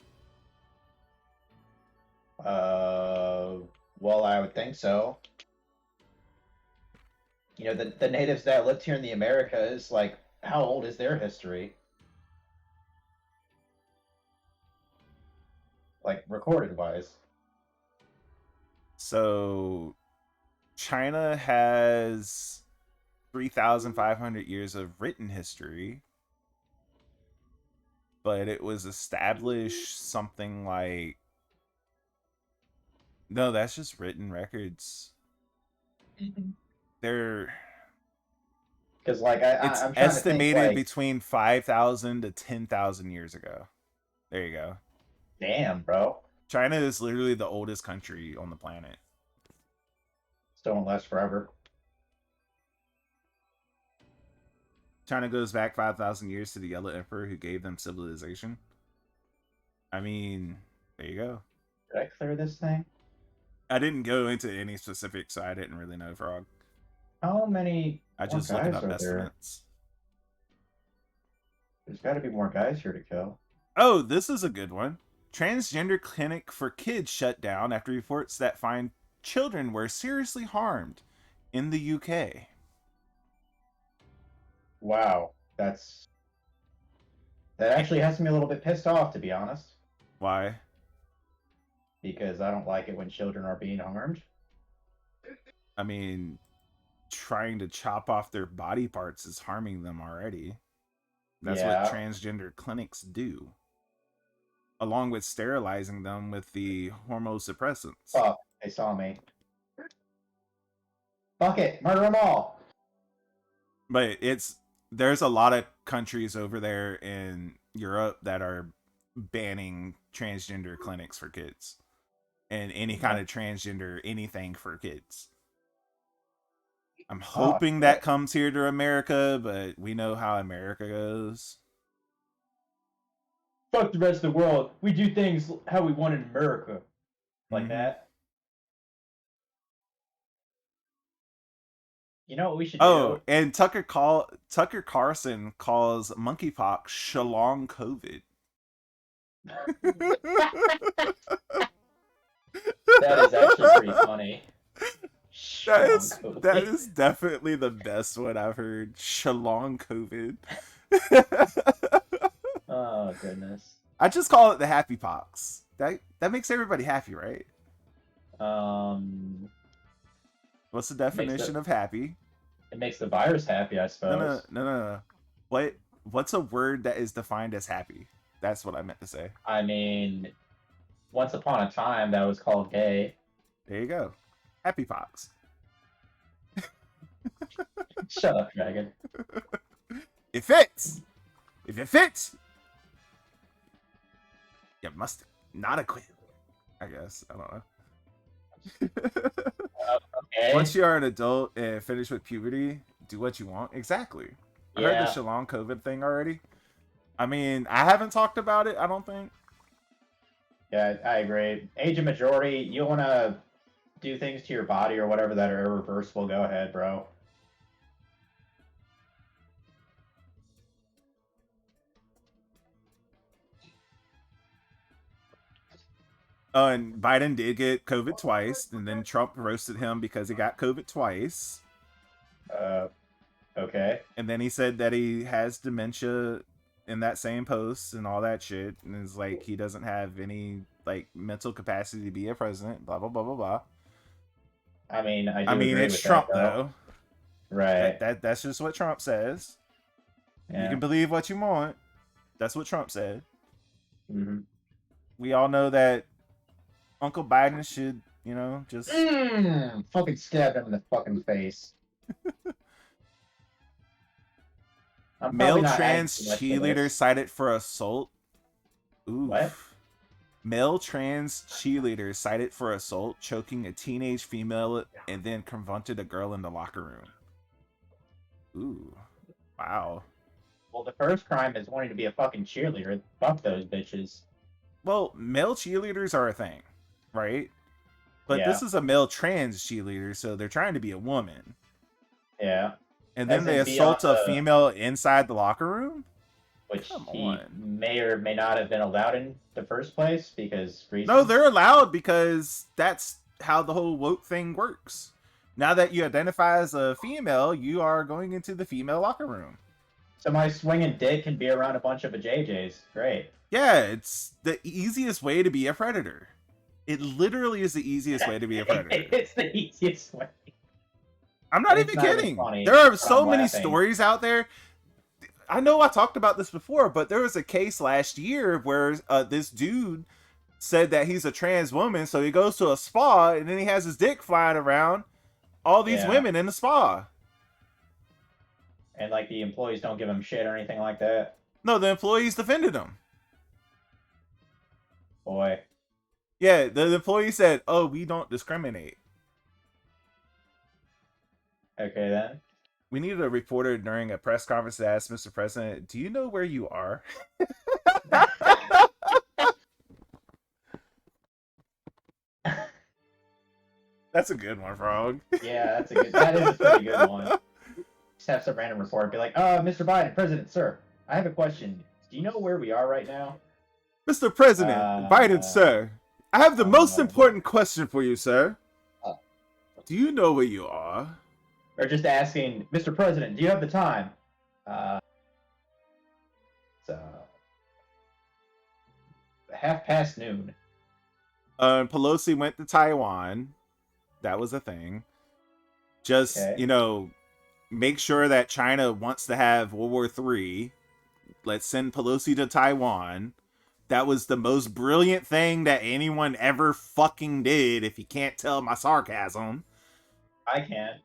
Well, I would think so. You know, the natives that lived here in the Americas, like, how old is their history? Like, recorded-wise. So, China has 3,500 years of written history, but it was established something like... No, that's just written records. They're... Because, like, it's estimated between 5,000 to 10,000 years ago. There you go. Damn, bro. China is literally the oldest country on the planet. Still won't last forever. China goes back 5,000 years to the Yellow Emperor who gave them civilization. I mean, there you go. Did I clear this thing? I didn't go into any specifics, so I didn't really know, Frog. How many? I just looking up estimates. There's got to be more guys here to kill. Oh, this is a good one. Transgender clinic for kids shut down after reports that find children were seriously harmed in the UK. Wow, that actually has me a little bit pissed off, to be honest. Why? Because I don't like it when children are being harmed. I mean, trying to chop off their body parts is harming them already. That's what transgender clinics do. along with sterilizing them with the hormone suppressants. Fuck, they saw me. Fuck it, murder them all. But there's a lot of countries over there in Europe that are banning transgender clinics for kids and any kind of transgender anything for kids. I'm hoping that comes here to America, but we know how America goes. Fuck the rest of the world. We do things how we want in America. Like that. You know what we should do? Oh, and Tucker Carlson calls monkeypox Shalong COVID. That is actually pretty funny. That is definitely the best one I've heard. Shalong COVID. Oh goodness. I just call it the happy pox. That makes everybody happy, right? What's the definition of happy? It makes the virus happy, I suppose. No. What's a word that is defined as happy? That's what I meant to say. I mean, once upon a time that was called gay. There you go. Happy pox. Shut up, Dragon. It fits. If it fits, you must not acquit. I guess. I don't know. Okay. Once you are an adult and finished with puberty, do what you want. Exactly. I heard the Shalom COVID thing already. I mean, I haven't talked about it, I don't think. Yeah, I agree. Age of majority, you want to do things to your body or whatever that are irreversible, go ahead, bro. Oh, and Biden did get COVID twice, and then Trump roasted him because he got COVID twice. Okay. And then he said that he has dementia in that same post and all that shit, and is like he doesn't have any like mental capacity to be a president. Blah blah blah blah blah. I mean, I mean, it's Trump though. Right. That's just what Trump says. Yeah. You can believe what you want. That's what Trump said. Mm-hmm. We all know that Uncle Biden should, just fucking stab him in the fucking face. Male trans cheerleader cited for assault. Ooh. What? Male trans cheerleader cited for assault, choking a teenage female, and then confronted a girl in the locker room. Ooh. Wow. Well, the first crime is wanting to be a fucking cheerleader. Fuck those bitches. Well, male cheerleaders are a thing, right? But this is a male trans cheerleader, so they're trying to be a woman. Yeah. And then they assault a female inside the locker room? Which he may or may not have been allowed in the first place because reasons. No, they're allowed because that's how the whole woke thing works. Now that you identify as a female, you are going into the female locker room. So my swinging dick can be around a bunch of JJs. Great. Yeah, it's the easiest way to be a predator. It literally is the easiest way to be a predator. It's the easiest way. I'm not even kidding. There are so many stories out there. I know I talked about this before, but there was a case last year where this dude said that he's a trans woman, so he goes to a spa and then he has his dick flying around all these women in the spa. And like the employees don't give him shit or anything like that. No, the employees defended him. Boy. Yeah, the employee said, "Oh, we don't discriminate." Okay, then. We needed a reporter during a press conference to ask Mr. President, "Do you know where you are?" That's a good one, Frog. Yeah, that is a pretty good one. Just have some random reporter be like, Mr. Biden, President, sir, I have a question. Do you know where we are right now? Mr. President, Biden, sir, I have the most important question for you, sir. Do you know where you are? Or just asking, Mr. President, do you have the time? It's noon. Pelosi went to Taiwan. That was a thing. Just, make sure that China wants to have World War III. Let's send Pelosi to Taiwan. that was the most brilliant thing that anyone ever fucking did, if you can't tell my sarcasm. I can.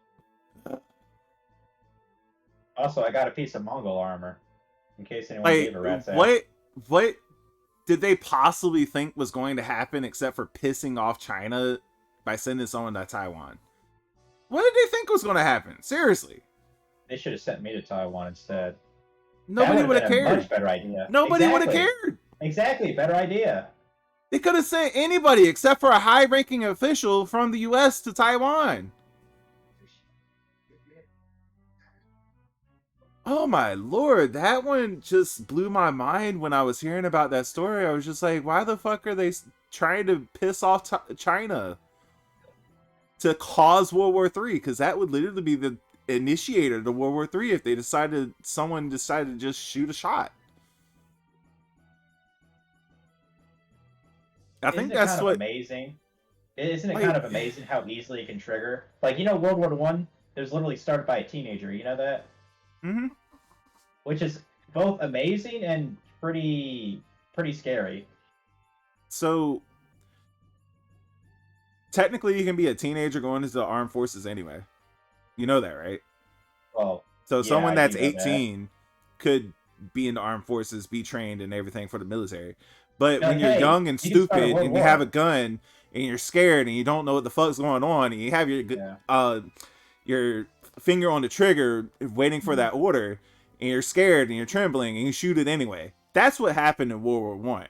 Also, I got a piece of Mongol armor, in case anyone Like, gave a rat's ass. what did they possibly think was going to happen except for pissing off China by sending someone to Taiwan? What did they think was going to happen? Seriously. They should have sent me to Taiwan instead. Nobody would have been a cared. much better idea. Nobody would have Exactly. cared. Exactly, better idea. They could have sent anybody except for a high-ranking official from the U.S. to Taiwan. Oh my lord, that one just blew my mind when I was hearing about that story. I was just like, why the fuck are they trying to piss off China to cause World War III? Because that would literally be the initiator to World War III if someone decided to just shoot a shot. I think that's what amazing. Isn't it Like- kind of amazing how easily it can trigger? Like, you know, World War One, it was literally started by a teenager. You know that? Mhm. Which is both amazing and pretty scary. So technically you can be a teenager going into the armed forces anyway. You know that, right? Well, So yeah, someone I that's do know that. 18 could be in the armed forces, be trained and everything for the military. But Now, when you're hey, young and you can start a stupid World and you War. have a gun and you're scared and you don't know what the fuck's going on and you have your finger on the trigger waiting for that order and you're scared and you're trembling and you shoot it anyway. That's what happened in World War One.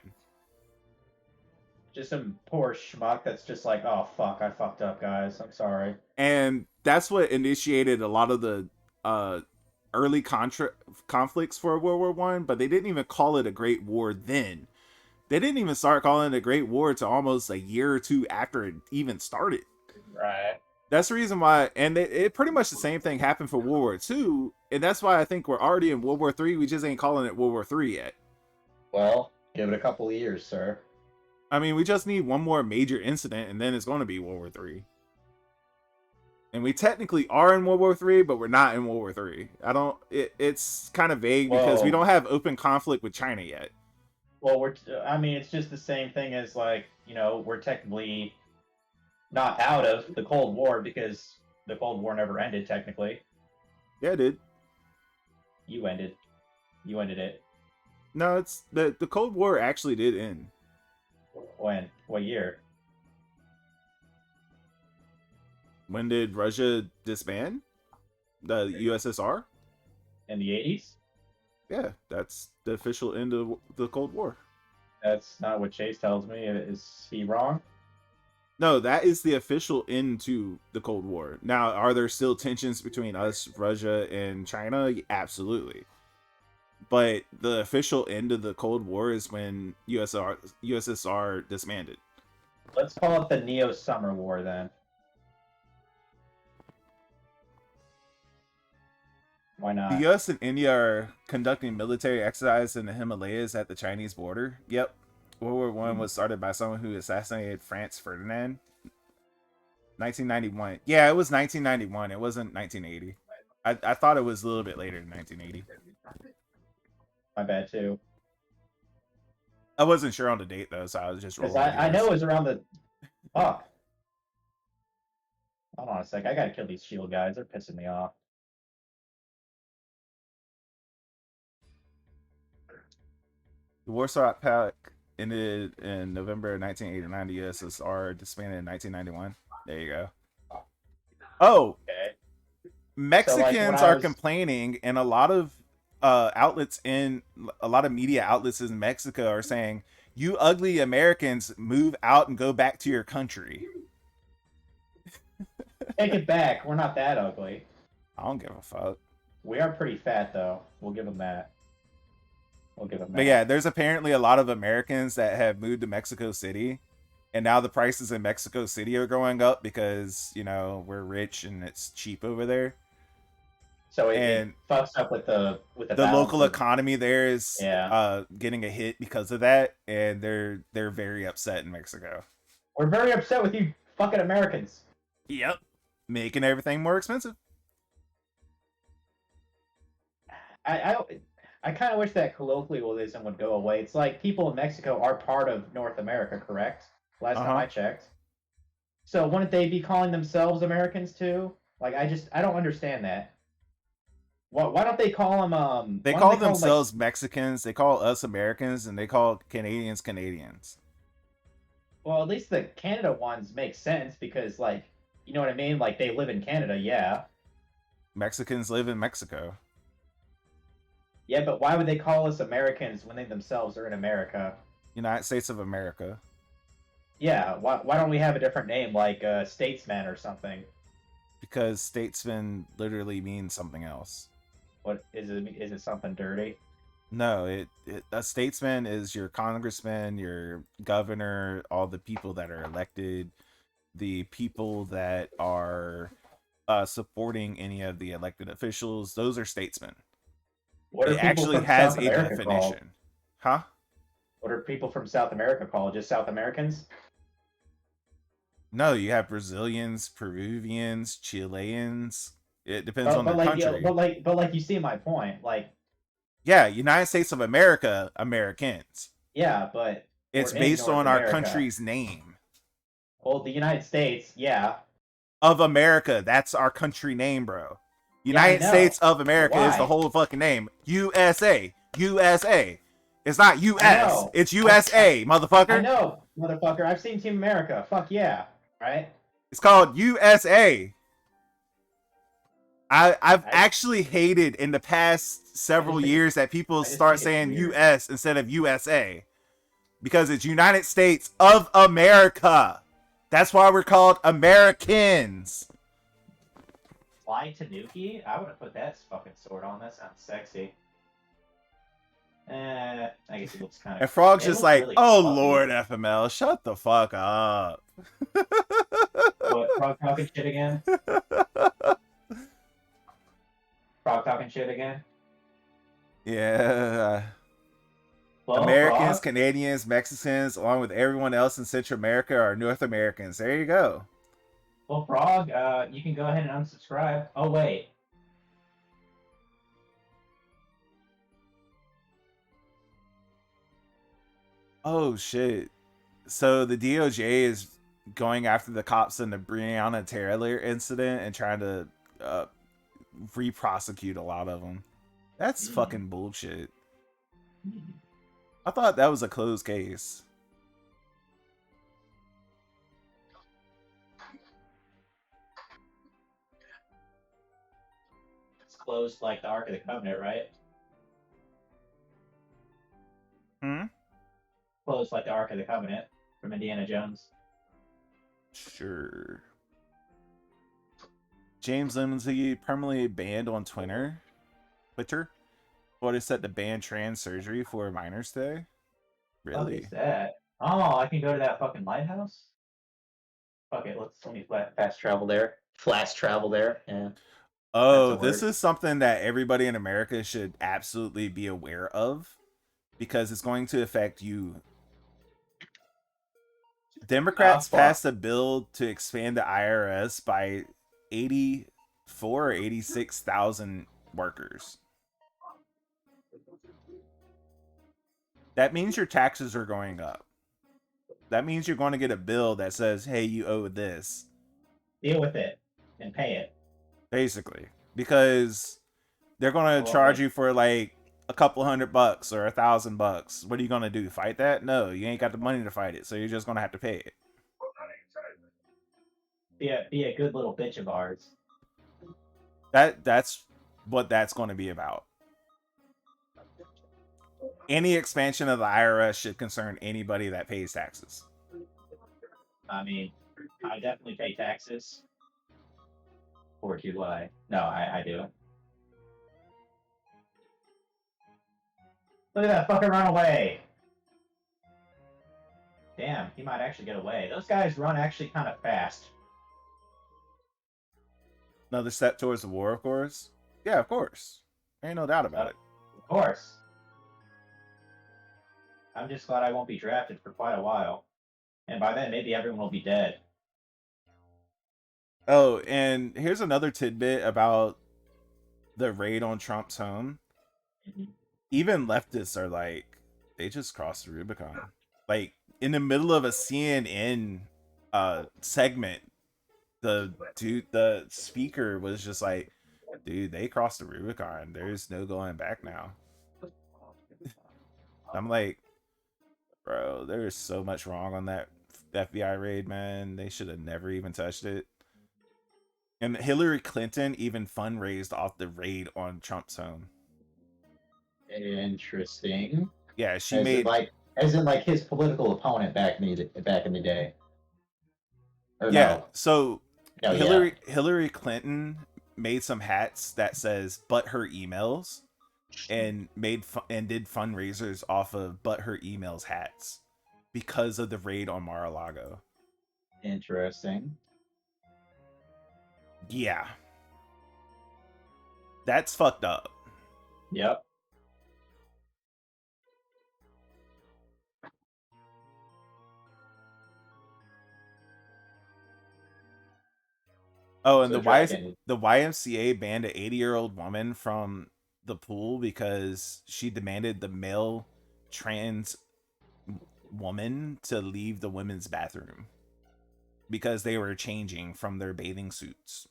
Just some poor schmuck that's just like, oh fuck, I fucked up, guys. I'm sorry. And that's what initiated a lot of the early conflicts for World War One, but they didn't even call it a Great War then. They didn't even start calling it a Great War to almost a year or two after it even started. Right. That's the reason why, and it pretty much the same thing happened for World War II, and that's why I think we're already in World War III. We just ain't calling it World War III yet. Well, give it a couple of years, sir. I mean, we just need one more major incident, and then it's going to be World War III. And we technically are in World War III, but we're not in World War III. It's kind of vague because we Whoa. don't have open conflict with China yet. Well, I mean, it's just the same thing as, like, you know, we're technically not out of the Cold War because the Cold War never ended, technically. Yeah, it did. You ended it. No, it's the Cold War actually did end. When? What year? When did Russia disband the USSR? In the 80s? Yeah, that's the official end of the Cold War. That's not what Chase tells me. Is he wrong? No, that is the official end to the Cold War. Now, are there still tensions between us, Russia, and China? Absolutely. But the official end of the Cold War is when USSR disbanded. Let's call it the Neo-Summer War, then. Why not? The US and India are conducting military exercise in the Himalayas at the Chinese border. Yep. World War One was started by someone who assassinated Franz Ferdinand. 1991. Yeah, it was 1991. It wasn't 1980. I thought it was a little bit later than 1980. My bad, too. I wasn't sure on the date, though, so I was just Because rolling. I know it was around the... Fuck. Hold on a sec. I gotta kill these shield guys. They're pissing me off. The Warsaw Pact ended in November 1989. The USSR disbanded in 1991. There you go. Oh, Okay. Mexicans I are was- complaining, and a lot of media outlets in Mexico are saying, "You ugly Americans, move out and go back to your country." Take it back. We're not that ugly. I don't give a fuck. We are pretty fat, though. We'll give them that. We'll give them that. But yeah, there's apparently a lot of Americans that have moved to Mexico City, and now the prices in Mexico City are going up because, you know, we're rich and it's cheap over there. So it and fucks up with the The balance local of- economy there is Yeah. getting a hit because of that, and they're very upset in Mexico. We're very upset with you fucking Americans. Yep. Making everything more expensive. I I kind of wish that colloquialism would go away. It's like people in Mexico are part of North America, correct? Last time I checked. So wouldn't they be calling themselves Americans too? Like I don't understand that. Why don't they call them They why don't call they call 'em, themselves Mexicans, they call us Americans, and they call Canadians Canadians. well, at least the Canada ones make sense because like you know what I mean? Like they live in Canada, yeah. Mexicans live in Mexico. Yeah, but why would they call us Americans when they themselves are in America? United States of America. Yeah, why don't we have a different name like statesman or something? Because statesman literally means something else. What is it? Is it something dirty? No, a statesman is your congressman, your governor, all the people that are elected, the people that are supporting any of the elected officials. Those are statesmen. What are It people actually from has South a America called? definition. Huh? What are people from South America called? Just South Americans? No, you have Brazilians, Peruvians, Chileans. It depends on their country. But like you see my point. Like Yeah, United States of America, Americans. yeah, but It's we're in based North on our America. country's name. Well, the United States, yeah. Of America, that's our country name, bro. Yeah, United I know. States of America is the Why? whole fucking name. USA. USA. It's not I US. know. It's USA, motherfucker. I know, motherfucker. I've seen Team America. Fuck yeah. Right? It's called USA. I've actually hated in the past several years that people just start think it's saying weird. US instead of USA. Because it's United States of America. That's why we're called Americans. Fly Tanuki? I would have put that fucking sword on. That sounds sexy. I guess it looks kind of. And Frog's just like, really oh fluffy. Lord, FML, shut the fuck up. What, Frog talking shit again? Frog talking shit again? Yeah. Well, Americans, Frog? Canadians, Mexicans, along with everyone else in Central America are North Americans. There you go. Well, Frog, you can go ahead and unsubscribe. Oh, wait. Oh shit. So the DOJ is going after the cops in the Breonna Taylor incident and trying to re-prosecute a lot of them. That's fucking bullshit. I thought that was a closed case. It's closed like the Ark of the Covenant, right? Closed like the Ark of the Covenant from Indiana Jones. Sure. James Lindsay permanently banned on Twitter. What is set to ban trans surgery for minors today? What Really? is that? Oh, I can go to that fucking lighthouse? Fuck it, let me fast travel there. Fast travel there, yeah. Oh, That's a this word. is something that everybody in America should absolutely be aware of because it's going to affect you. Democrats fuck. passed a bill to expand the IRS by 84 or 86,000 workers. That means your taxes are going up. That means you're going to get a bill that says, hey, you owe this. Deal with it and pay it. Basically. Because they're going to charge you for like a couple $100 or $1,000. What are you going to do? Fight that? No, you ain't got the money to fight it. So you're just going to have to pay it. Be a good little bitch of ours. That's what that's going to be about. Any expansion of the IRS should concern anybody that pays taxes. I mean, I definitely pay taxes. Or do I? No, I do. Look at that fucker run away! Damn, he might actually get away. Those guys run actually kind of fast. Another step towards the war, of course. Yeah, of course. Ain't no doubt about it. Of course. I'm just glad I won't be drafted for quite a while. And by then, maybe everyone will be dead. Oh, and here's another tidbit about the raid on Trump's home. Mhm. even leftists are like, they just crossed the Rubicon. Like in the middle of a CNN segment, the speaker was just like, dude, they crossed the Rubicon. There's no going back now. I'm like, bro, there's so much wrong on that FBI raid, man. They should have never even touched it. And Hillary Clinton even fundraised off the raid on Trump's home. Interesting. Yeah, she As in made like his political opponent back in the day. Or yeah. no. So No, yeah. Hillary Clinton made some hats that says "but her emails," and did fundraisers off of "but her emails" hats because of the raid on Mar-a-Lago. Interesting. Yeah, that's fucked up. Yep. Oh, and So Dragon, the YMCA banned an 80-year-old woman from the pool because she demanded the male trans woman to leave the women's bathroom because they were changing from their bathing suits.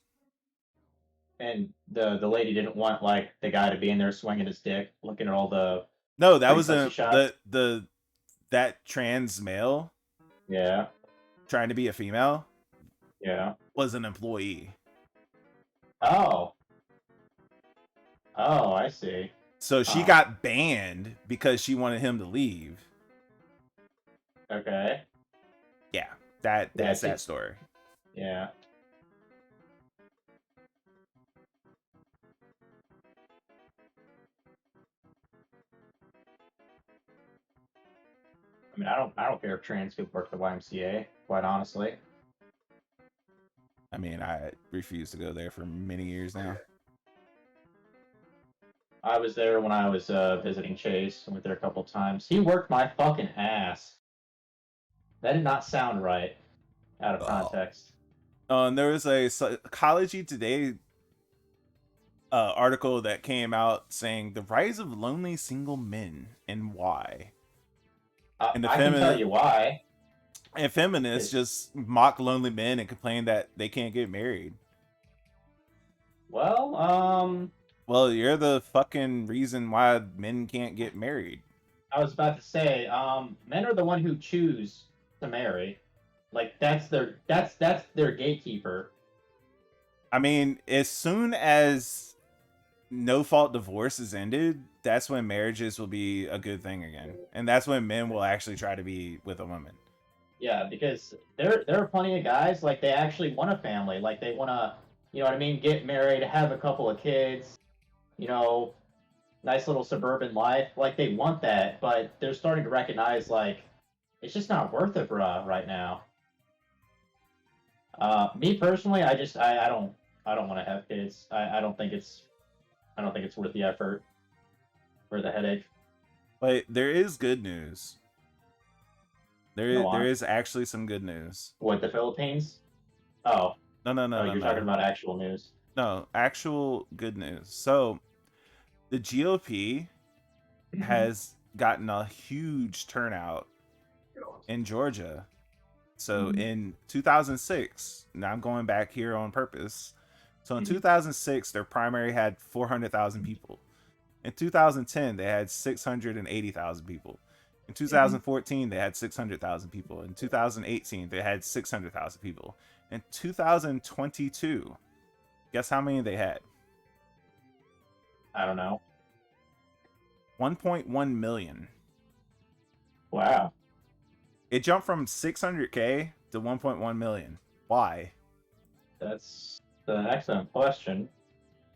and the lady didn't want like the guy to be in there swinging his dick, looking at all the No, that pretty was sexy shots. that trans male Yeah. trying to be a female Yeah. was an employee. Oh. Oh, I see. So she got banned because she wanted him to leave. Okay. Yeah, that's Yeah, that story. Yeah. I mean, I don't care if trans could work the YMCA, quite honestly. I mean, I refuse to go there for many years now. I was there when I was visiting Chase. I went there a couple times. He worked my fucking ass. That did not sound right out of context. And there was a Psychology Today article that came out saying the rise of lonely single men and why. And I can tell you why. And feminists just mock lonely men and complain that they can't get married. Well, well, you're the fucking reason why men can't get married. I was about to say, men are the one who choose to marry. Like that's their gatekeeper. I mean, as soon as no fault divorce is ended, that's when marriages will be a good thing again, and that's when men will actually try to be with a woman. Yeah, because there are plenty of guys like they actually want a family, like they want to, you know what I mean, get married, have a couple of kids, you know, nice little suburban life. Like they want that, but they're starting to recognize like it's just not worth it for right now. Me personally, I don't want to have kids. I don't think it's worth the effort or the headache. But there is good news. There is actually some good news. What, the Philippines? Oh. No. You're talking about actual news. No, actual good news. So, the GOP has gotten a huge turnout in Georgia. So, in 2006, now I'm going back here on purpose. So, in 2006, their primary had 400,000 people. In 2010, they had 680,000 people. In 2014, they had 600,000 people. In 2018, they had 600,000 people. In 2022, guess how many they had? I don't know. 1.1 million. Wow. It jumped from 600K to 1.1 million. Why? That's an excellent question.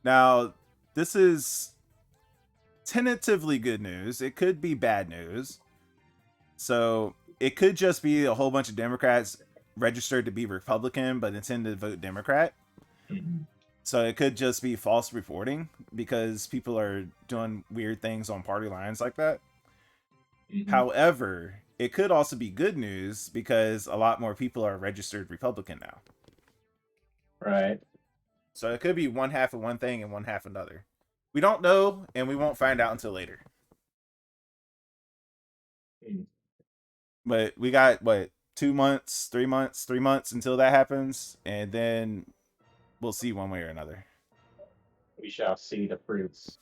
Now, this is tentatively good news. It could be bad news. So it could just be a whole bunch of Democrats registered to be Republican but intend to vote Democrat. So it could just be false reporting because people are doing weird things on party lines like that. However, it could also be good news because a lot more people are registered Republican now. Right. So it could be one half of one thing and one half another. We don't know, and we won't find out until later. Hmm. But we got what 2 months, 3 months, 3 months until that happens, and then we'll see one way or another. We shall see the fruits.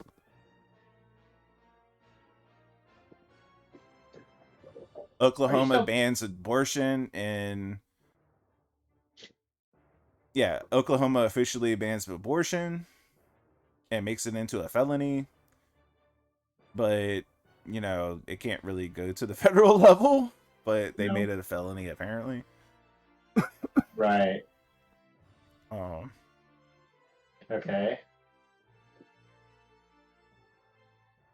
Oklahoma still- bans abortion, and yeah, Oklahoma officially bans abortion and makes it into a felony. But you know, it can't really go to the federal level. But they No. made it a felony apparently. Right. Um, Okay.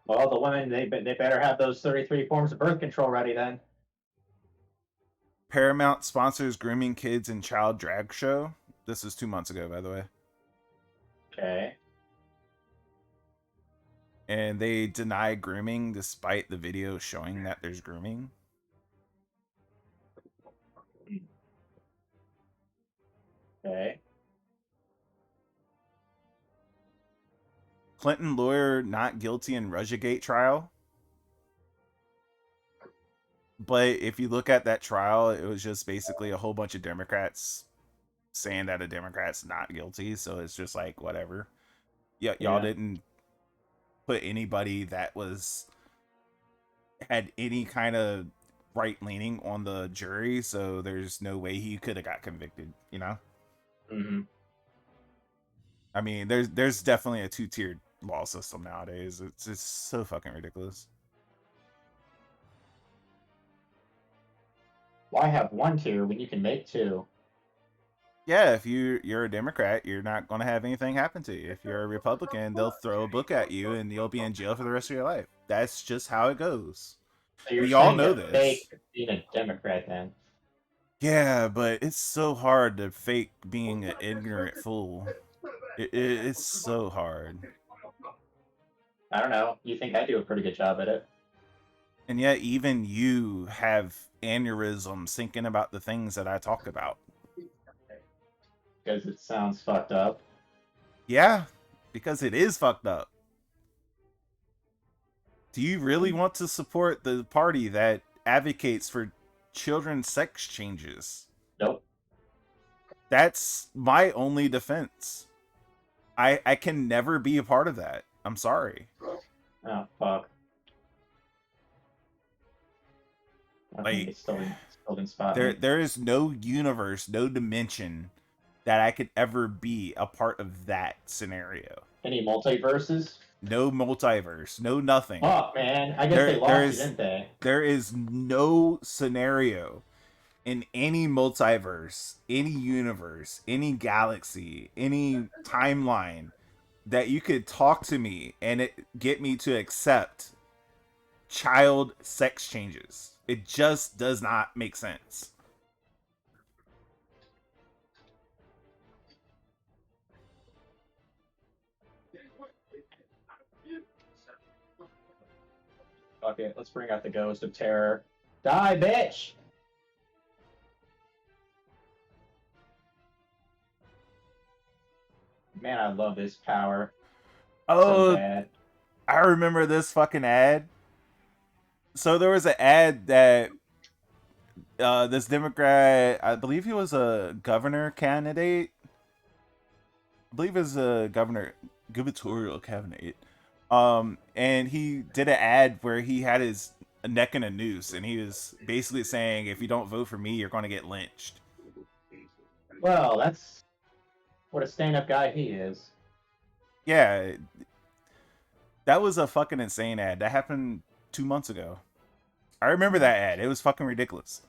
Well, the women they better have those 33 forms of birth control ready then. Paramount sponsors grooming kids in child drag show. This was 2 months ago, by the way. Okay. And they deny grooming despite the video showing that there's grooming. Okay. Clinton lawyer not guilty in Russiagate trial. But if you look at that trial, it was just basically a whole bunch of Democrats saying that a Democrat's not guilty. So it's just like, whatever. Y'all Yeah. didn't put anybody that had any kind of right leaning on the jury. So there's no way he could have got convicted, you know? Mm-hmm. I mean, there's definitely a two-tiered law system nowadays. It's just so fucking ridiculous. Why have one tier when you can make two? Yeah, if you're a Democrat, you're not going to have anything happen to you. If you're a Republican, they'll throw a book at you and you'll be in jail for the rest of your life. That's just how it goes. So you're We all saying know that this. fake being a Democrat then? Yeah, but it's so hard to fake being an ignorant fool. It's so hard. I don't know. You think I do a pretty good job at it? And yet even you have aneurysms thinking about the things that I talk about. Because it sounds fucked up. Yeah, because it is fucked up. Do you really want to support the party that advocates for children's sex changes? Nope. That's my only defense. I can never be a part of that. I'm sorry. Oh, fuck. I think Like, it's still didn't spot me. there is no universe, no dimension that I could ever be a part of that scenario. Any multiverses? No multiverse, no nothing. Fuck, man. I guess There- they lost there you, is- didn't they? There is no scenario in any multiverse, any universe, any galaxy, any timeline that you could talk to me and get me to accept child sex changes. It just does not make sense. Fuck it. Let's bring out the ghost of terror. Die, bitch! Man, I love this power. So Oh, bad. I remember this fucking ad. So there was an ad that this Democrat, I believe he was a governor candidate. I believe it was a gubernatorial candidate. And he did an ad where he had his neck in a noose, and he was basically saying, if you don't vote for me, you're going to get lynched. Well, that's what a stand-up guy he is. Yeah, that was a fucking insane ad. That happened 2 months ago. I remember that ad. It was fucking ridiculous.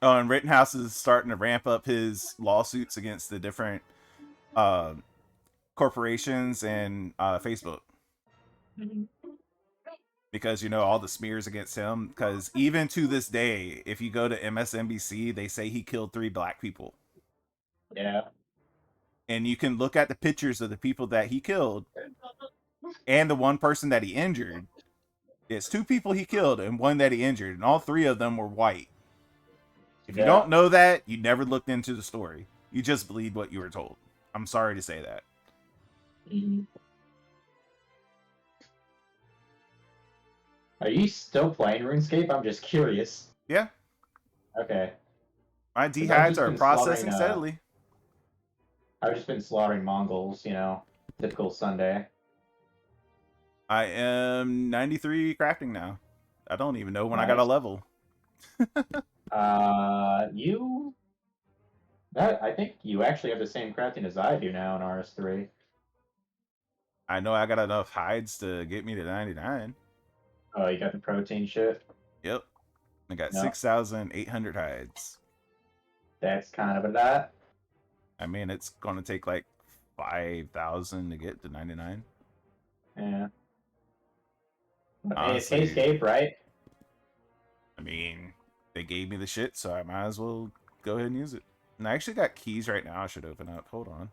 Oh, and Rittenhouse is starting to ramp up his lawsuits against the different corporations and Facebook. Because, you know, all the smears against him. Because even to this day, if you go to MSNBC, they say he killed 3 black people. Yeah. And you can look at the pictures of the people that he killed and the one person that he injured. It's 2 people he killed and 1 that he injured, and all 3 of them were white. If you don't know that, you never looked into the story. You just believed what you were told. I'm sorry to say that. Are you still playing RuneScape? I'm just curious. Yeah, Okay. my 'Cause I've dehydrates just are been slaughtering, processing steadily. I've just been slaughtering Mongols, you know. Typical Sunday. I am 93 crafting now. I don't even know when I got a Nice. level. You... I think you actually have the same crafting as I do now in RS3. I know I got enough hides to get me to 99. Oh, you got the protein shit? Yep. I got No. 6,800 hides. That's kind of a lot. I mean, it's going to take like 5,000 to get to 99. Yeah. But Honestly, AFK escape, right? I mean, they gave me the shit, so I might as well go ahead and use it. And I actually got keys right now I should open up. Hold on.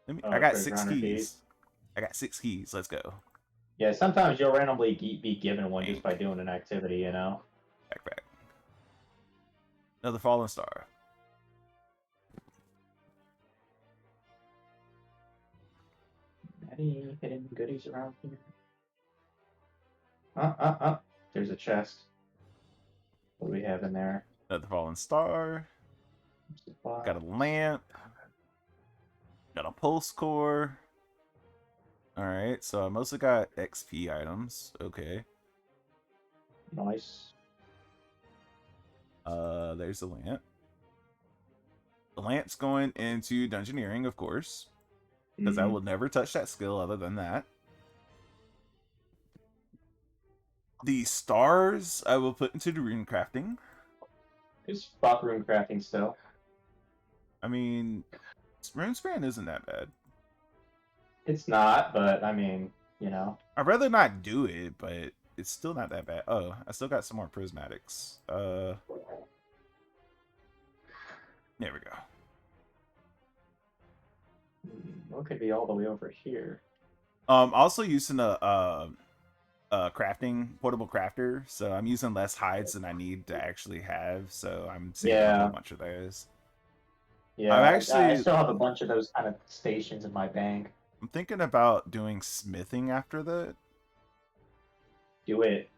I got Treasure 6 hunter keys. I got 6 keys. Let's go. Yeah, sometimes you'll randomly be given one just Ink. by doing an activity, you know? Backpack. Another fallen star. Any hidden goodies around here? There's a chest. What do we have in there? Another fallen star. Supply. Got a lamp. Got a pulse core. Alright, so I mostly got XP items. Okay. Nice. There's the lamp. The lamp's going into dungeoneering, of course. Because I Mhm. will never touch that skill other than that. The stars I will put into the rune crafting. It's fuck rune crafting still. I mean, rune span isn't that bad. It's not, but I mean, you know. I'd rather not do it, but it's still not that bad. Oh, I still got some more prismatics. There we go. What could be all the way over here? Also using a crafting portable crafter, so I'm using less hides than I need to actually have, so I'm saving a whole bunch of those. Yeah, I'm I actually still have a bunch of those kind of stations in my bank. I'm thinking about doing smithing after that. Do it.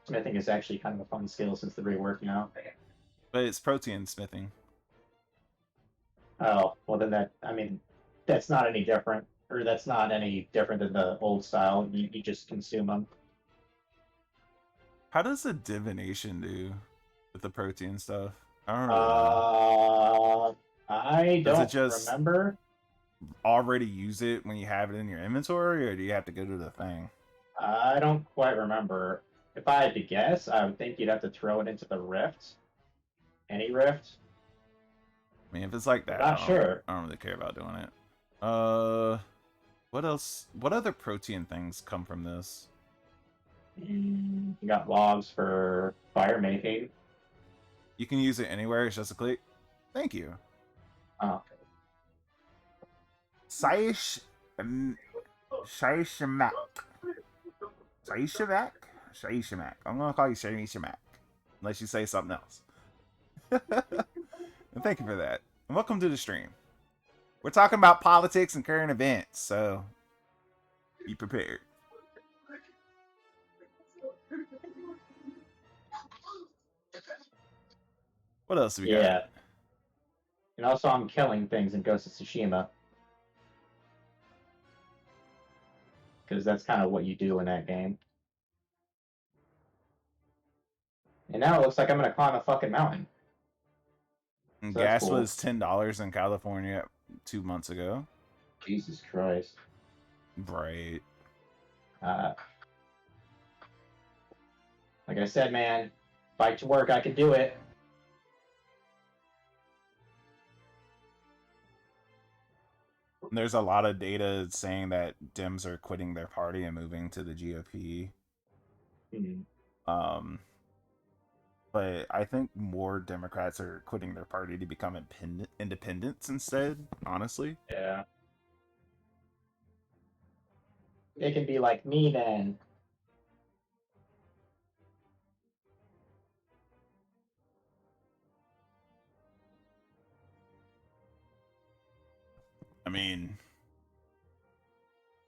Smithing is actually kind of a fun skill since the rework, you know? But it's protein smithing. Oh, well then that's not any different. Or that's not any different than the old style. You just consume them. How does the divination do with the protein stuff? I don't know. I Does it don't just remember. already use it when you have it in your inventory, or do you have to go to the thing? I don't quite remember. If I had to guess, I would think you'd have to throw it into the rift. Any rift. I mean, if it's like that, Not sure. I don't really care about doing it. What else? What other protein things come from this? You got logs for fire making. You can use it anywhere. It's just a click. Thank you. Oh. Shaishamak. Shaishamak. I'm gonna call you Shaishamak. Unless you say something else. And thank you for that. And welcome to the stream. We're talking about politics and current events, so be prepared. What else do we got? And also I'm killing things in Ghost of Tsushima. Because that's kind of what you do in that game. And now it looks like I'm going to climb a fucking mountain. And So gas that's cool. was $10 in California 2 months ago. Jesus Christ. Right. Like I said, man, bike to work, I can do it. There's a lot of data saying that Dems are quitting their party and moving to the GOP. But I think more Democrats are quitting their party to become independents instead, honestly. Yeah. They can be like me then. I mean,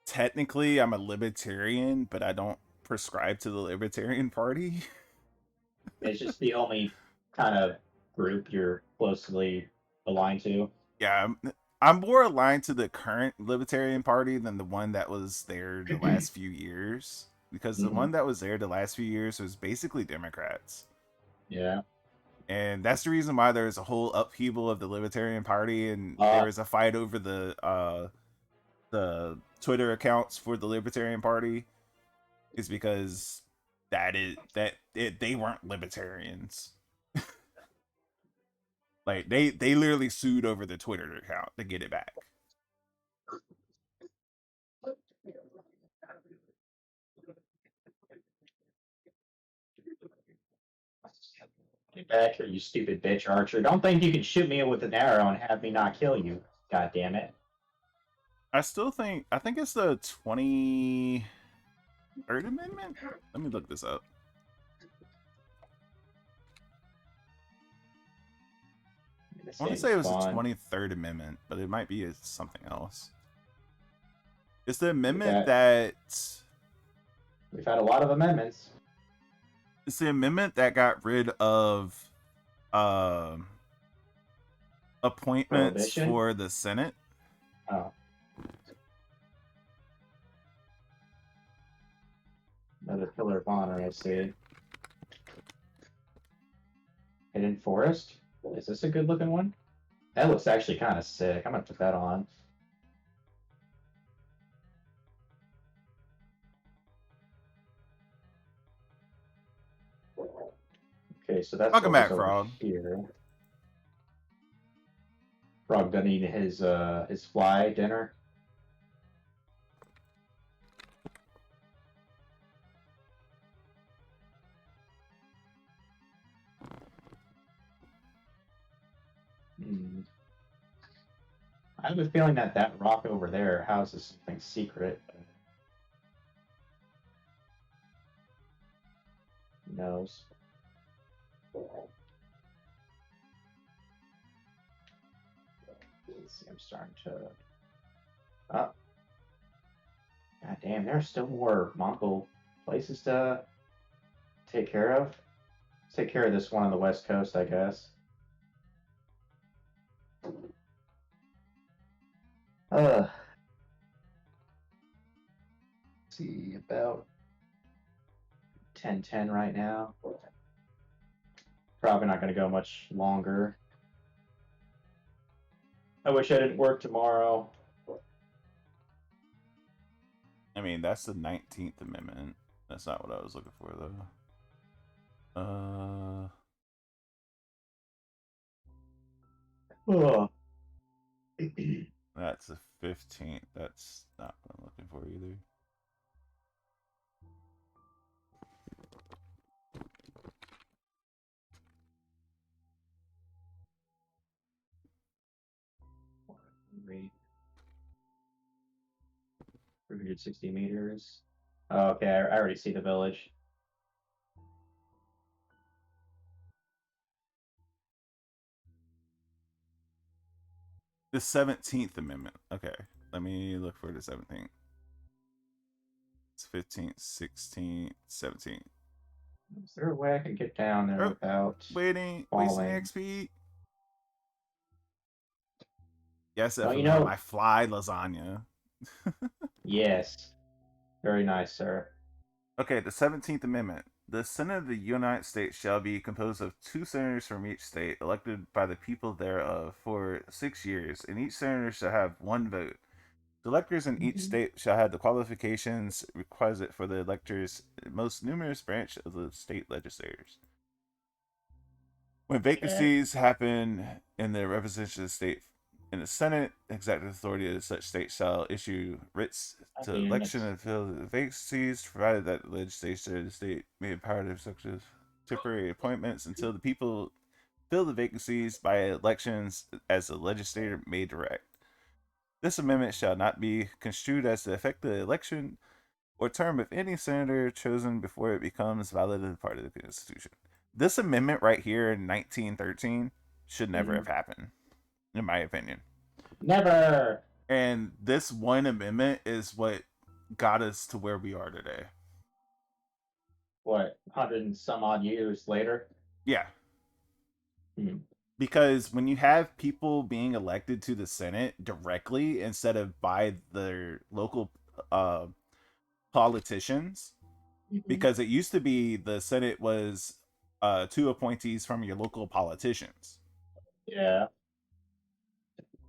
technically I'm a libertarian, but I don't prescribe to the Libertarian Party. It's just the only kind of group you're closely aligned to. Yeah, I'm more aligned to the current Libertarian Party than the one that was there the last few years. Because the one that was there the last few years was basically Democrats. Yeah. And that's the reason why there's a whole upheaval of the Libertarian Party, and there was a fight over the Twitter accounts for the Libertarian Party, is because they weren't libertarians. Like they literally sued over the Twitter account to get it back. Get back here, you stupid bitch, Archer. Don't think you can shoot me with an arrow and have me not kill you. God damn it. I think it's the 23rd Amendment? Let me look this up. I want to say it was the 23rd Amendment, but it might be something else. It's the amendment that... We've had a lot of amendments. It's the amendment that got rid of appointments for the Senate. Oh. Another pillar of honor, I see. Hidden Forest? Is this a good looking one? That looks actually kind of sick. I'm gonna put that on. Okay, so that's welcome back, Frog. Here. Frog done eating his fly dinner. I have a feeling that rock over there houses something secret. Who knows? Let's see, I'm starting to... Oh. God damn, there are still more Mongol places to take care of. Let's take care of this one on the west coast, I guess. Let's see, about 10:10 right now. Probably not going to go much longer. I wish I didn't work tomorrow. I mean, that's the 19th Amendment. That's not what I was looking for, though. Oh. That's the 15th. That's not what I'm looking for either. Rate 360 meters. Oh, okay, I already see the village. The 17th Amendment. Okay, let me look for the 17th. It's 15th, 16th, 17th. Is there a way I can get down there without wasting XP? Yes, well, my fly lasagna. Yes. Very nice, sir. Okay, the 17th Amendment. The Senate of the United States shall be composed of 2 senators from each state, elected by the people thereof for 6 years, and each senator shall have 1 vote. The electors in each state shall have the qualifications requisite for the electors' most numerous branch of the state legislators. When vacancies happen in the representative state in the Senate, executive authority of such state shall issue writs to election and fill the vacancies, provided that the legislature of the state may empower the executive temporary appointments until the people fill the vacancies by elections as the legislator may direct. This amendment shall not be construed as to affect the election or term of any senator chosen before it becomes valid as part of the Constitution. This amendment right here in 1913 should never have happened, in my opinion. Never! And this one amendment is what got us to where we are today. What, 100 and some odd years later? Yeah. Hmm. Because when you have people being elected to the Senate directly instead of by their local uh, politicians, because it used to be the Senate was two appointees from your local politicians. Yeah.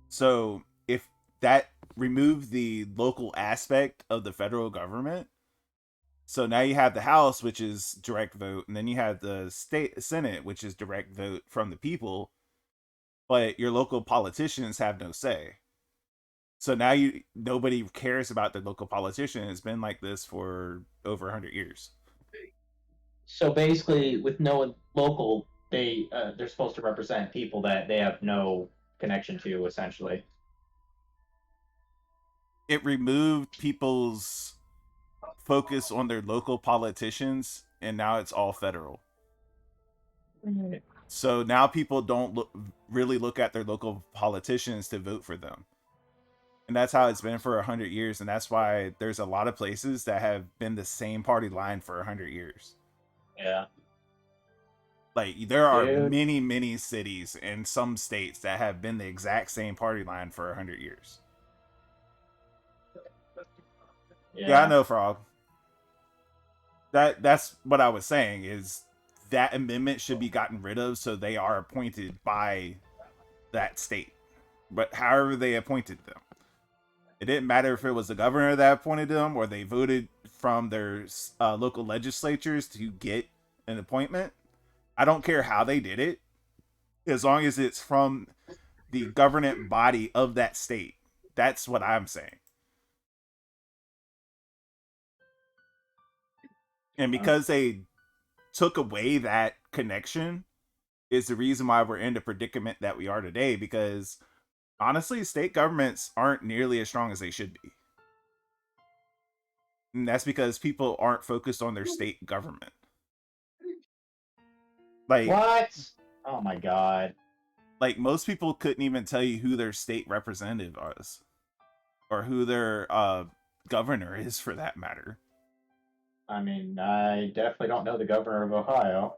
So if that removed the local aspect of the federal government, so now you have the House, which is direct vote, and then you have the state Senate, which is direct vote from the people, but your local politicians have no say. So now nobody cares about the local politician. It's been like this for over 100 years. So basically, with no one local, they're supposed to represent people that they have no connection to, essentially. It removed people's focus on their local politicians, and now it's all federal. So now people don't really look at their local politicians to vote for them. And that's how it's been for 100 years. And that's why there's a lot of places that have been the same party line for 100 years. Yeah. Like, there are Dude. many cities in some states that have been the exact same party line for 100 years. Yeah, I know, Frog. That's what I was saying, is that amendment should be gotten rid of so they are appointed by that state. But however they appointed them. It didn't matter if it was the governor that appointed them or they voted from their local legislatures to get an appointment. I don't care how they did it, as long as it's from the governing body of that state. That's what I'm saying. And because they took away that connection is the reason why we're in the predicament that we are today, because honestly, state governments aren't nearly as strong as they should be. And that's because people aren't focused on their state government. Like, what? Oh my god. Like, most people couldn't even tell you who their state representative was. Or who their governor is, for that matter. I mean, I definitely don't know the governor of Ohio.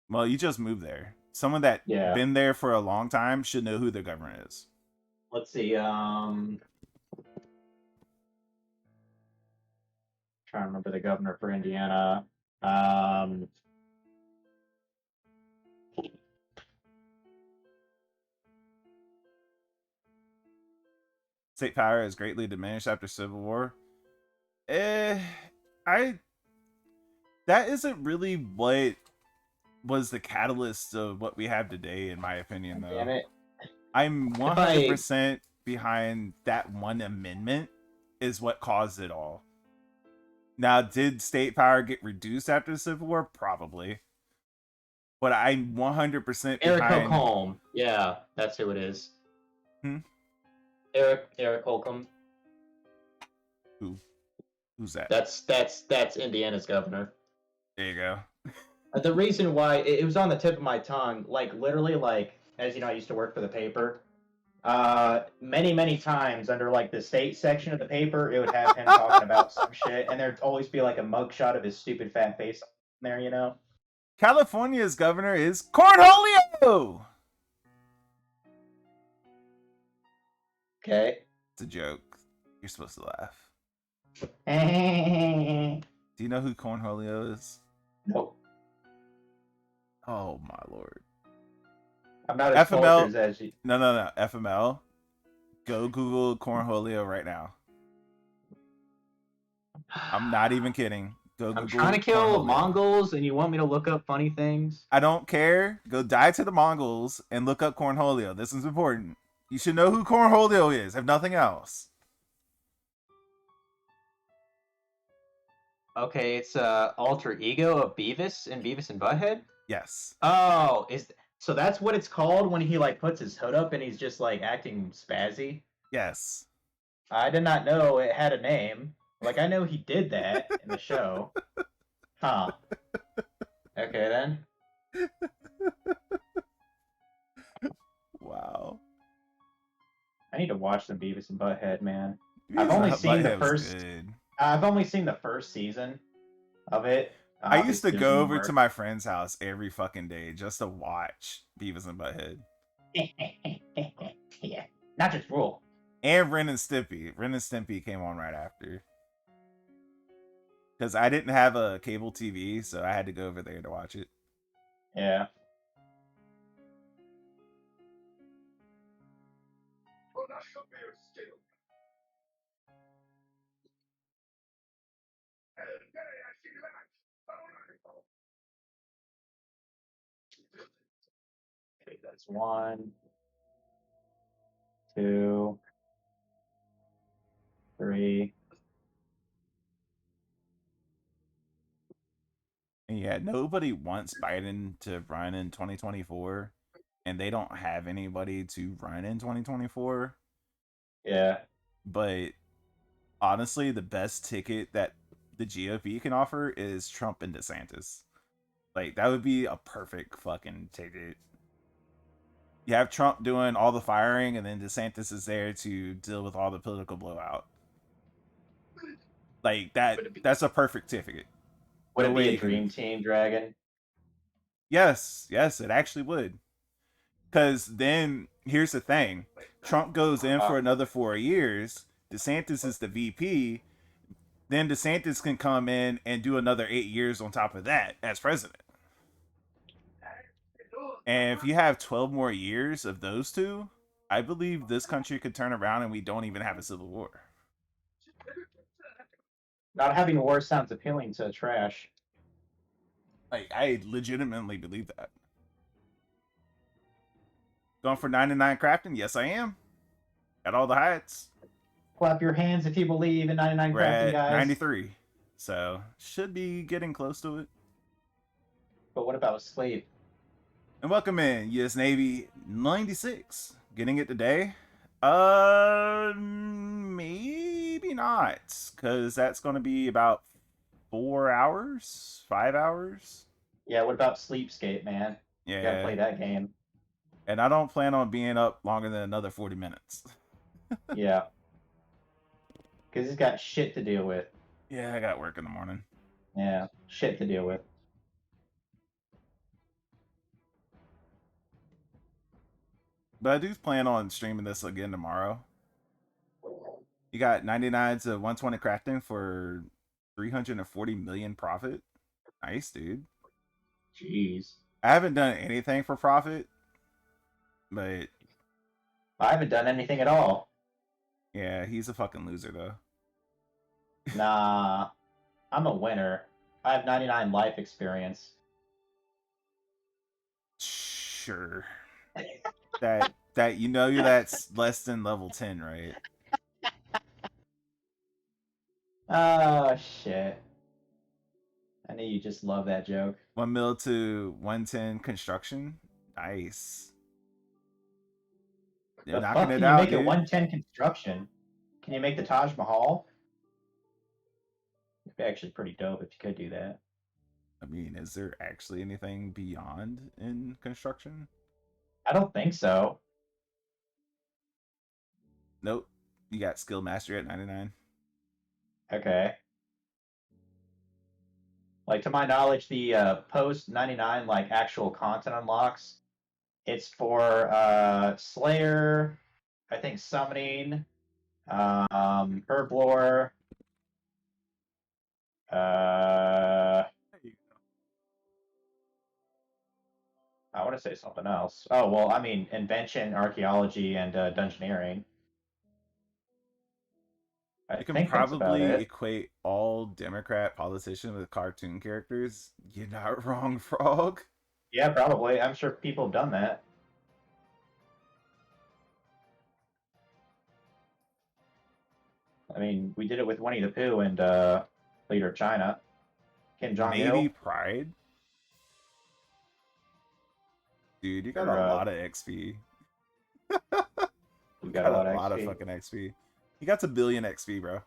Well, you just moved there. Someone that been there for a long time should know who their governor is. Let's see, trying to remember the governor for Indiana. State power is greatly diminished after Civil War. That isn't really what was the catalyst of what we have today, in my opinion, though. Damn it. I'm 100% behind that one amendment is what caused it all. Now, did state power get reduced after the Civil War? Probably. But I'm 100% behind... Eric Holcomb. Yeah, that's who it is. Eric Holcomb. Who's that? That's Indiana's governor. There you go. The reason why it was on the tip of my tongue, like literally, like, as you know, I used to work for the paper. Many times under like the state section of the paper, it would have him talking about some shit, and there'd always be like a mugshot of his stupid fat face there, you know. California's governor is Cornholio. Okay. It's a joke. You're supposed to laugh. Do Do you know who Cornholio is? Nope. Oh my lord. I'm not as FML as you. No. FML. Go Google Cornholio right now. I'm not even kidding. Go Google. I'm trying to kill Cornholio. Mongols, and you want me to look up funny things? I don't care. Go die to the Mongols and look up Cornholio. This is important. You should know who Cornholio is, if nothing else. Okay, it's alter ego of Beavis and Butthead? Yes. Oh, so that's what it's called when he like puts his hood up and he's just like acting spazzy? Yes. I did not know it had a name. Like, I know he did that in the show. Huh. Okay, then. Wow. I need to watch some Beavis and Butthead, man. I've only Beavis seen the Butthead was first. good. I've only seen the first season of it. I used to Obviously, there's go over more. to my friend's house every fucking day just to watch Beavis and Butthead. Yeah, not just rule. And Ren and Stimpy. Ren and Stimpy came on right after. Because I didn't have a cable TV, so I had to go over there to watch it. Yeah. Okay, that's 1, 2, 3. And yeah, nobody wants Biden to run in 2024, and they don't have anybody to run in 2024. Yeah. But honestly, the best ticket that the GOP can offer is Trump and DeSantis. Like, that would be a perfect fucking ticket. You have Trump doing all the firing, and then DeSantis is there to deal with all the political blowout. Like, that's a perfect ticket. Would No it way be a you can- dream team, Dragon? Yes, it actually would. Because then, here's the thing. Trump goes in for another 4 years. DeSantis is the VP. Then DeSantis can come in and do another 8 years on top of that as president. And if you have 12 more years of those two, I believe this country could turn around and we don't even have a civil war. Not having war sounds appealing to trash. Like, I legitimately believe that. Going for 99 crafting? Yes, I am. Got all the heights. Clap your hands if you believe in 99 We're crafting, at guys. 93. So, should be getting close to it. But what about sleep? And welcome in, US Navy 96. Getting it today? Maybe not. Because that's going to be about 4 hours? 5 hours? Yeah, what about Sleepscape, man? Yeah. You gotta play that game. And I don't plan on being up longer than another 40 minutes. Yeah. Because he's got shit to deal with. Yeah, I got work in the morning. Yeah, shit to deal with. But I do plan on streaming this again tomorrow. You got 99 to 120 crafting for 340 million profit. Nice, dude. Jeez. I haven't done anything for profit, but I haven't done anything at all. yeah, he's a fucking loser though. Nah. I'm a winner. I have 99 life experience. Sure. that you know that's less than level 10, right? Oh, shit. I knew you just love that joke. 1 mil to 110 construction. Nice. They're The knocking fuck it can you out, make it dude. 110 construction? Can you make the Taj Mahal? It'd be actually pretty dope if you could do that. I mean, is there actually anything beyond in construction? I don't think so. Nope. You got skill mastery at 99. Okay. Like, to my knowledge, the post 99 like actual content unlocks. It's for Slayer, I think summoning, Herblore, I want to say something else. Oh, well, I mean, invention, archaeology, and dungeoneering. I You can think that's about probably it. equate all Democrat politicians with cartoon characters. You're not wrong, Frog. Yeah, probably. I'm sure people have done that. I mean, we did it with Winnie the Pooh and leader of China, Kim Jong Navy Il. Pride? Dude, you got Or, a lot of XP. You got a lot of XP. fucking XP. He got to billion XP, bro.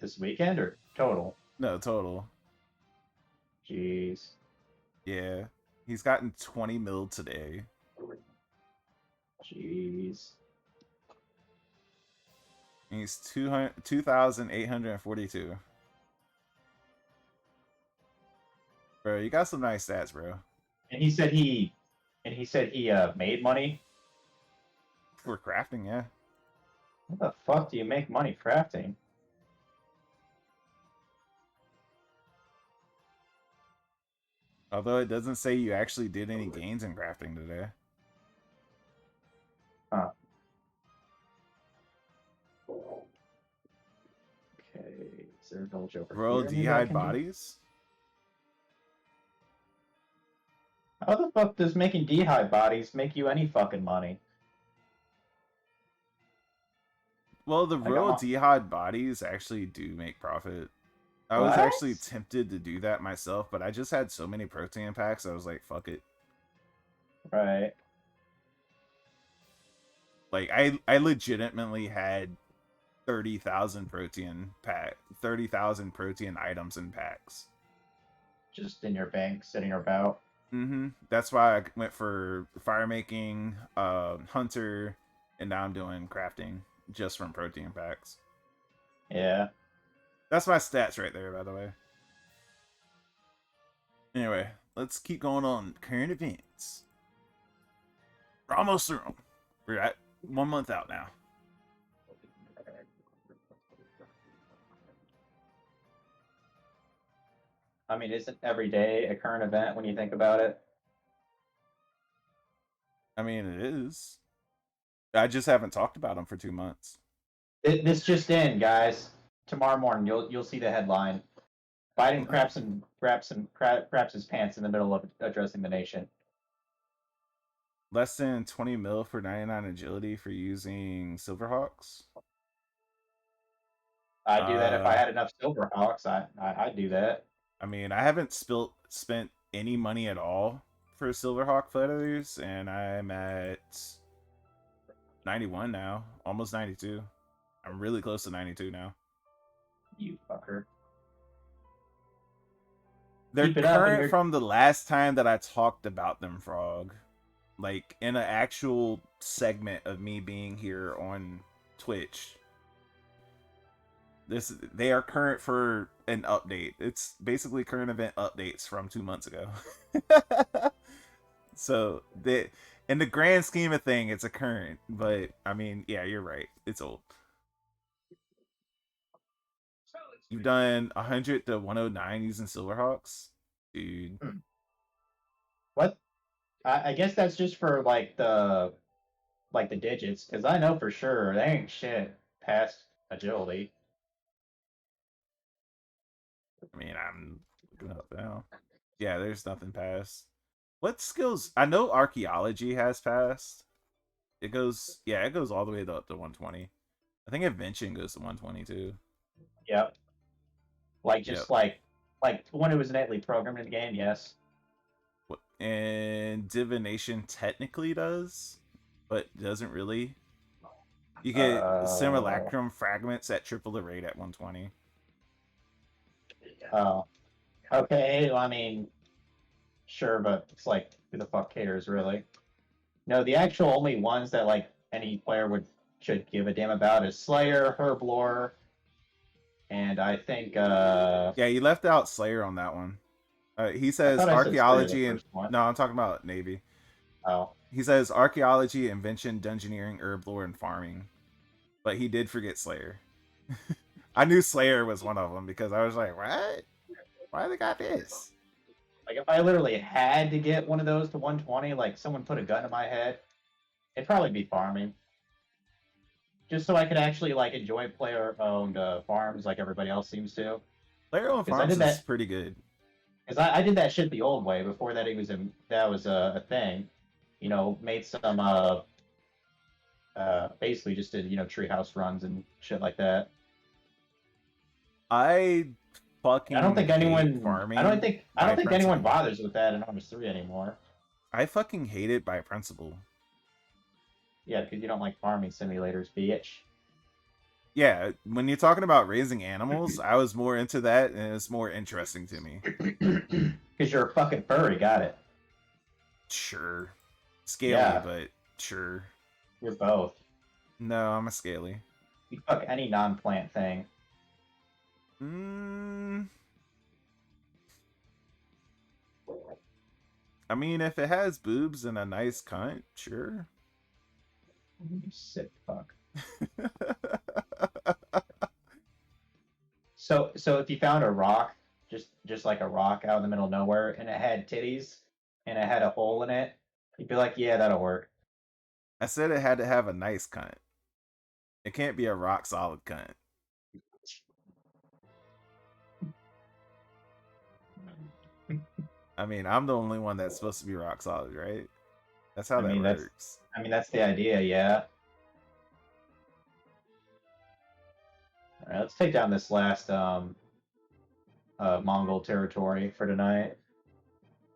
This weekend or total? No, total. Jeez. Yeah. He's gotten 20 mil today. Jeez. He's 2,842. Bro, you got some nice stats, bro. And he said he made money. For crafting, yeah. What the fuck do you make money crafting? Although it doesn't say you actually did any gains in crafting today. Huh. Okay, is there a village over Bro, here? Maybe I dehide can do? bodies? How the fuck does making dehide bodies make you any fucking money? Well, the I got real my- dehide bodies actually do make profit. I was What? actually tempted to do that myself, but I just had so many protein packs, I was like, fuck it. Right. Like, I legitimately had 30,000 protein items in packs. Just in your bank, sitting about. That's why I went for fire making, hunter, and now I'm doing crafting just from protein packs. Yeah. That's my stats right there, by the way. Anyway, let's keep going on current events. We're almost through them. We're at 1 month out now. I mean, isn't every day a current event when you think about it? I mean, it is. I just haven't talked about them for 2 months. This just in, guys. Tomorrow morning, you'll see the headline: Biden craps his pants in the middle of addressing the nation. Less than 20 mil for 99 agility for using Silverhawks. I'd do that if I had enough Silverhawks. I'd do that. I mean, I haven't spent any money at all for Silverhawk feathers, and I'm at 91 now, almost 92. I'm really close to 92 now. You fucker. They're Keep it up, current you're- from the last time that I talked about them, Frog. Like, in an actual segment of me being here on Twitch. They are current for an update. It's basically current event updates from 2 months ago. So, in the grand scheme of thing, it's a current. But, I mean, yeah, you're right. It's old. You've done 100 to 109 using Silverhawks? Dude. What? I guess that's just for like the digits, because I know for sure they ain't shit past agility. I mean, I'm looking up now. Yeah, there's nothing past. What skills? I know archaeology has passed. It goes all the way up to 120. I think invention goes to 120 too. Yep. Like just like when it was innately programmed in the game, yes. And divination technically does, but doesn't really. You get simulacrum fragments at triple the rate at 120. Oh. Okay, well, I mean, sure, but it's like, who the fuck cares, really? No, the actual only ones that like any player should give a damn about is Slayer, Herblore, and I think Yeah, you left out Slayer on that one. He says I thought I said archaeology Slayer the and first one. no, I'm talking about Navy. Oh. He says archaeology, invention, dungeoneering, herblore, and farming. But he did forget Slayer. I knew Slayer was one of them because I was like, what? Why they got this? Like, if I literally had to get one of those to 120, like someone put a gun to my head, it'd probably be farming. Just so I could actually like enjoy player-owned farms like everybody else seems to. Player-owned 'Cause I farms did is that- pretty good. Because I did that shit the old way before that that was a thing. You know, made some basically just did treehouse runs and shit like that. I fucking I don't think hate anyone farming. I don't think anyone principle. bothers with that in Arms 3 anymore. I fucking hate it by principle. Yeah, because you don't like farming simulators, bitch. Yeah, when you're talking about raising animals, I was more into that, and it's more interesting to me. Because you're a fucking furry, got it. Sure. Scaly, Yeah. but sure. You're both. No, I'm a scaly. You fuck any non-plant thing. I mean, if it has boobs and a nice cunt, sure. You sick fuck. So if you found a rock, just like a rock out in the middle of nowhere, and it had titties and it had a hole in it, you'd be like, yeah, that'll work. I said it had to have a nice cunt. It can't be a rock solid cunt. I mean, I'm the only one that's supposed to be rock solid, right? That's how that works. That's the idea, yeah. All right, let's take down this last Mongol territory for tonight,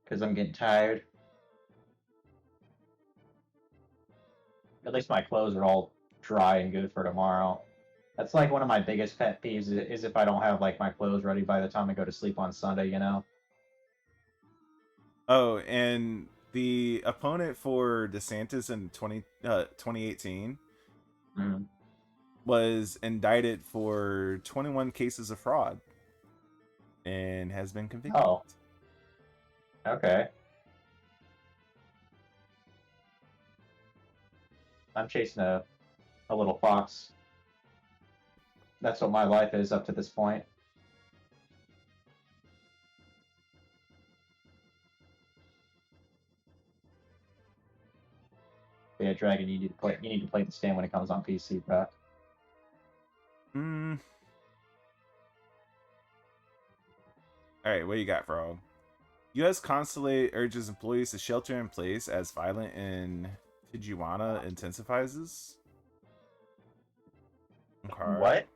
because I'm getting tired. At least my clothes are all dry and good for tomorrow. That's like one of my biggest pet peeves is if I don't have like my clothes ready by the time I go to sleep on Sunday, you know? Oh, and the opponent for DeSantis in 2018 was indicted for 21 cases of fraud and has been convicted. Oh. Okay. I'm chasing a little fox. That's what my life is up to this point. But yeah, Dragon, you need to play the stand when it comes on PC, bro. Alright, what you got, Frog? U.S. consulate urges employees to shelter in place as violence in Tijuana intensifies. Okay. What?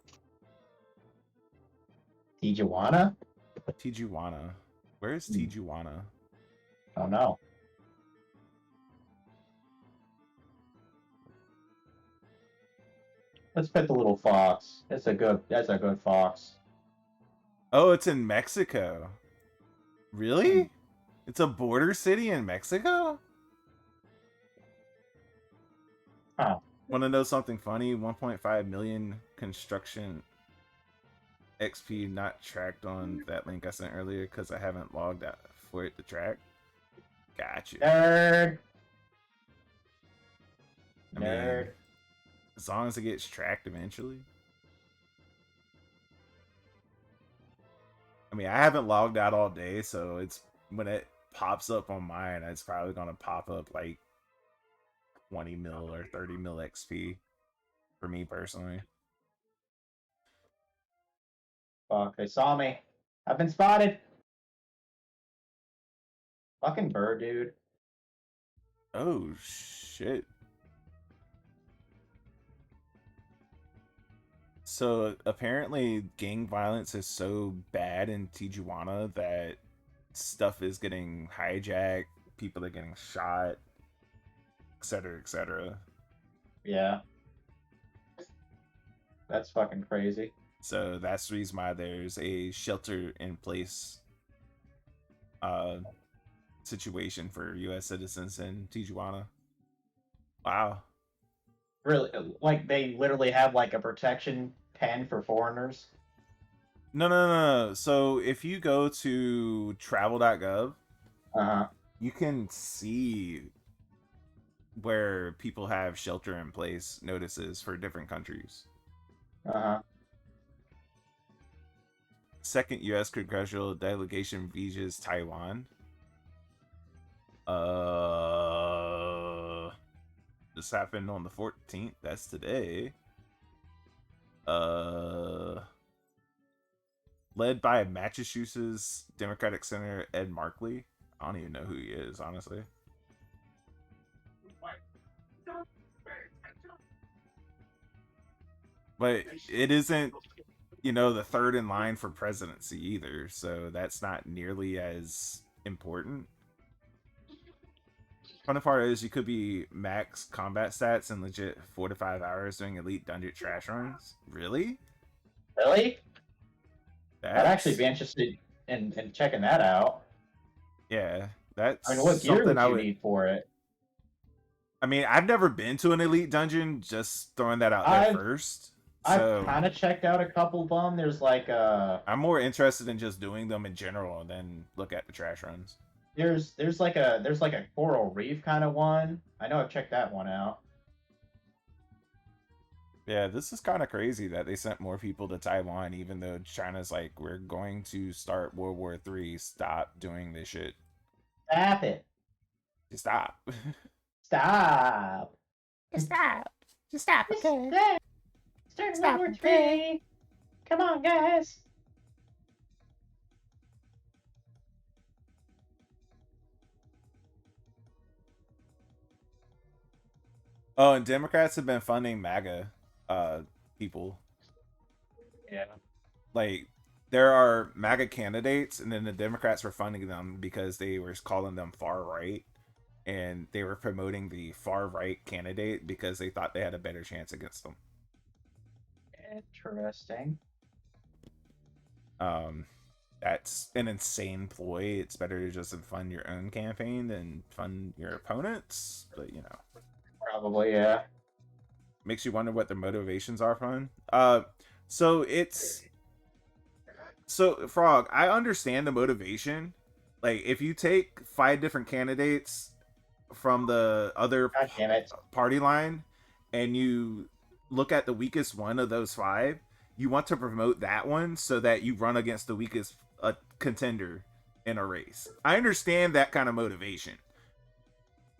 Tijuana? Tijuana. Where's Tijuana? Oh no. Let's pet the little fox. That's a good fox. Oh, it's in Mexico. Really? It's a border city in Mexico? Huh. Want to know something funny? 1.5 million construction XP not tracked on that link I sent earlier because I haven't logged out for it to track. Gotcha. Nerd. I mean, as long as it gets tracked eventually. I mean, I haven't logged out all day, so it's when it pops up on mine, it's probably gonna pop up like 20 mil or 30 mil XP for me personally. Fuck, they saw me. I've been spotted. Fucking bird, dude. Oh shit. So apparently gang violence is so bad in Tijuana that stuff is getting hijacked, people are getting shot, etc., etc. Yeah. That's fucking crazy. So that's the reason why there's a shelter in place situation for U.S. citizens in Tijuana. Wow. Really, like they literally have like a protection pen for foreigners. No. So if you go to travel.gov, you can see where people have shelter in place notices for different countries. Second U.S. congressional delegation visits Taiwan. This happened on the 14th. That's today. Led by Massachusetts Democratic Senator Ed Markey. I don't even know who he is, honestly. But it isn't, the third in line for presidency either, so that's not nearly as important. Funny part is you could be max combat stats in legit 4 to 5 hours doing elite dungeon trash runs. Really? Really? I'd actually be interested in checking that out. Yeah, that's. I mean, what gear would you need for it? I mean, I've never been to an elite dungeon. Just throwing that out there first. So I've kind of checked out a couple of them. There's like I'm more interested in just doing them in general than look at the trash runs. there's like a coral reef kind of one. I know I've checked that one out. Yeah, this is kind of crazy that they sent more people to Taiwan, even though China's like, we're going to start World War III. Stop doing this shit. Stop it. Stop. Stop. Just stop. Just stop, okay? Start Stop, World War okay? III. Come on, guys. Oh, and Democrats have been funding MAGA people. Yeah. Like, there are MAGA candidates, and then the Democrats were funding them because they were calling them far right, and they were promoting the far right candidate because they thought they had a better chance against them. Interesting. That's an insane ploy. It's better to just fund your own campaign than fund your opponents, but you know. Probably, yeah. Makes you wonder what their motivations are fun. So Frog, I understand the motivation. Like, if you take 5 different candidates from the other God damn it. party line and you look at the weakest one of those 5, you want to promote that one so that you run against the weakest contender in a race. I understand that kind of motivation.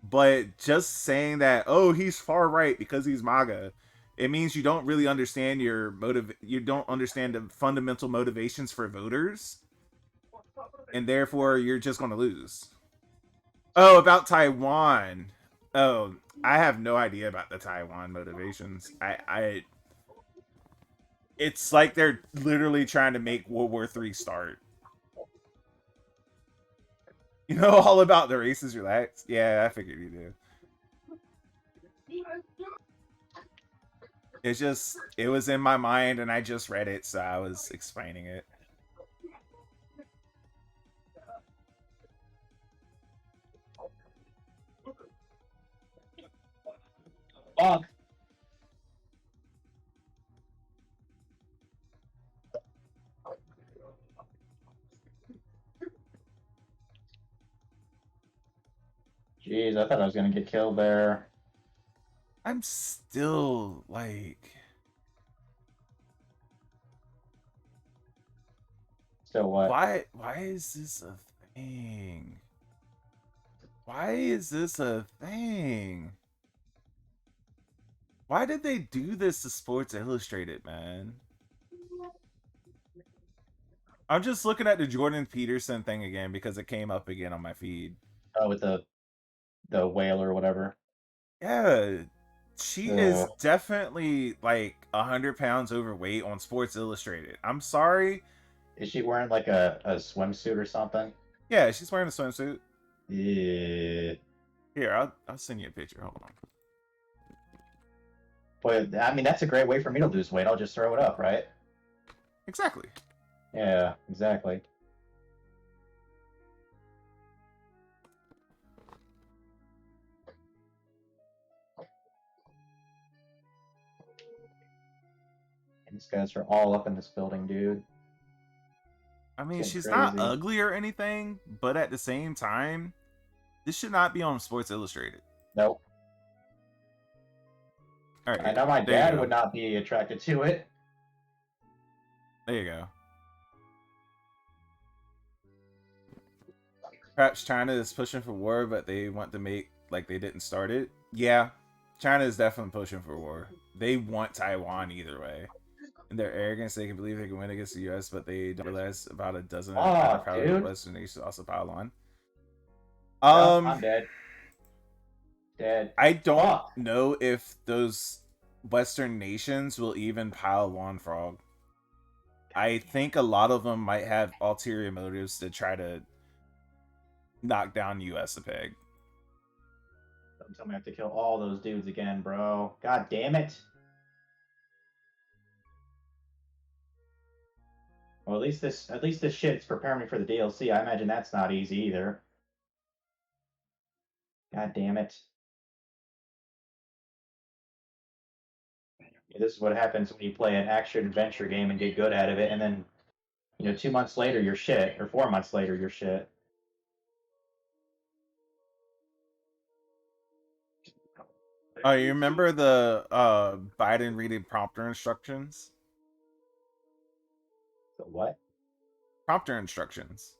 But just saying that, oh, he's far right because he's MAGA, it means you don't really understand you don't understand the fundamental motivations for voters, and therefore you're just going to lose. Oh, about Taiwan. Oh, I have no idea about the Taiwan motivations. It's like they're literally trying to make World War III start. You know all about the races, relax? Yeah, I figured you do. It's just, it was in my mind and I just read it, so I was explaining it. Fuck. Jeez, I thought I was gonna get killed there. I'm still like, Still what? why is this a thing? Why is this a thing? Why did they do this to Sports Illustrated, man? I'm just looking at the Jordan Peterson thing again because it came up again on my feed. Oh, with the whale or whatever. Yeah, she is Ugh. definitely like 100 pounds overweight on Sports Illustrated. I'm sorry. Is she wearing like a swimsuit or something? Yeah, she's wearing a swimsuit. Yeah. Here, I'll send you a picture. Hold on. But I mean, that's a great way for me to lose weight. I'll just throw it up, right? Exactly. Yeah, exactly. And these guys are all up in this building, dude. I mean, Getting she's not crazy. ugly or anything, but at the same time, this should not be on Sports Illustrated. Nope. All right. I know my there you dad go. would not be attracted to it. There you go. Perhaps China is pushing for war, but they want to make like they didn't start it. Yeah, China is definitely pushing for war. They want Taiwan either way. In their arrogance, they can believe they can win against the U.S., but they don't realize about a dozen other powerful Dude. Western nations also pile on. Oh, I'm dead. Dead. I don't Fuck. know if those Western nations will even pile on, Frog. I think a lot of them might have ulterior motives to try to knock down U.S. a peg. Don't tell me I have to kill all those dudes again, bro. God damn it. Well, at least this shit's preparing me for the DLC. I imagine that's not easy either. God damn it. This is what happens when you play an action adventure game and get good at it, and then 2 months later you're shit, or 4 months later you're shit. Oh, you remember the Biden reading prompter instructions? So what? Prompter instructions.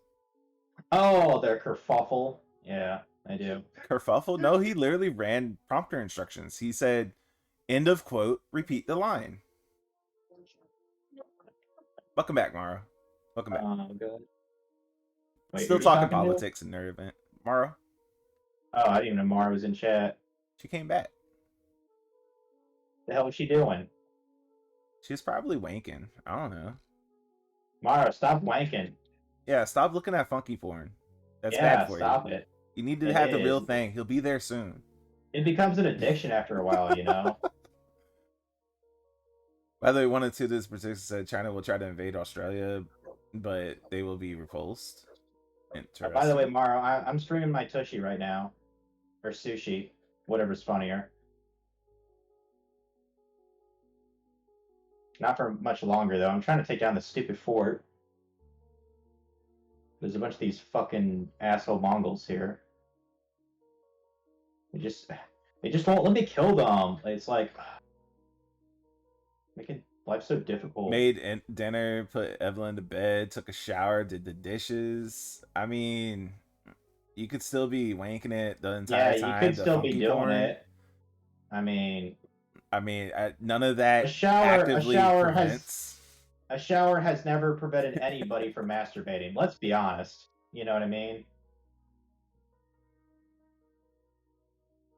Oh, their kerfuffle. Yeah, I do. Kerfuffle? No, he literally ran prompter instructions. He said, "End of quote. Repeat the line." Welcome back, Mara. Welcome back. Good. Wait, Still who are you talking talking to? politics in their event. Mara, Oh, I didn't even know Mara was in chat. she came back. The hell was she doing? She's probably wanking. I don't know. Mara, stop wanking. Yeah, stop looking at funky porn. That's Yeah, bad for stop you. it. You need to It have the is. real thing. He'll be there soon. It becomes an addiction after a while, By the way, one of two this particular said China will try to invade Australia, but they will be repulsed. Interesting. By the way, Mara, I'm streaming my Tushy right now. Or Sushi. Whatever's funnier. Not for much longer, though. I'm trying to take down the stupid fort. There's a bunch of these fucking asshole Mongols here. They just won't let me kill them. It's like making life so difficult. Made dinner, put Evelyn to bed, took a shower, did the dishes. I mean, you could still be wanking it the entire time. Yeah, you could still be doing porn. it. I mean, none of that a shower prevents. A shower has never prevented anybody from masturbating. Let's be honest. You know what I mean?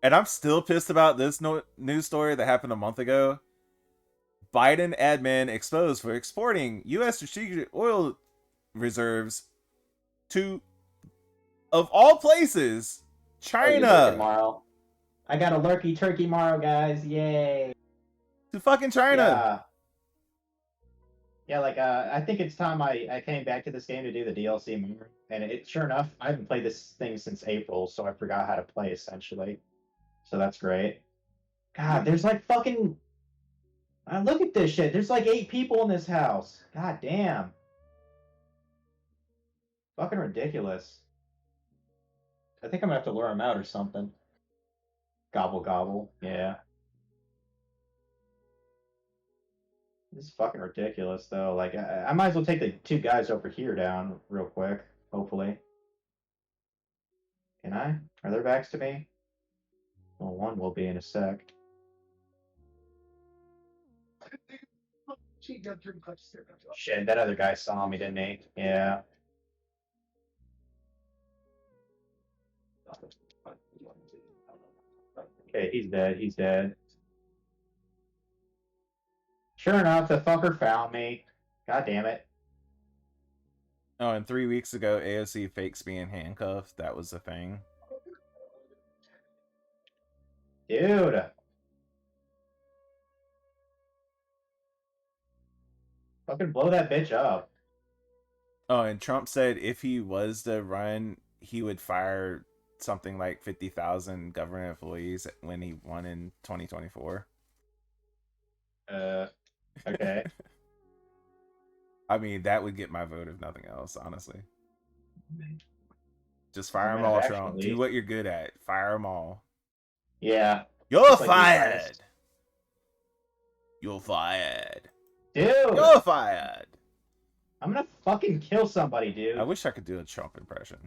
And I'm still pissed about this news story that happened a month ago. Biden admin exposed for exporting U.S. strategic oil reserves to, of all places, China. Tomorrow. I got a lurky turkey tomorrow, guys. Yay. To fucking China. Yeah, like, I think it's time I came back to this game to do the DLC more. And sure enough, I haven't played this thing since April, so I forgot how to play, essentially. So that's great. God, there's like fucking... look at this shit. There's like 8 people in this house. God damn. Fucking ridiculous. I think I'm gonna have to lure them out or something. Gobble gobble. Yeah. This is fucking ridiculous, though. Like, I might as well take the 2 guys over here down real quick. Hopefully. Can I? Are their backs to me? Well, one will be in a sec. Shit, that other guy saw me, didn't he? Yeah. Okay, he's dead. He's dead. Sure enough, the fucker found me. God damn it. Oh, and 3 weeks ago, AOC fakes being handcuffed. That was the thing. Dude. Fucking blow that bitch up. Oh, and Trump said if he was to run, he would fire something like 50,000 government employees when he won in 2024. Okay. I mean, that would get my vote if nothing else, honestly. Just fire them all, Trump. Do what you're good at. Fire them all. Yeah. You're fired. You're fired. Dude. You're fired. I'm gonna fucking kill somebody, dude. I wish I could do a Trump impression.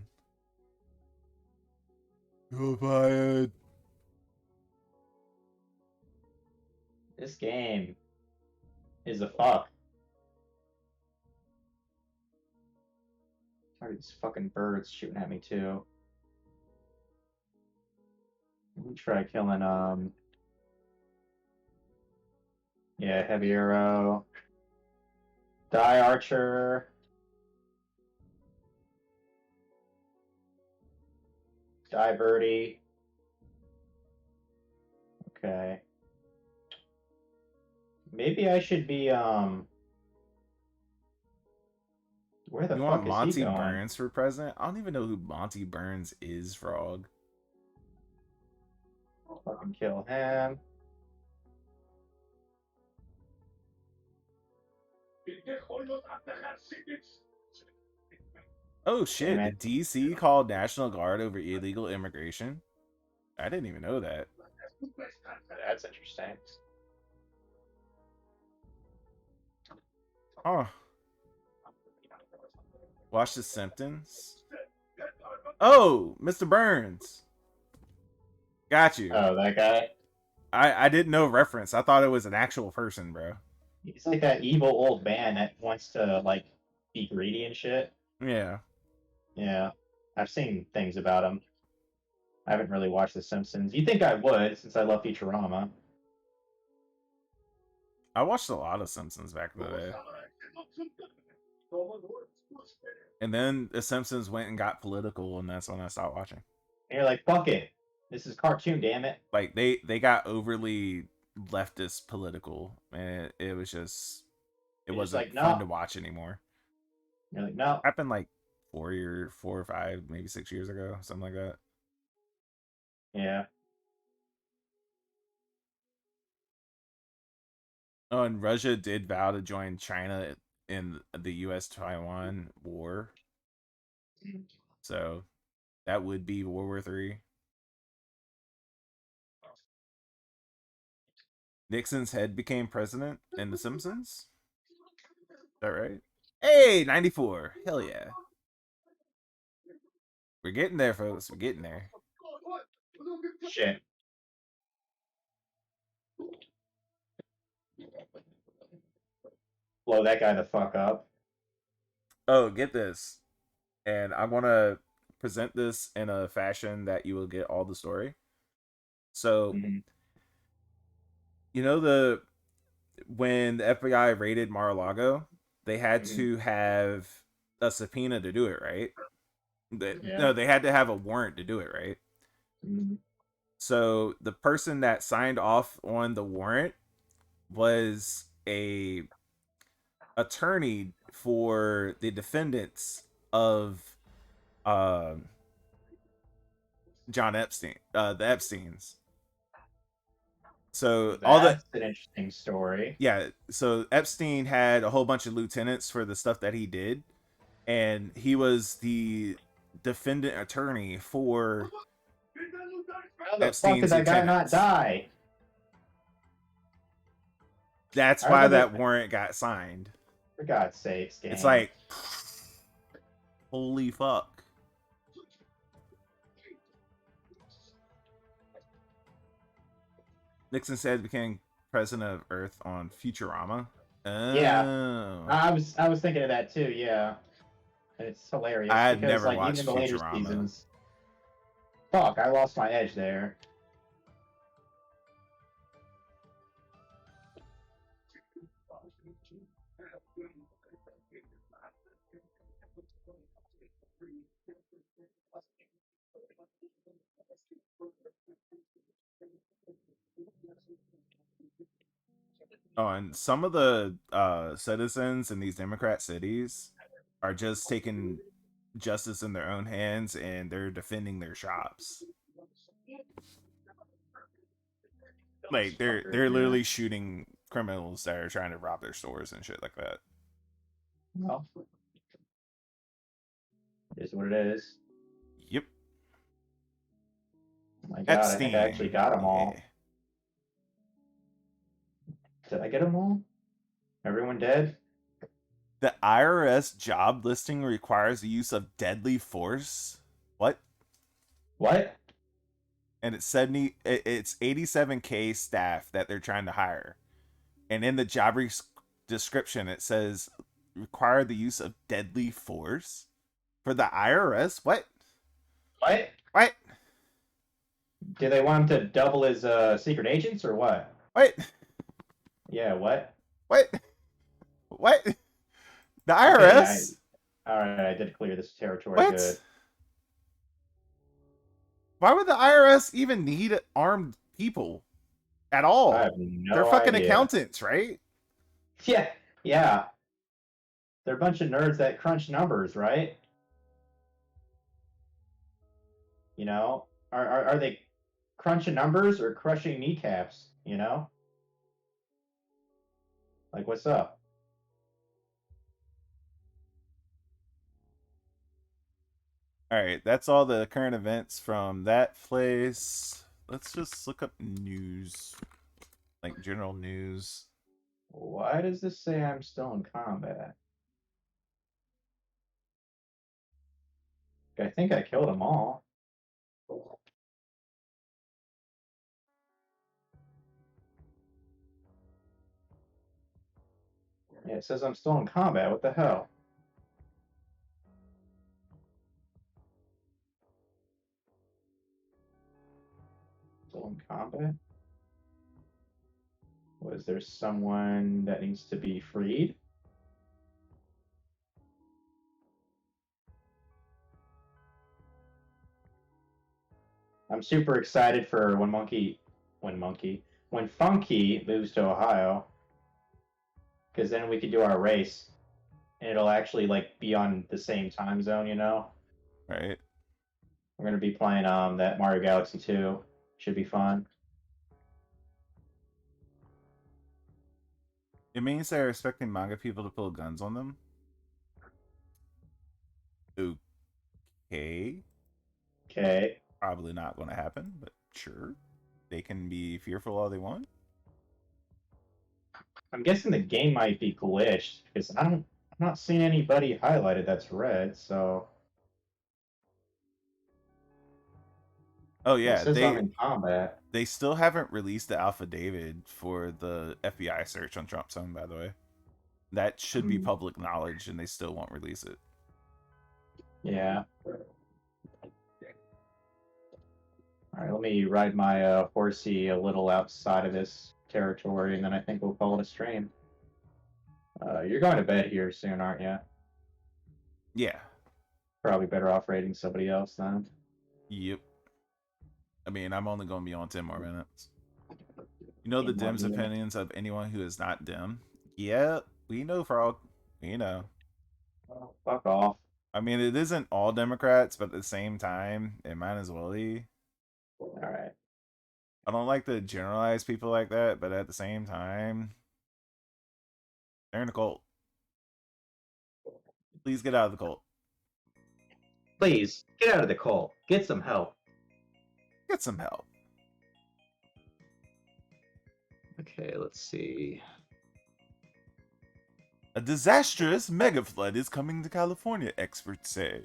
You're fired. This game is a fuck. Sorry, these fucking birds shooting at me too. Let me try killing yeah, heavy arrow. Die archer. Die birdie. Okay. Maybe I should be where the You fuck want is he Monty going? Burns for president? I don't even know who Monty Burns is, Frog. Fucking kill him. Oh Damn shit! The it. DC called National Guard over illegal immigration. I didn't even know that. That's interesting. Oh, watch The Simpsons. Oh, Mr. Burns. Got you. Oh, that guy. I didn't know reference. I thought it was an actual person, bro. He's like that evil old man that wants to like be greedy and shit. Yeah. Yeah, I've seen things about him. I haven't really watched The Simpsons. You think I would, since I love Futurama. I watched a lot of Simpsons back in the day. And then The Simpsons went and got political, and that's when I stopped watching. And you're like, fuck it. This is cartoon, damn it. Like they got overly leftist political, and it was just it You're just wasn't like, no. fun to watch anymore. You're like, no. Happened like 4 or 5, maybe 6 years ago, something like that. Yeah. Oh, and Russia did vow to join China in the U.S.-Taiwan war. So that would be World War III. Nixon's head became president in The Simpsons. Is that right? Hey, 94. Hell yeah. We're getting there, folks. We're getting there. Shit. Blow that guy the fuck up. Oh, get this. And I want to present this in a fashion that you will get all the story. So, you know when the FBI raided Mar-a-Lago, they had to have a subpoena to do it, right? No, they had to have a warrant to do it, right? So the person that signed off on the warrant was a attorney for the defendants of John Epstein, the Epsteins. So That's an interesting story. Yeah, so Epstein had a whole bunch of lieutenants for the stuff that he did, and he was the defendant attorney for How the fuck Epstein's did that guy not lieutenants. die? That's why that warrant got signed. For God's sakes, gang. It's like, holy fuck. Nixon said became president of Earth on Futurama. Oh. Yeah, I was thinking of that too. Yeah, and it's hilarious. I had because, never like, watched even the later Futurama. seasons. Fuck, I lost my edge there. Oh, and some of the citizens in these Democrat cities are just taking justice in their own hands, and they're defending their shops. Like they're literally shooting criminals that are trying to rob their stores and shit like that. Well, it is what it is. Yep. Oh my God, Epstein. I think I actually got them all. Yeah. Did I get them all? Everyone dead? The IRS job listing requires the use of deadly force. What? What? And it's 87K staff that they're trying to hire. And in the job description, it says require the use of deadly force for the IRS. What? What? What? Do they want him to double his secret agents or what? What? Yeah, what? What? What? The IRS? Okay, Alright, I did clear this territory. What? Good. Why would the IRS even need armed people at all? I have no They're fucking idea. accountants, right? Yeah. They're a bunch of nerds that crunch numbers, right? You know? Are they crunching numbers or crushing kneecaps, you know? Like, what's up? Alright, that's all the current events from that place. Let's just look up news. Like general news. Why does this say I'm still in combat? I think I killed them all. Yeah, it says I'm still in combat. What the hell? Still in combat? Was there someone that needs to be freed? I'm super excited for when Funky moves to Ohio, because then we could do our race, and it'll actually like be on the same time zone. You know, Right? we're gonna be playing that Mario Galaxy 2. Should be fun. It means they're expecting manga people to pull guns on them. Okay. Okay. Probably not going to happen, but sure. They can be fearful all they want. I'm guessing the game might be glitched because I'm not seeing anybody highlighted that's red. So Oh it yeah, says I'm in combat. they still haven't released the Alpha David for the FBI search on Trump's own, by the way. That should be public knowledge, and they still won't release it. Yeah. All right, let me ride my horsey a little outside of this territory, and then I think we'll call it a stream. You're going to bed here soon, aren't you? Yeah. Probably better off raiding somebody else then. Yep. I mean, I'm only going to be on 10 more minutes. You know the 10 more Dim's minutes. opinions of anyone who is not Dim? Yeah, we know, Frog. We know. Oh, fuck off. I mean, it isn't all Democrats, but at the same time, it might as well be. All right. I don't like to generalize people like that, but at the same time, they're in a cult. Please get out of the cult. Please, get out of the cult. Get some help. Get some help. Okay, let's see. A disastrous mega flood is coming to California, experts say.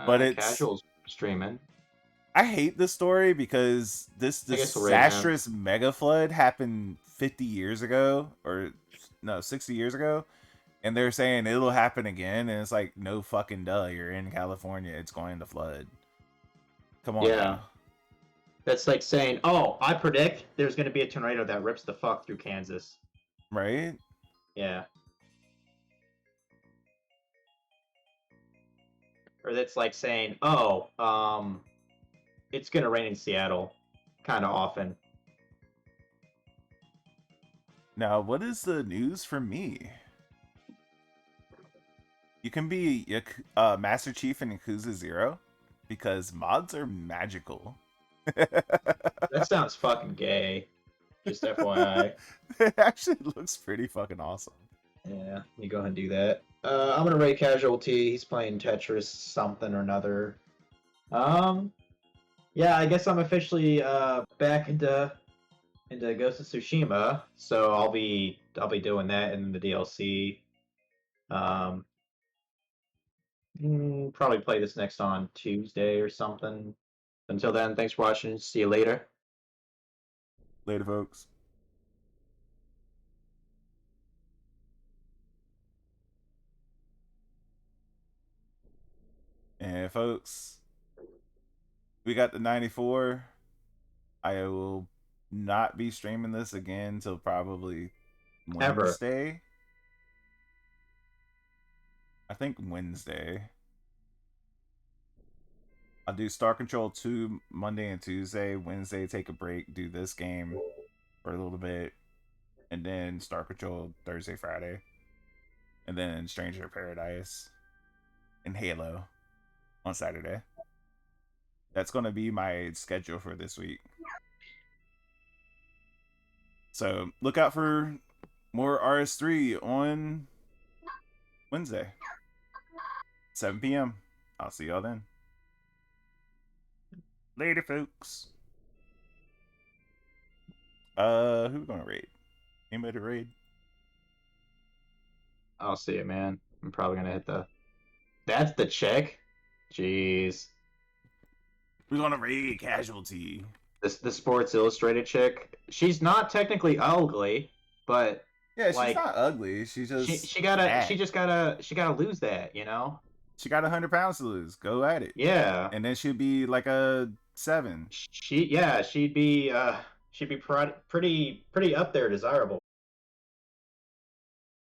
But it's Casuals streaming. I hate this story because this disastrous mega flood happened 50 years ago, or no, 60 years ago, and they're saying it'll happen again, and it's like, no fucking duh, you're in California, it's going to flood. Come on. Yeah. Now. That's like saying, oh, I predict there's going to be a tornado that rips the fuck through Kansas. Right? Yeah. Or that's like saying, oh, it's going to rain in Seattle kind of often. Now, what is the news for me? You can be Master Chief in Yakuza 0 because mods are magical. That sounds fucking gay. Just FYI. It actually looks pretty fucking awesome. Yeah, let me go ahead and do that. I'm gonna rate Casualty. He's playing Tetris something or another. Yeah, I guess I'm officially back into Ghost of Tsushima, so I'll be doing that in the DLC. Probably play this next on Tuesday or something. Until then, thanks for watching. See you later. Later, folks. And folks, we got the 94. I will not be streaming this again until probably Wednesday. Ever. I think Wednesday. I'll do Star Control 2 Monday and Tuesday. Wednesday, take a break, do this game for a little bit. And then Star Control Thursday, Friday. And then Stranger of Paradise and Halo on Saturday. That's going to be my schedule for this week. So look out for more RS3 on Wednesday, 7 p.m. I'll see y'all then. Later, folks. Who we gonna raid? Anybody to raid? I'll see it, man. I'm probably gonna hit the. That's the chick. Jeez. We're gonna raid Casualty. The Sports Illustrated chick. She's not technically ugly, but Yeah, she's like, not ugly. She just she gotta fat. she gotta lose that, you know? She got 100 pounds to lose. Go at it. Yeah. And then she'd be like a 7. She'd be pretty up there desirable.